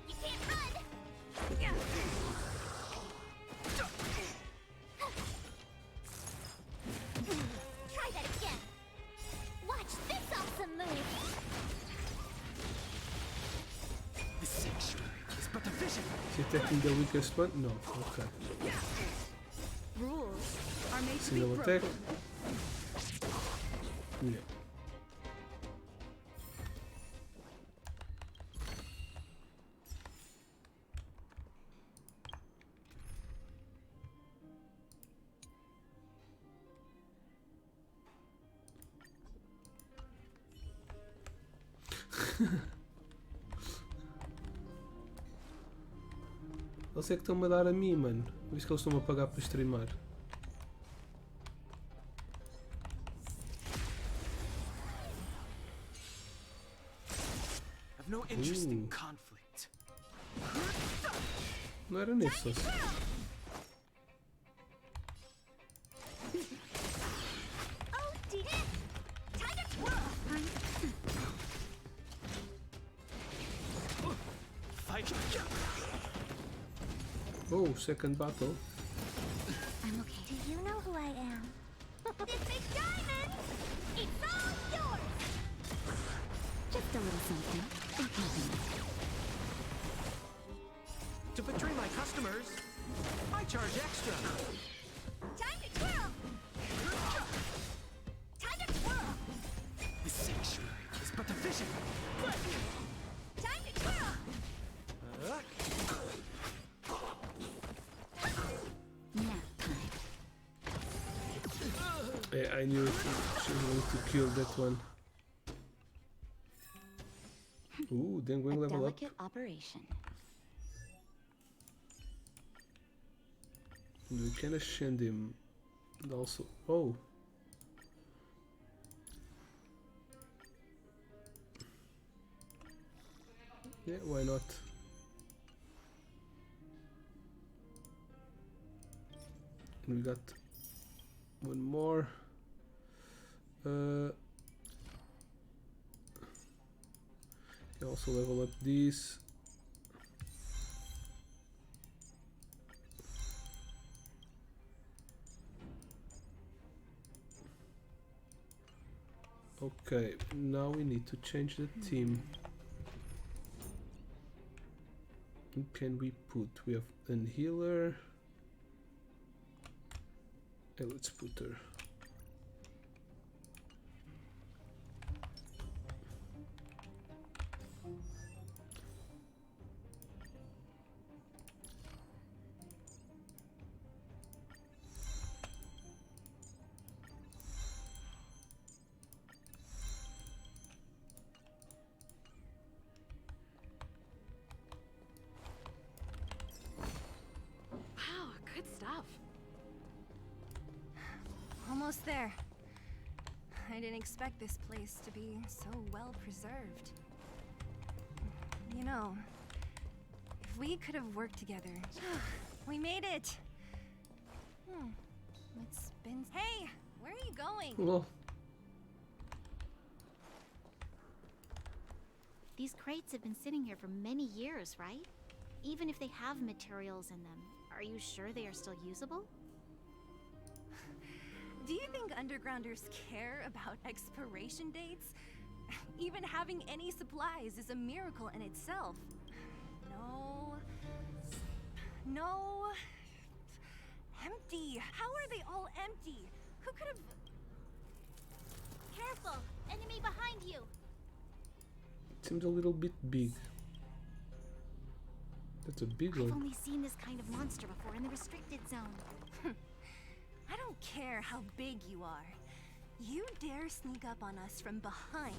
You can't run. Try that again. Watch this awesome move.
This sanctuary is but a vision.
Is he attacking the weakest one? No. Okay.
Rules are made to be
Single attack.
broken.
Yeah. Eles é que estão-me a dar a mim, mano. Por isso que eles estão-me a pagar para streamar.
I've no interest in conflict.
Não era nisso.
Oh dear. Time to twirl.
Fight.
Oh, second battle.
I'm okay. Do you know who I am? This big diamond! It's all yours!
Just a little something. in keeping.
To betray my customers, I charge extra.
Time to twirl! Time to twirl!
This sanctuary is but a vision.
Time to twirl!
I knew she was going to kill that one. Ooh, then going level up.
Delicate operation.
We can ascend him. And also, oh. Yeah, why not? And we got one more. Can also level up these. Okay, now we need to change the team. Who can we put? We have an healer. Let's put her.
Wow, good stuff.
Almost there. I didn't expect this place to be so well preserved. You know, if we could have worked together. We made it! It's been... Hey! Where are you going?
Well,
These crates have been sitting here for many years, right? Even if they have materials in them, are you sure they are still usable?
Do you think undergrounders care about expiration dates? Even having any supplies is a miracle in itself. No. No. Empty. How are they all empty? Who could have...
Careful! Enemy behind you!
it seems a little bit big. That's a big
I've
one.
only seen this kind of monster before in the restricted zone.
I don't care how big you are. You dare sneak up on us from behind.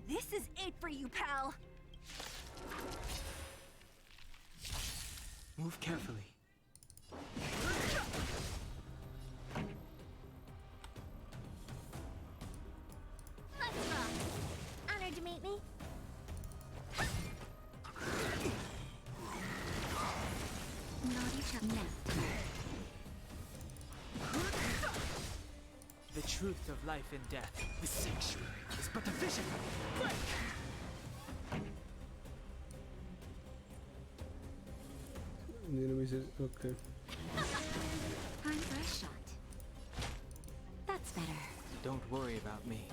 This is it for you, pal!
Move carefully.
Let's rock! Honored to meet me?
Naughty chuck now.
The truth of life and death, the sanctuary, is but a vision.
The enemies is okay.
Time for a shot. That's better.
Don't worry about me.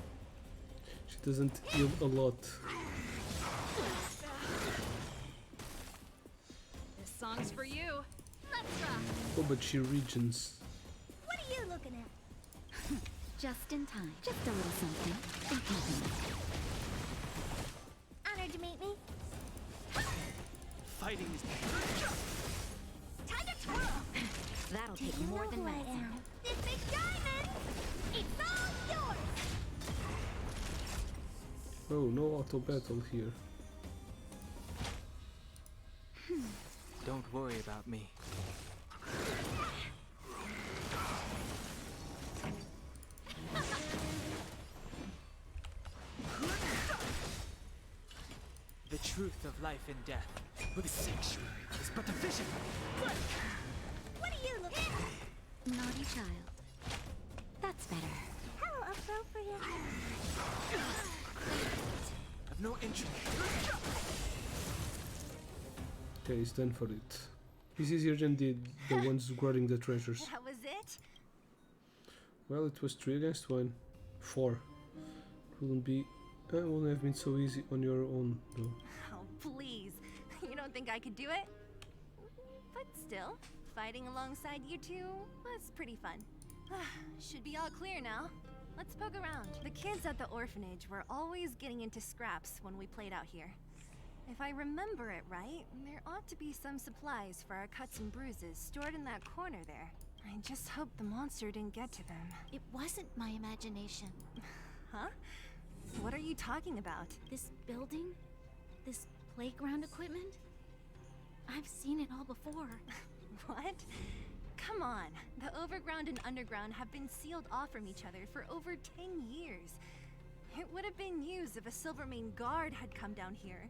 She doesn't heal a lot.
This song's for you.
Let's rock!
Oh, but she regens.
What are you looking at?
Just in time. Just a little something.
Honored to meet me?
Fighting is...
Time to twirl!
That'll
Do
take
you
more
know
than
who I
medicine.
am? This big diamond! It's all yours!
Oh, no auto battle here.
Don't worry about me. The truth of life and death, with a sanctuary, is but a vision.
What are you looking at?
Naughty child. That's better.
How appropriate.
I've no interest.
Okay, he's done for it. He's easier than the ones guarding the treasures.
That was it?
Well, it was 3 against 1. 4. Wouldn't be... wouldn't have been so easy on your own, though.
Oh, please. You don't think I could do it? But still, fighting alongside you two was pretty fun. Should be all clear now. Let's poke around. The kids at the orphanage were always getting into scraps when we played out here. If I remember it right, there ought to be some supplies for our cuts and bruises stored in that corner there. I just hope the monster didn't get to them.
It wasn't my imagination.
Huh? What are you talking about?
This building? This playground equipment? I've seen it all before.
What? Come on. The overground and underground have been sealed off from each other for over 10 years. It would have been used if a Silvermane guard had come down here,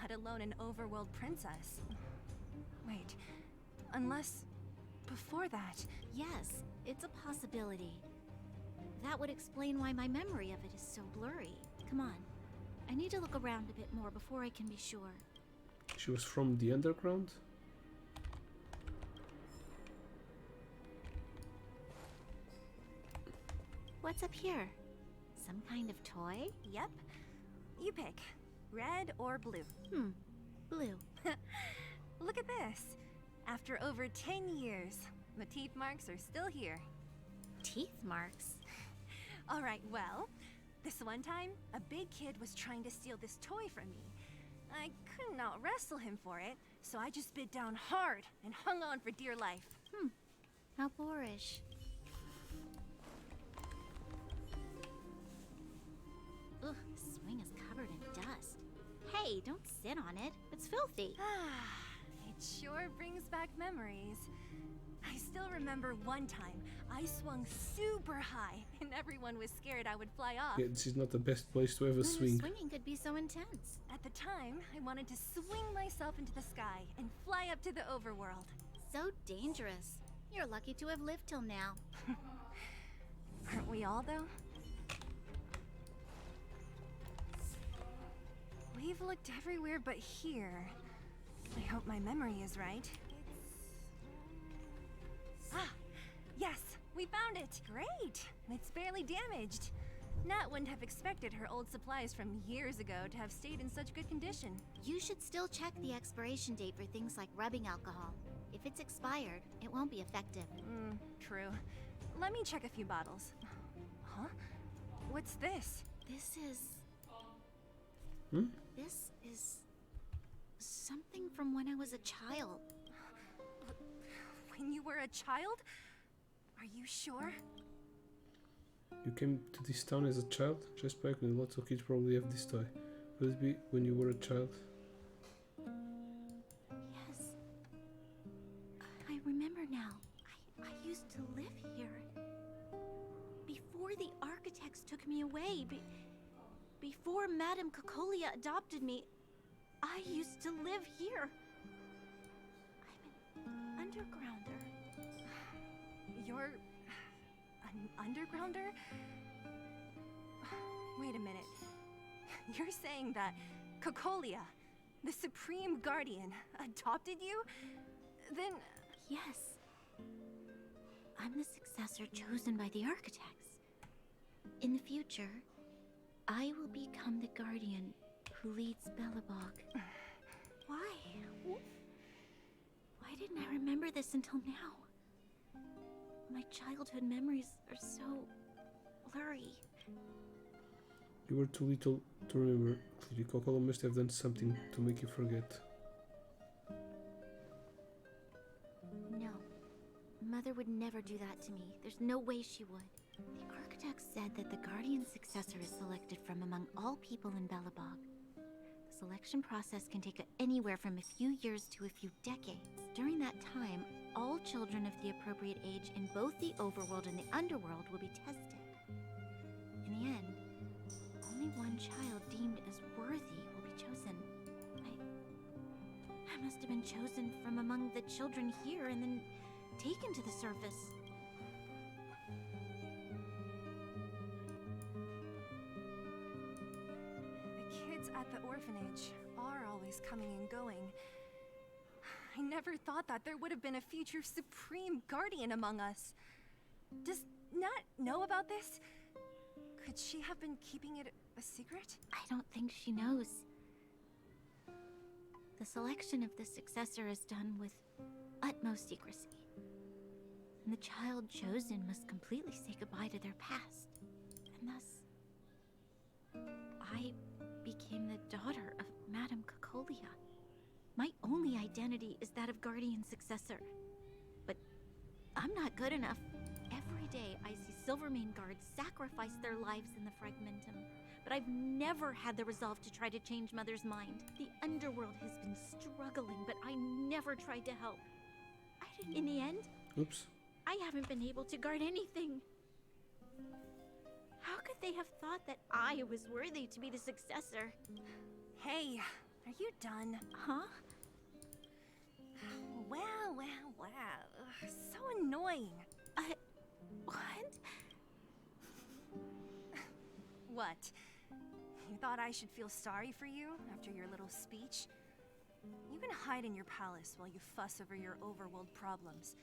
let alone an overworld princess. Wait, unless... before that.
Yes, it's a possibility. That would explain why my memory of it is so blurry. Come on. I need to look around a bit more before I can be sure.
She was from the underground?
What's up here? Some kind of toy?
Yep. You pick. Red or blue?
Blue.
Look at this. After over 10 years, the teeth marks are still here.
Teeth marks?
Alright, well, this one time, a big kid was trying to steal this toy from me. I couldn't out-wrestle him for it, so I just bit down hard and hung on for dear life.
How boorish. Ugh, the swing is covered in dust. Hey, don't sit on it. It's filthy.
It sure brings back memories. I still remember one time I swung super high and everyone was scared I would fly off.
Yeah, this is not the best place to ever swing.
Swinging could be so intense.
At the time, I wanted to swing myself into the sky and fly up to the overworld.
So dangerous. You're lucky to have lived till now.
Aren't we all, though? We've looked everywhere but here. I hope my memory is right. Ah! Yes! We found it! Great! It's barely damaged. Nat wouldn't have expected her old supplies from years ago to have stayed in such good condition.
You should still check the expiration date for things like rubbing alcohol. If it's expired, it won't be effective.
True. Let me check a few bottles. Huh? What's this?
This is... This is... something from when I was a child.
When you were a child? Are you sure?
You came to this town as a child? Just back when lots of kids probably have this toy. Could it be when you were a child?
Yes. I remember now. I used to live here. Before the architects took me away, before Madame Cocolia adopted me, I used to live here. I'm an undergrounder.
You're... an undergrounder? Wait a minute. You're saying that Cocolia, the Supreme Guardian, adopted you? Then...
Yes. I'm the successor chosen by the architects. In the future, I will become the guardian who leads Belobog. Why? Why didn't I remember this until now? My childhood memories are so blurry.
You were too little to remember. Clearly, Cocola must have done something to make you forget.
No. Mother would never do that to me. There's no way she would. The architect said that the guardian's successor is selected from among all people in Belobog. The selection process can take anywhere from a few years to a few decades. During that time, all children of the appropriate age in both the overworld and the underworld will be tested. In the end, only one child deemed as worthy will be chosen. I must have been chosen from among the children here and then taken to the surface.
The kids at the orphanage are always coming and going. I never thought that there would have been a future Supreme Guardian among us. Does Nat know about this? Could she have been keeping it a secret?
I don't think she knows. The selection of the successor is done with utmost secrecy. And the child chosen must completely say goodbye to their past. And thus, I became the daughter of Madame Cocolia. My only identity is that of guardian successor. But I'm not good enough. Every day I see Silvermane guards sacrifice their lives in the Fragmentum. But I've never had the resolve to try to change Mother's mind. The underworld has been struggling, but I never tried to help. In the end, I haven't been able to guard anything. How could they have thought that I was worthy to be the successor?
Hey, are you done?
Huh?
Well, Wow. So annoying.
What?
What? You thought I should feel sorry for you after your little speech? You can hide in your palace while you fuss over your overworld problems.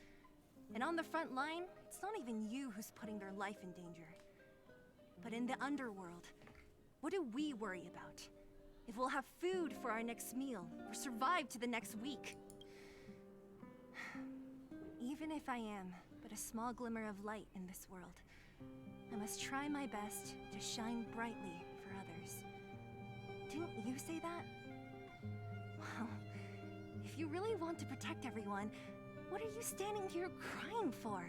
And on the front line, it's not even you who's putting their life in danger. But in the underworld, what do we worry about? If we'll have food for our next meal, or survive to the next week. Even if I am but a small glimmer of light in this world, I must try my best to shine brightly for others. Didn't you say that? Well, if you really want to protect everyone, what are you standing here crying for?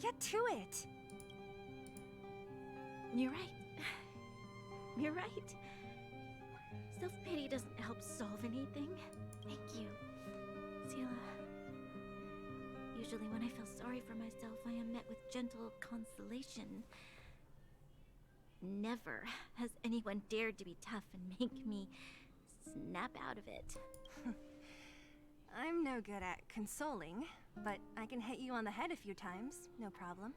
Get to it!
You're right. You're right. Self-pity doesn't help solve anything. Thank you, Sela. Usually when I feel sorry for myself, I am met with gentle consolation. Never has anyone dared to be tough and make me snap out of it.
I'm no good at consoling, but I can hit you on the head a few times, no problem.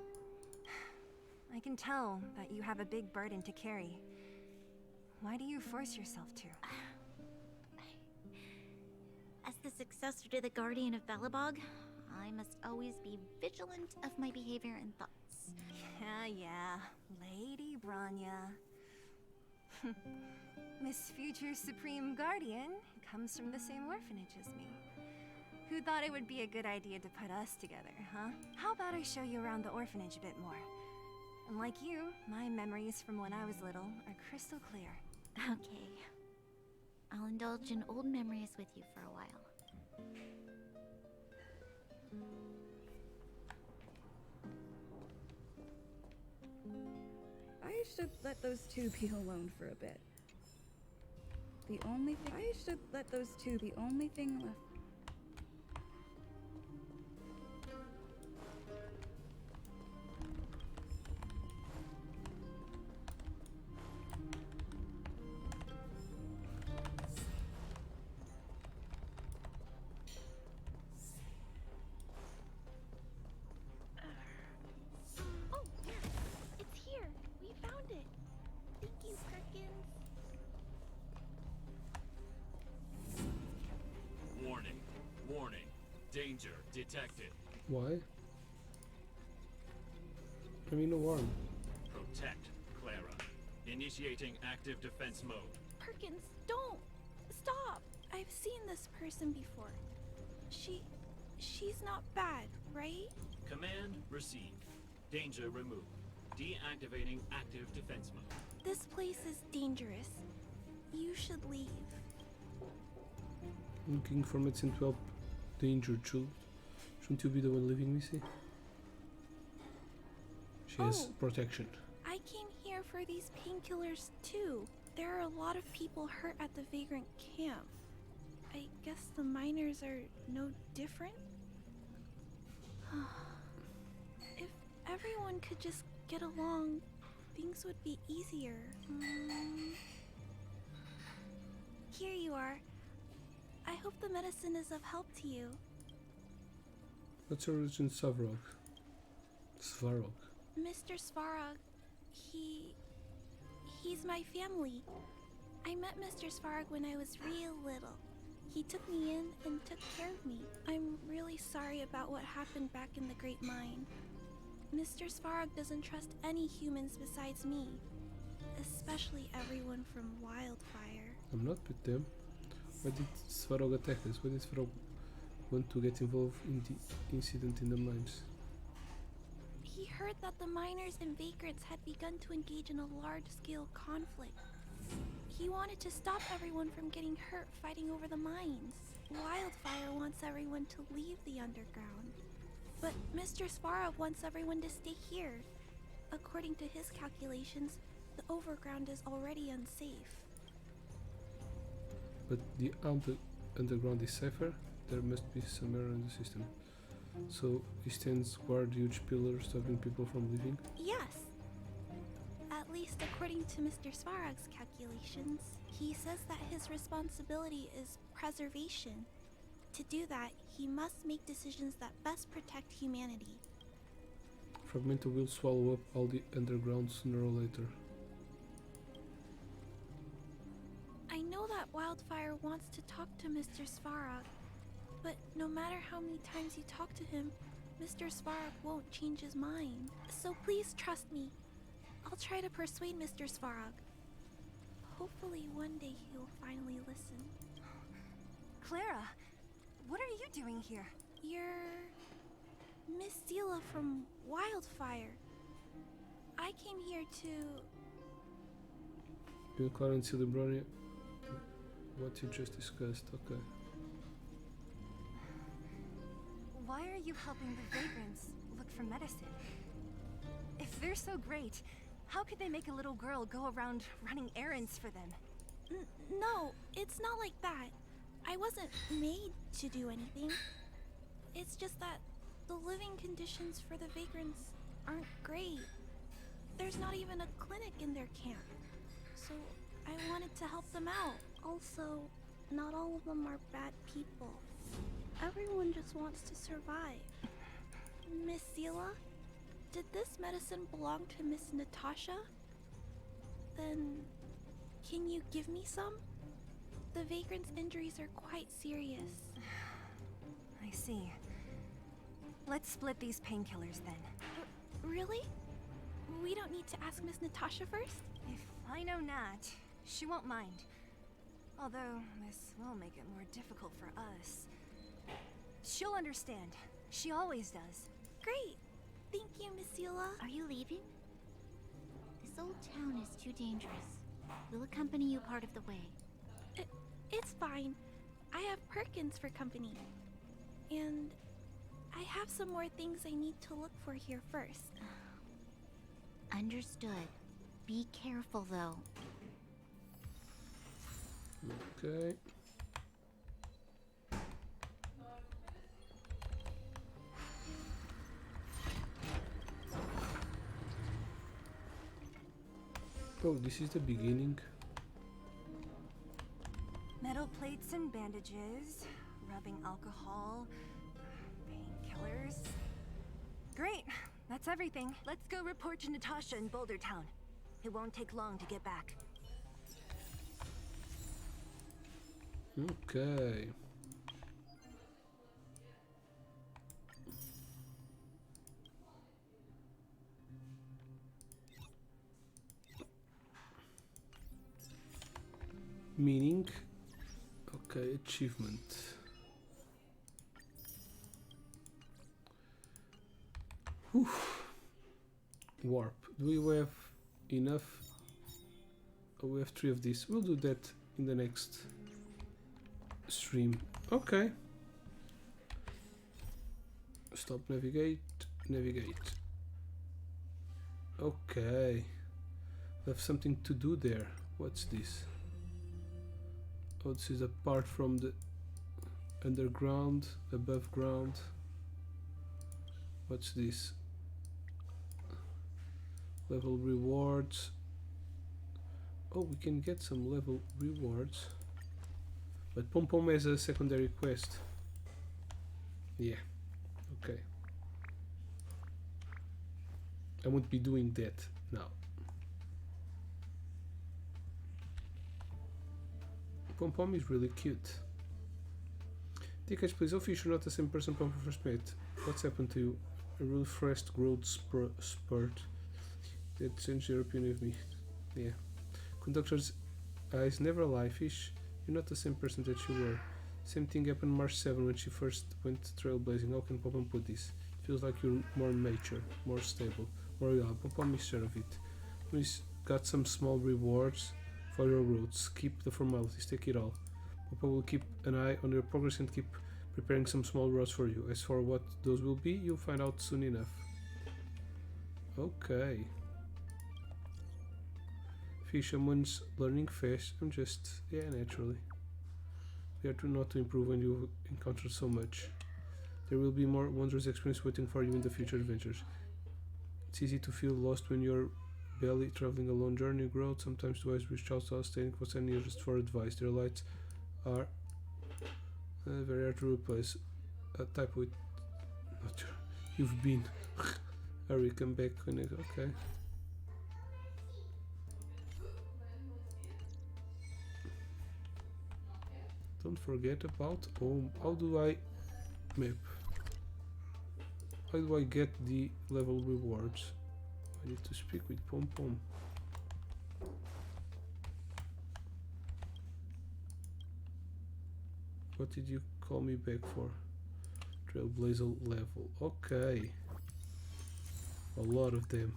I can tell that you have a big burden to carry. Why do you force yourself to?
As the successor to the Guardian of Belobog, I must always be vigilant of my behavior and thoughts.
Yeah, Lady Branya. Miss Future Supreme Guardian comes from the same orphanage as me. Who thought it would be a good idea to put us together, huh? How about I show you around the orphanage a bit more? And like you, my memories from when I was little are crystal clear.
Okay. I'll indulge in old memories with you for a while.
I should let those two be alone for a bit. The only thing left.
Oh, yeah. It's here. We found it. Thank you, Perkins.
Warning. Warning. Danger detected.
Why? I mean, no warning.
Protect Clara. Initiating active defense mode.
Perkins, don't! Stop! I've seen this person before. She's not bad, right?
Command received. Danger removed. Deactivating active defense mode.
This place is dangerous. You should leave.
Looking for medicine to help the injured child. Shouldn't you be the one leaving, Missy? She has protection.
I came here for these painkillers too. There are a lot of people hurt at the Vagrant camp. I guess the miners are no different? If everyone could just get along, things would be easier. Here you are. I hope the medicine is of help to you.
What's your origin, Svarog? Svarog.
Mr. Svarog, he's my family. I met Mr. Svarog when I was real little. He took me in and took care of me. I'm really sorry about what happened back in the Great Mine. Mr. Svarog doesn't trust any humans besides me, especially everyone from Wildfire.
I'm not with them. Why did Svarog attack us? Why did Svarog want to get involved in the incident in the mines?
He heard that the miners and vagrants had begun to engage in a large-scale conflict. He wanted to stop everyone from getting hurt fighting over the mines. Wildfire wants everyone to leave the underground. But Mr. Svarog wants everyone to stay here. According to his calculations, the overground is already unsafe.
But the underground is safer. There must be some error in the system. So he stands guard huge pillars stopping people from leaving?
Yes. At least according to Mr. Svarog's calculations. He says that his responsibility is preservation. To do that, he must make decisions that best protect humanity.
Fragmento will swallow up all the underground sooner or later.
I know that Wildfire wants to talk to Mr. Svarog, but no matter how many times you talk to him, Mr. Svarog won't change his mind. So please trust me. I'll try to persuade Mr. Svarog. Hopefully one day he'll finally listen.
Clara, what are you doing here?
You're Miss Sela from Wildfire. I came here to...
You, Clara and Celebroni, what you just discussed, okay.
Why are you helping the vagrants look for medicine? If they're so great, how could they make a little girl go around running errands for them?
No, it's not like that. I wasn't made to do anything. It's just that the living conditions for the vagrants aren't great. There's not even a clinic in their camp. So I wanted to help them out.
Also, not all of them are bad people. Everyone just wants to survive.
Miss Sela, did this medicine belong to Miss Natasha? Then, can you give me some? The vagrant's injuries are quite serious.
I see. Let's split these painkillers then.
Really? We don't need to ask Miss Natasha first?
If I know Nat, she won't mind. Although, this will make it more difficult for us. She'll understand. She always does.
Great. Thank you, Miss Sela.
Are you leaving? This old town is too dangerous. We'll accompany you part of the way.
It's fine. I have Perkins for company. And I have some more things I need to look for here first.
Understood. Be careful, though.
Okay. Oh, this is the beginning.
Metal plates and bandages, rubbing alcohol, painkillers. Great, that's everything. Let's go report to Natasha in Boulder Town. It won't take long to get back.
Okay. Meaning, okay, achievement. Whew. Warp. Do we have enough? Oh, we have 3 of these. We'll do that in the next stream. Okay. Stop, navigate, navigate. Okay. We have something to do there. What's this? Oh, this is apart from the underground, above ground. What's this? Level rewards. Oh, we can get some level rewards. But Pom Pom has a secondary quest. Yeah. Okay. I won't be doing that now. Pom Pom is really cute. TKH, please. Oh, fish, you're not the same person Pom Pom first met. What's happened to you? A real fresh growth spurt. That changed your opinion of me. Yeah. Conductor's eyes never lie, fish. You're not the same person that you were. Same thing happened March 7 when she first went trailblazing. How can Pom Pom put this? It feels like you're more mature, more stable, more real. Pom Pom is sure of it. We've got some small rewards for your growth. Keep the formalities, take it all. Papa will keep an eye on your progress and keep preparing some small rewards for you. As for what those will be, you'll find out soon enough. Okay. Fisherman's learning fast. I'm just, yeah, naturally. We are not to improve when you encounter so much. There will be more wondrous experience waiting for you in the future adventures. It's easy to feel lost when you're barely traveling a long journey. Growth sometimes twice reach out to us, staying for 10 years for advice. Their lights are Very hard to replace a type with. Not sure. You've been. Hurry, come back when it. Okay. Don't forget about home. How do I map? How do I get the level rewards? I need to speak with Pom Pom. What did you call me back for? Trailblazer level. Okay. A lot of them.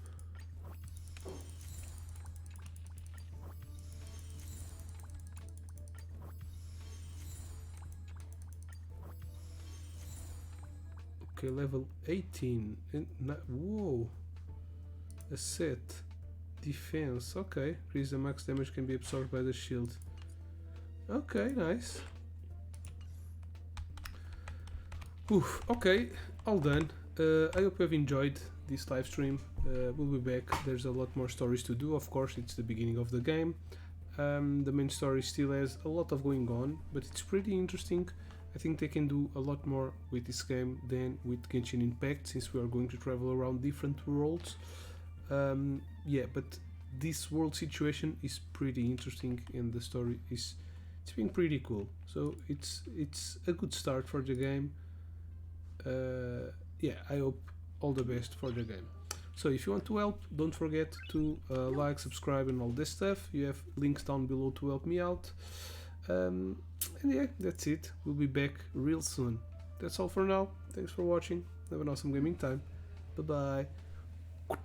Okay, level 18. And whoa. A set. Defense. Okay. Increase the max damage can be absorbed by the shield. Okay, nice. Oof, okay, all done. I hope you have enjoyed this live stream. We'll be back. There's a lot more stories to do. Of course, it's the beginning of the game. The main story still has a lot of going on, but it's pretty interesting. I think they can do a lot more with this game than with Genshin Impact, since we are going to travel around different worlds. Yeah, but this world situation is pretty interesting, and the story is being pretty cool. So it's a good start for the game. Yeah, I hope all the best for the game. So if you want to help, don't forget to like, subscribe and all this stuff. You have links down below to help me out. And yeah, that's it. We'll be back real soon. That's all for now. Thanks for watching. Have an awesome gaming time. Bye bye.